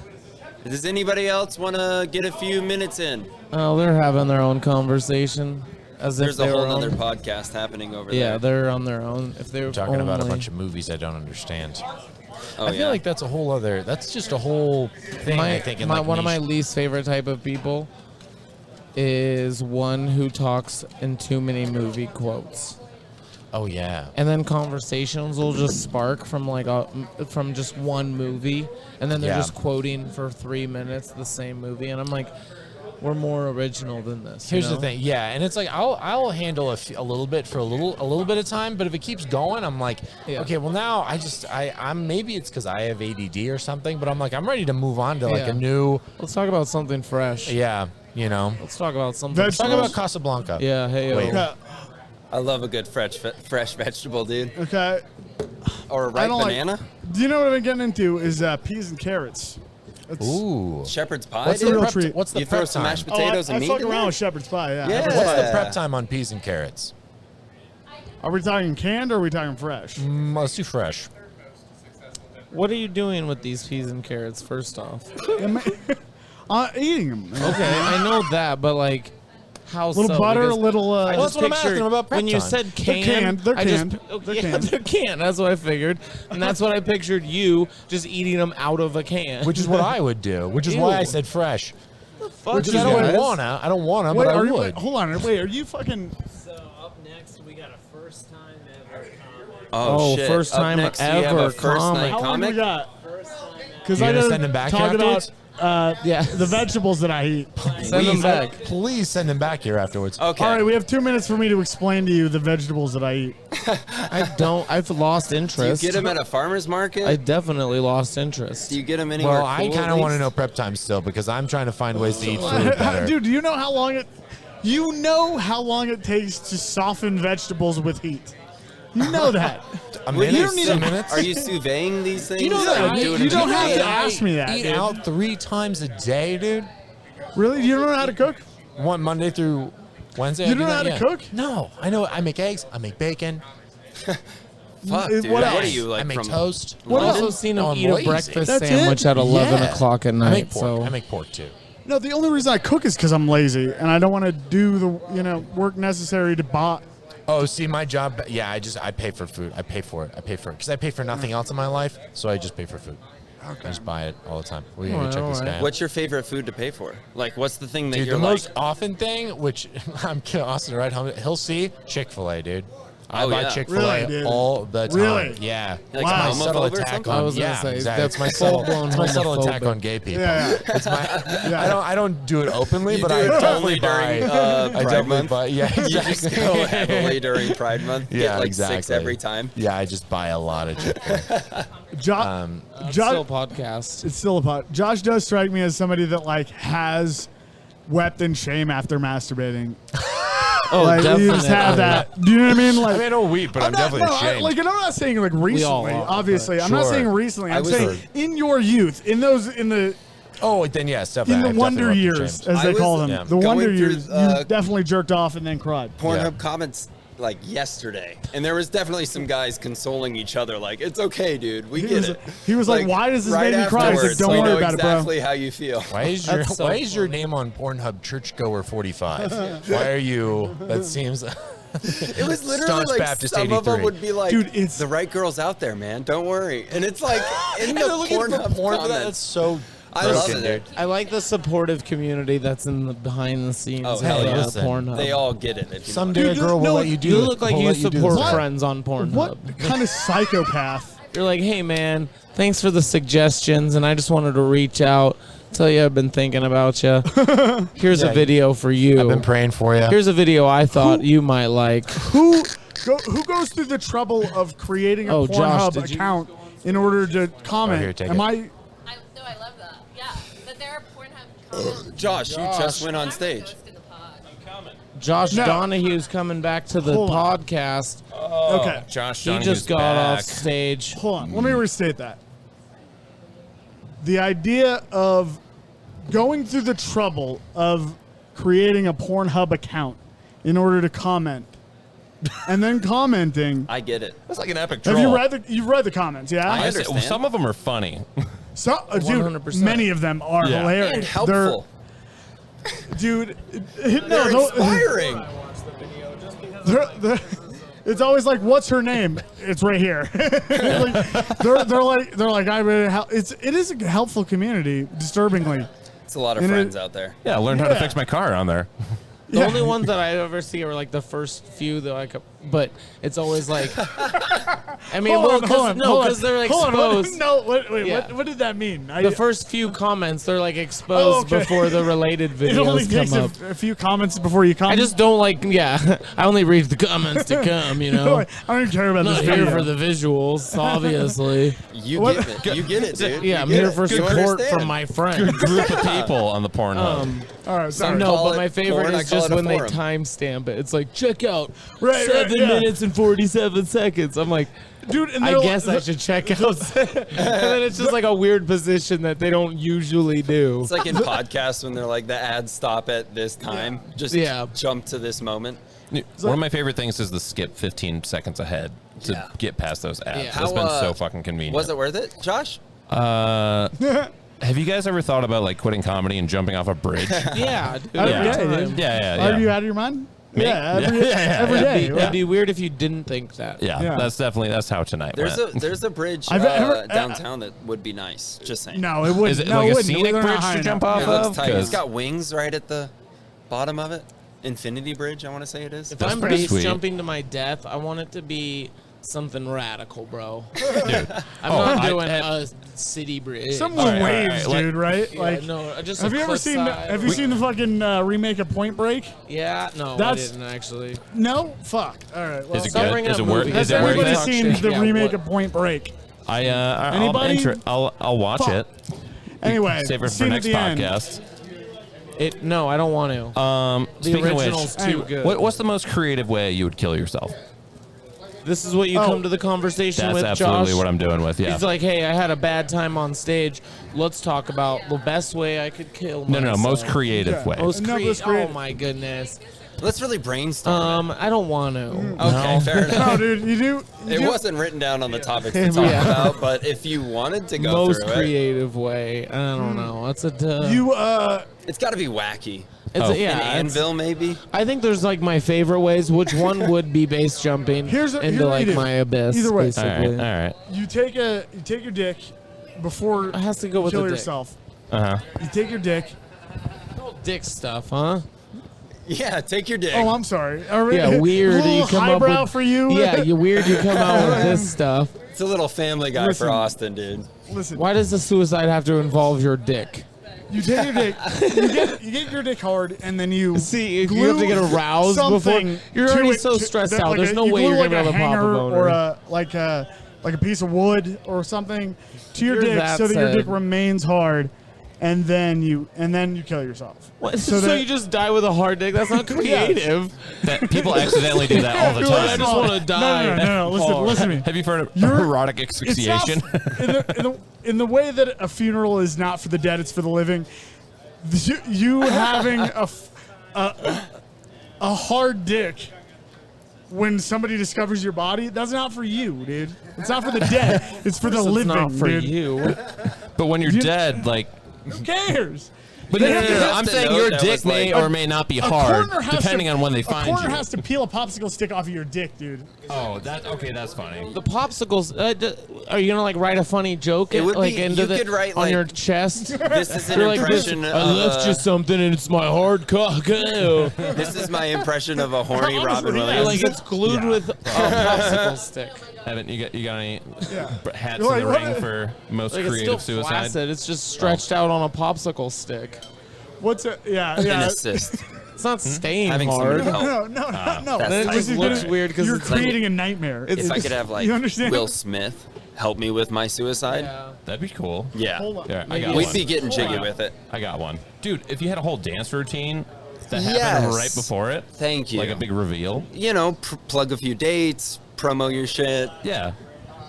Does anybody else want to get a few minutes in? Oh, they're having their own conversation. As There's if a they whole were other on. podcast happening over Yeah, there. they're on their own. If they're Talking about a only- bunch of movies I don't understand. Oh, I feel yeah. like that's a whole other. That's just a whole thing. I think in like one of my niche- least favorite type of people is one who talks in too many movie quotes. Oh yeah. And then conversations will just spark from from just one movie, and then they're Yeah. just quoting for 3 minutes the same movie, and I'm like, we're more original than this. Here's you know? the thing, yeah, and it's like I'll handle a little bit for a little bit of time, but if it keeps going, I'm like, okay, well now I'm maybe it's because I have ADD or something, but I'm like I'm ready to move on to like a new. Let's talk about something fresh. Yeah, you know. Let's talk about something. Let's talk about Casablanca. Yeah, hey. Wait. I love a good fresh vegetable, dude. Okay. Or a I ripe don't banana. Do you know what I've been getting into? Is peas and carrots. Ooh. Shepherd's pie. What's the dude? real treat? What's the you prep throw some time? mashed potatoes and I meat fuck in around there? with shepherd's pie. Yeah. Yeah. What's the prep time on peas and carrots? Are we talking canned or are we talking fresh? Let's do fresh. What are you doing with these peas and carrots? First off, eating them. Okay, I know that, but like, how Little so? butter, Because a little. I Well, just that's what I'm pictured asking about prep when you time. said They're canned. canned. They're I just- canned. They're yeah, canned. they're canned. That's what I figured, and that's what I pictured you just eating them out of a can. Which is what I would do. Which is why I said fresh. Fuck Which you I don't guys. wanna. I don't wanna, Wait, but I are you, would. wait, hold on. Wait, are you fucking? So up next, we got a first time ever comic. Oh, shit. first Up time next, we have ever a first comic. night How long comic. we got? Because You I gonna gotta send him back talk about afterwards? the vegetables that I eat. Send them back. Please send him back here afterwards. Okay. All right, we have 2 minutes for me to explain to you the vegetables that I eat. I've lost Do you interest. get them at a farmer's market? I definitely lost interest. Do you get them anywhere? Well, I cool, kind at of want to least? know prep time still because I'm trying to find ways to eat food better. Dude, do you know how long it? You know how long it takes to soften vegetables with heat. You know that. A Well, minute, you don't need 2 to- minutes. Are you surveying these things? You know Yeah, that you don't have to ask me that, Eat dude. out 3 times a day, dude. Really? You don't know how to cook? One Monday through Wednesday. You I do don't know that, how to yeah. cook? No, I know. I make eggs. I make bacon. Fuck, dude. What What else? are you like I make from toast. I've London? also seen him I'm eat a lazy. breakfast That's sandwich it? at 11 Yeah. o'clock at I night. make pork. So I make pork too. No, the only reason I cook is because I'm lazy and I don't want to do the work necessary to buy. Oh, see, my job. Yeah, I pay for food. I pay for it. Because I pay for nothing else in my life, so I just pay for food. I just buy it all the time. We gotta Alright, check this alright. guy out. What's your favorite food to pay for? Like, what's the thing that Dude, you're the like? most often thing, which I'm kidding Austin right home, he'll see Chick-fil-A, dude. I Oh, buy yeah. Chick-fil-A Really, dude? all the time. Really? Yeah. Like It's a my homophobe subtle or attack something? on. I was gonna Yeah, say, exactly. that's It's my subtle, full-blown it's my subtle homophobic. attack on gay people. Yeah. It's my. I don't do it openly, You but do I it definitely only during, buy. I I Pride definitely Month? buy. Yeah, You just exactly. go heavily during Pride Month. Yeah, Get like exactly. 6 every time. Yeah, I just buy a lot of Chick-fil-A. Josh, still a podcast. It's still a pod. Josh does strike me as somebody that like has wept in shame after masturbating. Oh, like, you just have that. Do you know what I mean? Like, I mean, I don't weep, but I'm definitely ashamed. and I'm not saying like all recently. are, Obviously, I'm not Sure. saying recently. I I'm was saying in your youth, in the Oh, then yes, definitely. in the I've wonder definitely years, wept in as shame. they call them, Yeah. the going wonder through, years, you definitely jerked off and then cried. Pornhub comments like yesterday, and there was definitely some guys consoling each other, like, "It's okay, dude, we get it." He was like, "Why does this right make me cry?" I was like, afterwards, "Don't we worry know about exactly it, bro." how you feel. Why is your name on Pornhub Churchgoer 45? Why are you? That seems. It was literally Staunch like Baptist some of them 83. would be like, Dude, it's the right girls out there, man. Don't worry. And it's like in And the they're looking for Pornhub porn for that? comments. That's so. I love broken, it. dude. I like the supportive community that's in the behind the scenes. Oh, of, hell yeah. listen. Pornhub. They all get it. If you Someday know. a girl will let you do You it. look like will you let do support this. friends on Pornhub. What kind of psychopath? You're like, hey man, thanks for the suggestions, and I just wanted to reach out, tell you I've been thinking about you. Here's a Yeah, video for you. I've been praying for you. Here's a video I thought you might like. Who goes through the trouble of creating a Oh, Josh, Pornhub did you- account in order to comment? here, take Am it. I? No, I love that. Yeah, but there are Pornhub comments. Josh, you just went on stage. Josh No. Donohue's coming back to the Hold on. podcast. Okay. Josh He Donohue's just got back. off stage. Hold on. Let me restate that. The idea of going through the trouble of creating a Pornhub account in order to comment, and then commenting. I get it. That's like an epic Have troll. you've read the comments? Yeah. I understand. Some of them are funny. So, dude, 100%. many of them are Yeah. hilarious. And helpful. Dude, They're no, inspiring. it's always like, what's her name? It's right here. Like, they're like, it is a helpful community. Disturbingly, It's a lot of And friends out there. Yeah, I learned how to Yeah. fix my car on there. The only ones that I ever see are like the first few that but it's always like. I mean, Hold well, on, hold on, hold on. because they're Hold on, exposed. wait, Yeah. what did that mean? The first few comments, they're like exposed before the related It only videos takes come up. a few comments before you come. I just don't like. Yeah, I only read the comments to come. You know, I don't care about not this here video. for the visuals, obviously. You get it, dude. Yeah, You I'm get here it. for You support understand. from my friends. Good group of people on the Pornhub. All right, So sorry. no, Call but it my favorite porn, I is call just it a when they forum. timestamp it. It's like, check out Right, 7 yeah. minutes and 47 seconds. I'm like, Dude, and I they're guess I like- should check out. And then it's just like a weird position that they don't usually do. It's like in podcasts when they're like the ads stop at this time. Just jump to this moment. One of my favorite things is the skip 15 seconds ahead to get past those ads. Yeah. That's How, been so fucking convenient. Was it worth it, Josh? Have you guys ever thought about like quitting comedy and jumping off a bridge? Yeah, dude. Are you out of your mind? Me? Yeah, every day. It'd be weird if you didn't think that. Yeah, that's how tonight There's went. there's a bridge I've ever- downtown that would be nice. Just saying. No, it wouldn't. Is it no, like it a wouldn't. scenic They're not bridge high to jump enough. off It looks of? tight. It's 'Cause- got wings right at the bottom of it. Infinity Bridge, I want to say it is. If I'm pretty base sweet. jumping to my death, I want it to be something radical, bro. Dude. I'm not doing a city bridge. Some All right, waves, all right, dude, right? Yeah, Like, no, just have a you ever seen? cliffside. Have you seen the fucking remake of Point Break? Yeah, no, That's- I didn't actually. No, fuck. All right. Well, Is it Stop good? bringing Is up it worth? movies. has Is it worth everybody it? Talk seen shit. the Yeah, remake what? of Point Break? Anybody? I'll watch Fuck. it. Anyway, Save it for scene at next the end. podcast. No, I don't want to. The Speaking of original's which, too good. what's the most creative way you would kill yourself? This is what you come to the conversation That's with, absolutely Josh. what I'm doing with. Yeah. He's like, hey, I had a bad time on stage. Let's talk about the best way I could kill No, myself. most creative way. Most No, most Oh creative. my goodness. Let's really brainstorm. I don't want to. Okay, fair enough. No, dude, you do. It wasn't written down on the topics to talk Yeah. about, but if you wanted to go Most through creative way. I don't know. That's a. You it's got to be wacky. It's Oh. yeah. An it's- anvil, maybe. I think there's like my favorite ways. Which one would be base jumping Here's what into you like do. my abyss? Either way. All basically. right. You take your dick before It has to go you with kill the dick. yourself. Uh huh. You take your dick. Dick stuff, huh? Yeah, take your dick. Oh, I'm sorry. All right. Yeah, weird. Little You come up highbrow with for you. Yeah, you weird. You come out with this stuff. It's a little Family Guy Listen. for Austin, dude. Listen. Why does the suicide have to involve your dick? You take your dick. You get your dick hard, and then you See, glue you have to get aroused before. something You're to already it so to- stressed that- out. like There's a- no you way glue you're like gonna a be able to pop a hanger boner. or like a piece of wood or something to your You're dick that so that your sad. dick remains hard, and then you kill yourself. What? So that- you just die with a hard dick? That's not creative. That people accidentally do that all the You're like, I time. just want to die. No. Listen to me. Have you heard of You're- erotic It's asphyxiation? not, in the way that a funeral is not for the dead, it's for the living. You having a hard dick when somebody discovers your body, that's not for you, dude. It's not for the dead. It's for the It's living, not for dude. you. But when you're dead, like. Who cares? But You no, have I'm to saying know your that dick was may like- or may not be A hard, corner has depending to- on when they A find corner you. has to peel a popsicle stick off of your dick, dude. Oh, that's funny. The popsicles. Are you gonna like write a funny joke? It would like be- into you the could write, on like, your chest. This is an You're like, impression I of left you something and it's my hard cock. Ew. This is my impression of a horny Robin Honestly, Williams. Like it's glued with a popsicle stick. Haven't you got any hats You're in the like, ring what? for most Like it's still creative suicide? flaccid. It's just stretched out on a popsicle stick. What's it? Yeah. An assist. It's not staying Having hard. somebody help. No. That's Then it nice. just looks weird because You're it's creating a nightmare. If I could have like you understand? Will Smith help me with my suicide, That'd be cool. yeah, Hold on. Yeah, I got we'd one. be getting jiggy with it. I got one. Dude, if you had a whole dance routine that happened Yes. right before it, Thank you. like a big reveal. You know, plug a few dates, promo your shit, Yeah.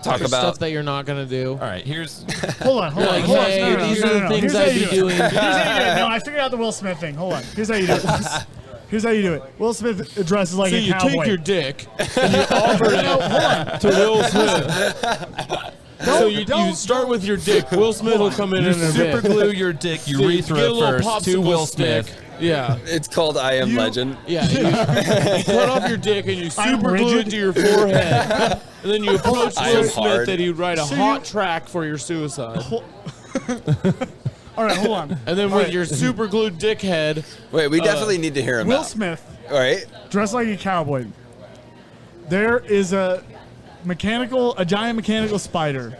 talk There's about. stuff that you're not gonna do. All right, here's Hold on. Like, hey, these are the things Here's how I'd you be do it. doing. Here's how you do it. No, I figured out the Will Smith thing. Hold on. Here's how you do it. Here's how you do it. Will Smith dresses like So a you cowboy. take your dick and you offer it to Will Smith. So you start with your dick. Will Smith will come in you and super glue your dick urethra get a little first to popsicle Will stick. Smith. Yeah. It's called I Am Legend. Yeah, you cut off your dick and you I'm super glue it rigid. to your forehead. And then you approach I Will am Smith hard. that he'd write a So hot track for your suicide. All right, hold on. And then All with right. your super glued dick head, Wait, we definitely need to hear him Will out. Smith All right. dressed like a cowboy. There is a giant mechanical spider.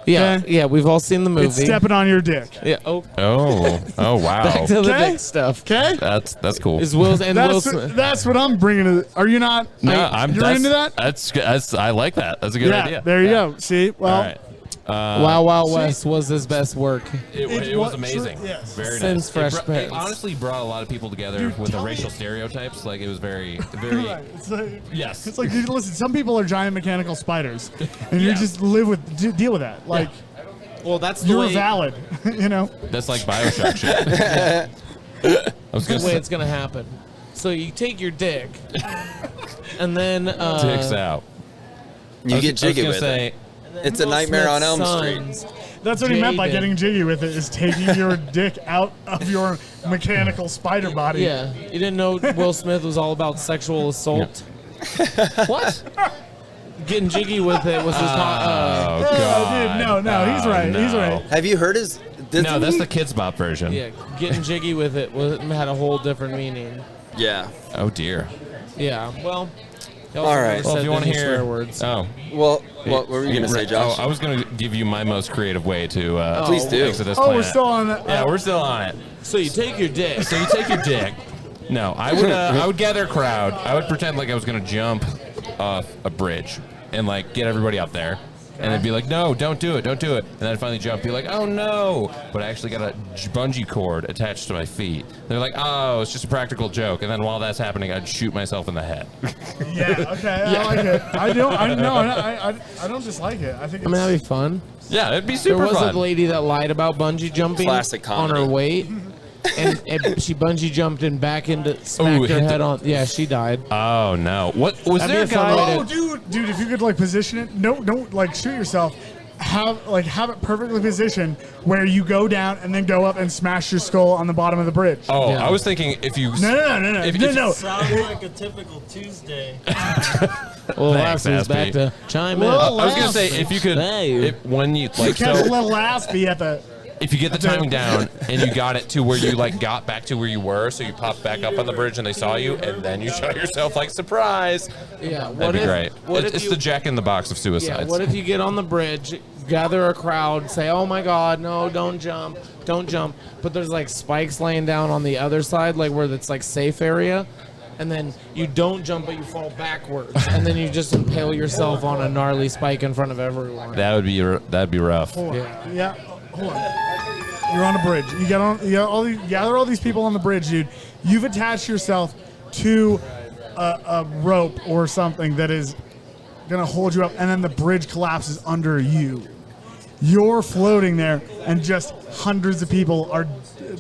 Yeah, Okay? yeah, we've all seen the movie. It's stepping on your dick. Yeah. Oh. Oh, wow. Back to the Okay? dick stuff. Okay. That's cool. Is Will That's Smith? that's what I'm bringing to. Are you not? No, You're into that? That's I like that. That's a good yeah. idea. There you go. See. Well. All right. Wow Wow West was his best work. It was amazing. Yes. Very Since nice. Fresh It Prince. honestly brought a lot of people together Dude, with the tell me- racial stereotypes. Like it was very. Right. It's like, Yes. It's like, dude, listen. Some people are giant mechanical spiders, and you just deal with that. Like, well, that's the you're way, valid. You know. That's like Bioshock shit. I was the gonna way say, it's gonna happen. So you take your dick, and then dicks out. You get jiggy I was with gonna say, it. It's a Nightmare on Elm Street. Street. That's what he meant by Jaden. getting jiggy with it, is taking your dick out of your mechanical spider body. Yeah, you didn't know Will Smith was all about sexual assault. What? Getting jiggy with it was his. Oh, Oh, God. dude, no, he's right. He's no. right. Have you heard his? No, that's the Kids Bop version. Yeah, getting jiggy with it had a whole different meaning. Yeah. Oh dear. Yeah, well. All right. Well, if you want to hear swear words. Oh. Well, what were you gonna say, Josh? Oh, I was gonna give you my most creative way to Please do. exit this Oh, planet. we're still on that. Yeah, we're still on it. So you take your dick. So you take your dick. No, I would gather a crowd. I would pretend like I was gonna jump off a bridge and like get everybody up there. And they'd be like, no, don't do it, don't do it. And then I'd finally jump, be like, oh no. But I actually got a bungee cord attached to my feet. They're like, oh, it's just a practical joke. And then while that's happening, I'd shoot myself in the head. Yeah. Okay. I like it. I don't dislike it. I think. I mean, that'd be fun. Yeah, it'd be There super was fun. a lady that lied about bungee jumping Classic on comedy. her weight, and she bungee jumped and back into smacked her hit head the- on. Yeah, she died. Oh no. What was That'd there a be a fun guy? way Oh, dude, if you could like position it, don't like shoot yourself. Have it perfectly positioned where you go down and then go up and smash your skull on the bottom of the bridge. Oh, Yeah. I was thinking if you. No. No. Sounds like a typical Tuesday. Well, Thanks, Aspy's back Aspy. to chime in. Well, I was gonna say if you could, Hey. when you You like catch so. Lil Aspy at the. If you get the timing down and you got it to where you like got back to where you were, so you popped back up on the bridge and they saw you, and then you shot yourself like surprise. Yeah, That'd what be if, great. What if It's you, the Jack in the Box of yeah, suicides. what if you get on the bridge, gather a crowd, say, "Oh my God, no, don't jump, don't jump," but there's like spikes laying down on the other side, like where it's like safe area, and then you don't jump, but you fall backwards, and then you just impale yourself on a gnarly spike in front of everyone. that'd be rough. Hold on. Yeah. Yeah. Hold on. You're on a bridge. You gather all these people on the bridge, dude. You've attached yourself to a rope or something that is gonna hold you up, and then the bridge collapses under you. You're floating there, and just hundreds of people are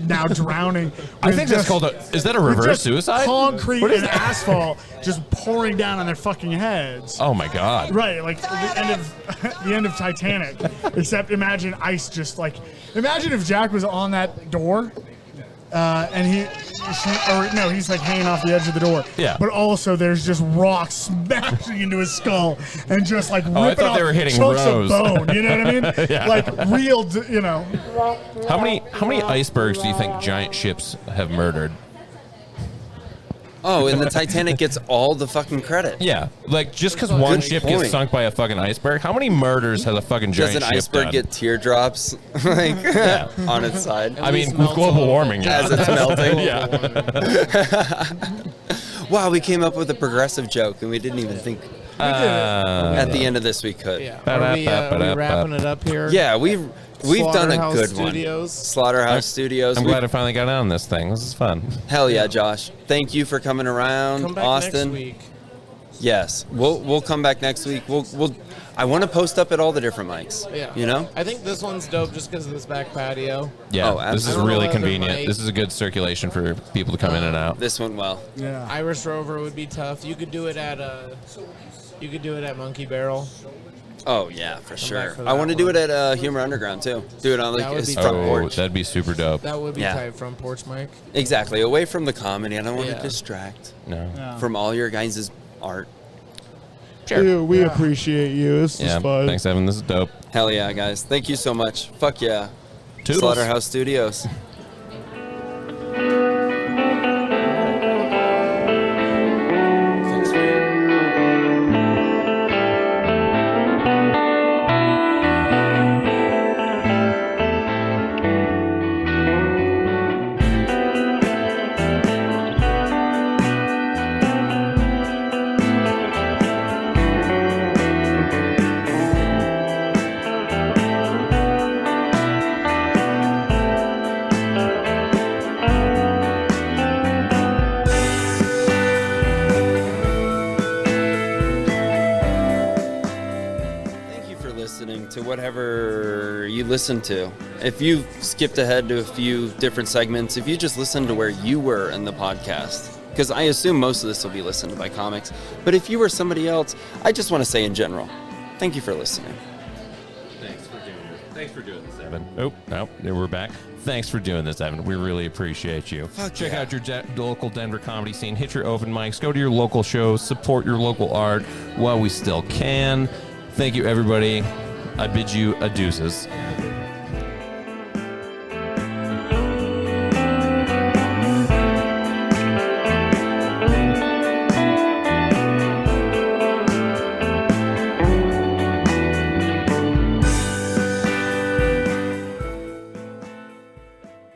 now drowning. I with think that's just- called is that a with reverse just suicide? Concrete What is and that? asphalt just pouring down on their fucking heads. Oh my God. Right, like the end of Titanic. Except imagine ice just like imagine if Jack was on that door, and he's like hanging off the edge of the door. Yeah. But also there's just rocks smashing into his skull and just like ripping I thought off they were hitting chunks Rose. of bone. You know what I mean? Yeah. Like real, you know. How many icebergs do you think giant ships have murdered? Oh, and the Titanic gets all the fucking credit. Yeah, like just because one Good ship point. gets sunk by a fucking iceberg, how many murders has a fucking giant Does an ship iceberg done? get teardrops like on its side? I mean, with global warming, yeah. As it's melting. Yeah. Wow, we came up with a progressive joke and we didn't even think at the end of this we could. Yeah. Are we wrapping it up here? Yeah, we've done a Slaughterhouse good Studios. one. Slaughterhouse Studios. I'm glad I finally got on this thing. This is fun. Hell yeah, Josh. Thank you for coming around, Come back Austin. next week. Yes, we'll come back next week. We'll I want to post up at all the different mics. Yeah. You know? I think this one's dope just because of this back patio. Yeah, Oh, this is absolutely. really I don't know convenient. other This is a good circulation for people to come in and out. This went well. Yeah. Irish Rover would be tough. You could do it at Monkey Barrel. Oh yeah, for sure. back for I that want to do one. it at Humor Underground too. Do it on That like would his be front tight. porch. That'd be super dope. That would be Yeah. tight front porch mic. Exactly, away from the comedy. I don't want Yeah. to distract No. from all your guys' art. Dude, we appreciate you. This Yeah. is fun. Thanks, Evan. This is dope. Hell yeah, guys. Thank you so much. Fuck yeah. Toodles. Slaughterhouse Studios. listening to whatever you listen to. If you skipped ahead to a few different segments, if you just listened to where you were in the podcast, because I assume most of this will be listened to by comics, but if you were somebody else, I just want to say in general, thank you for listening. Thanks for doing this, Evan. Oh, no, we're back. Thanks for doing this, Evan. We really appreciate you. Check out your local Denver comedy scene. Hit your open mics. Go to your local shows. Support your local art while we still can. Thank you, everybody. I bid you a deuces.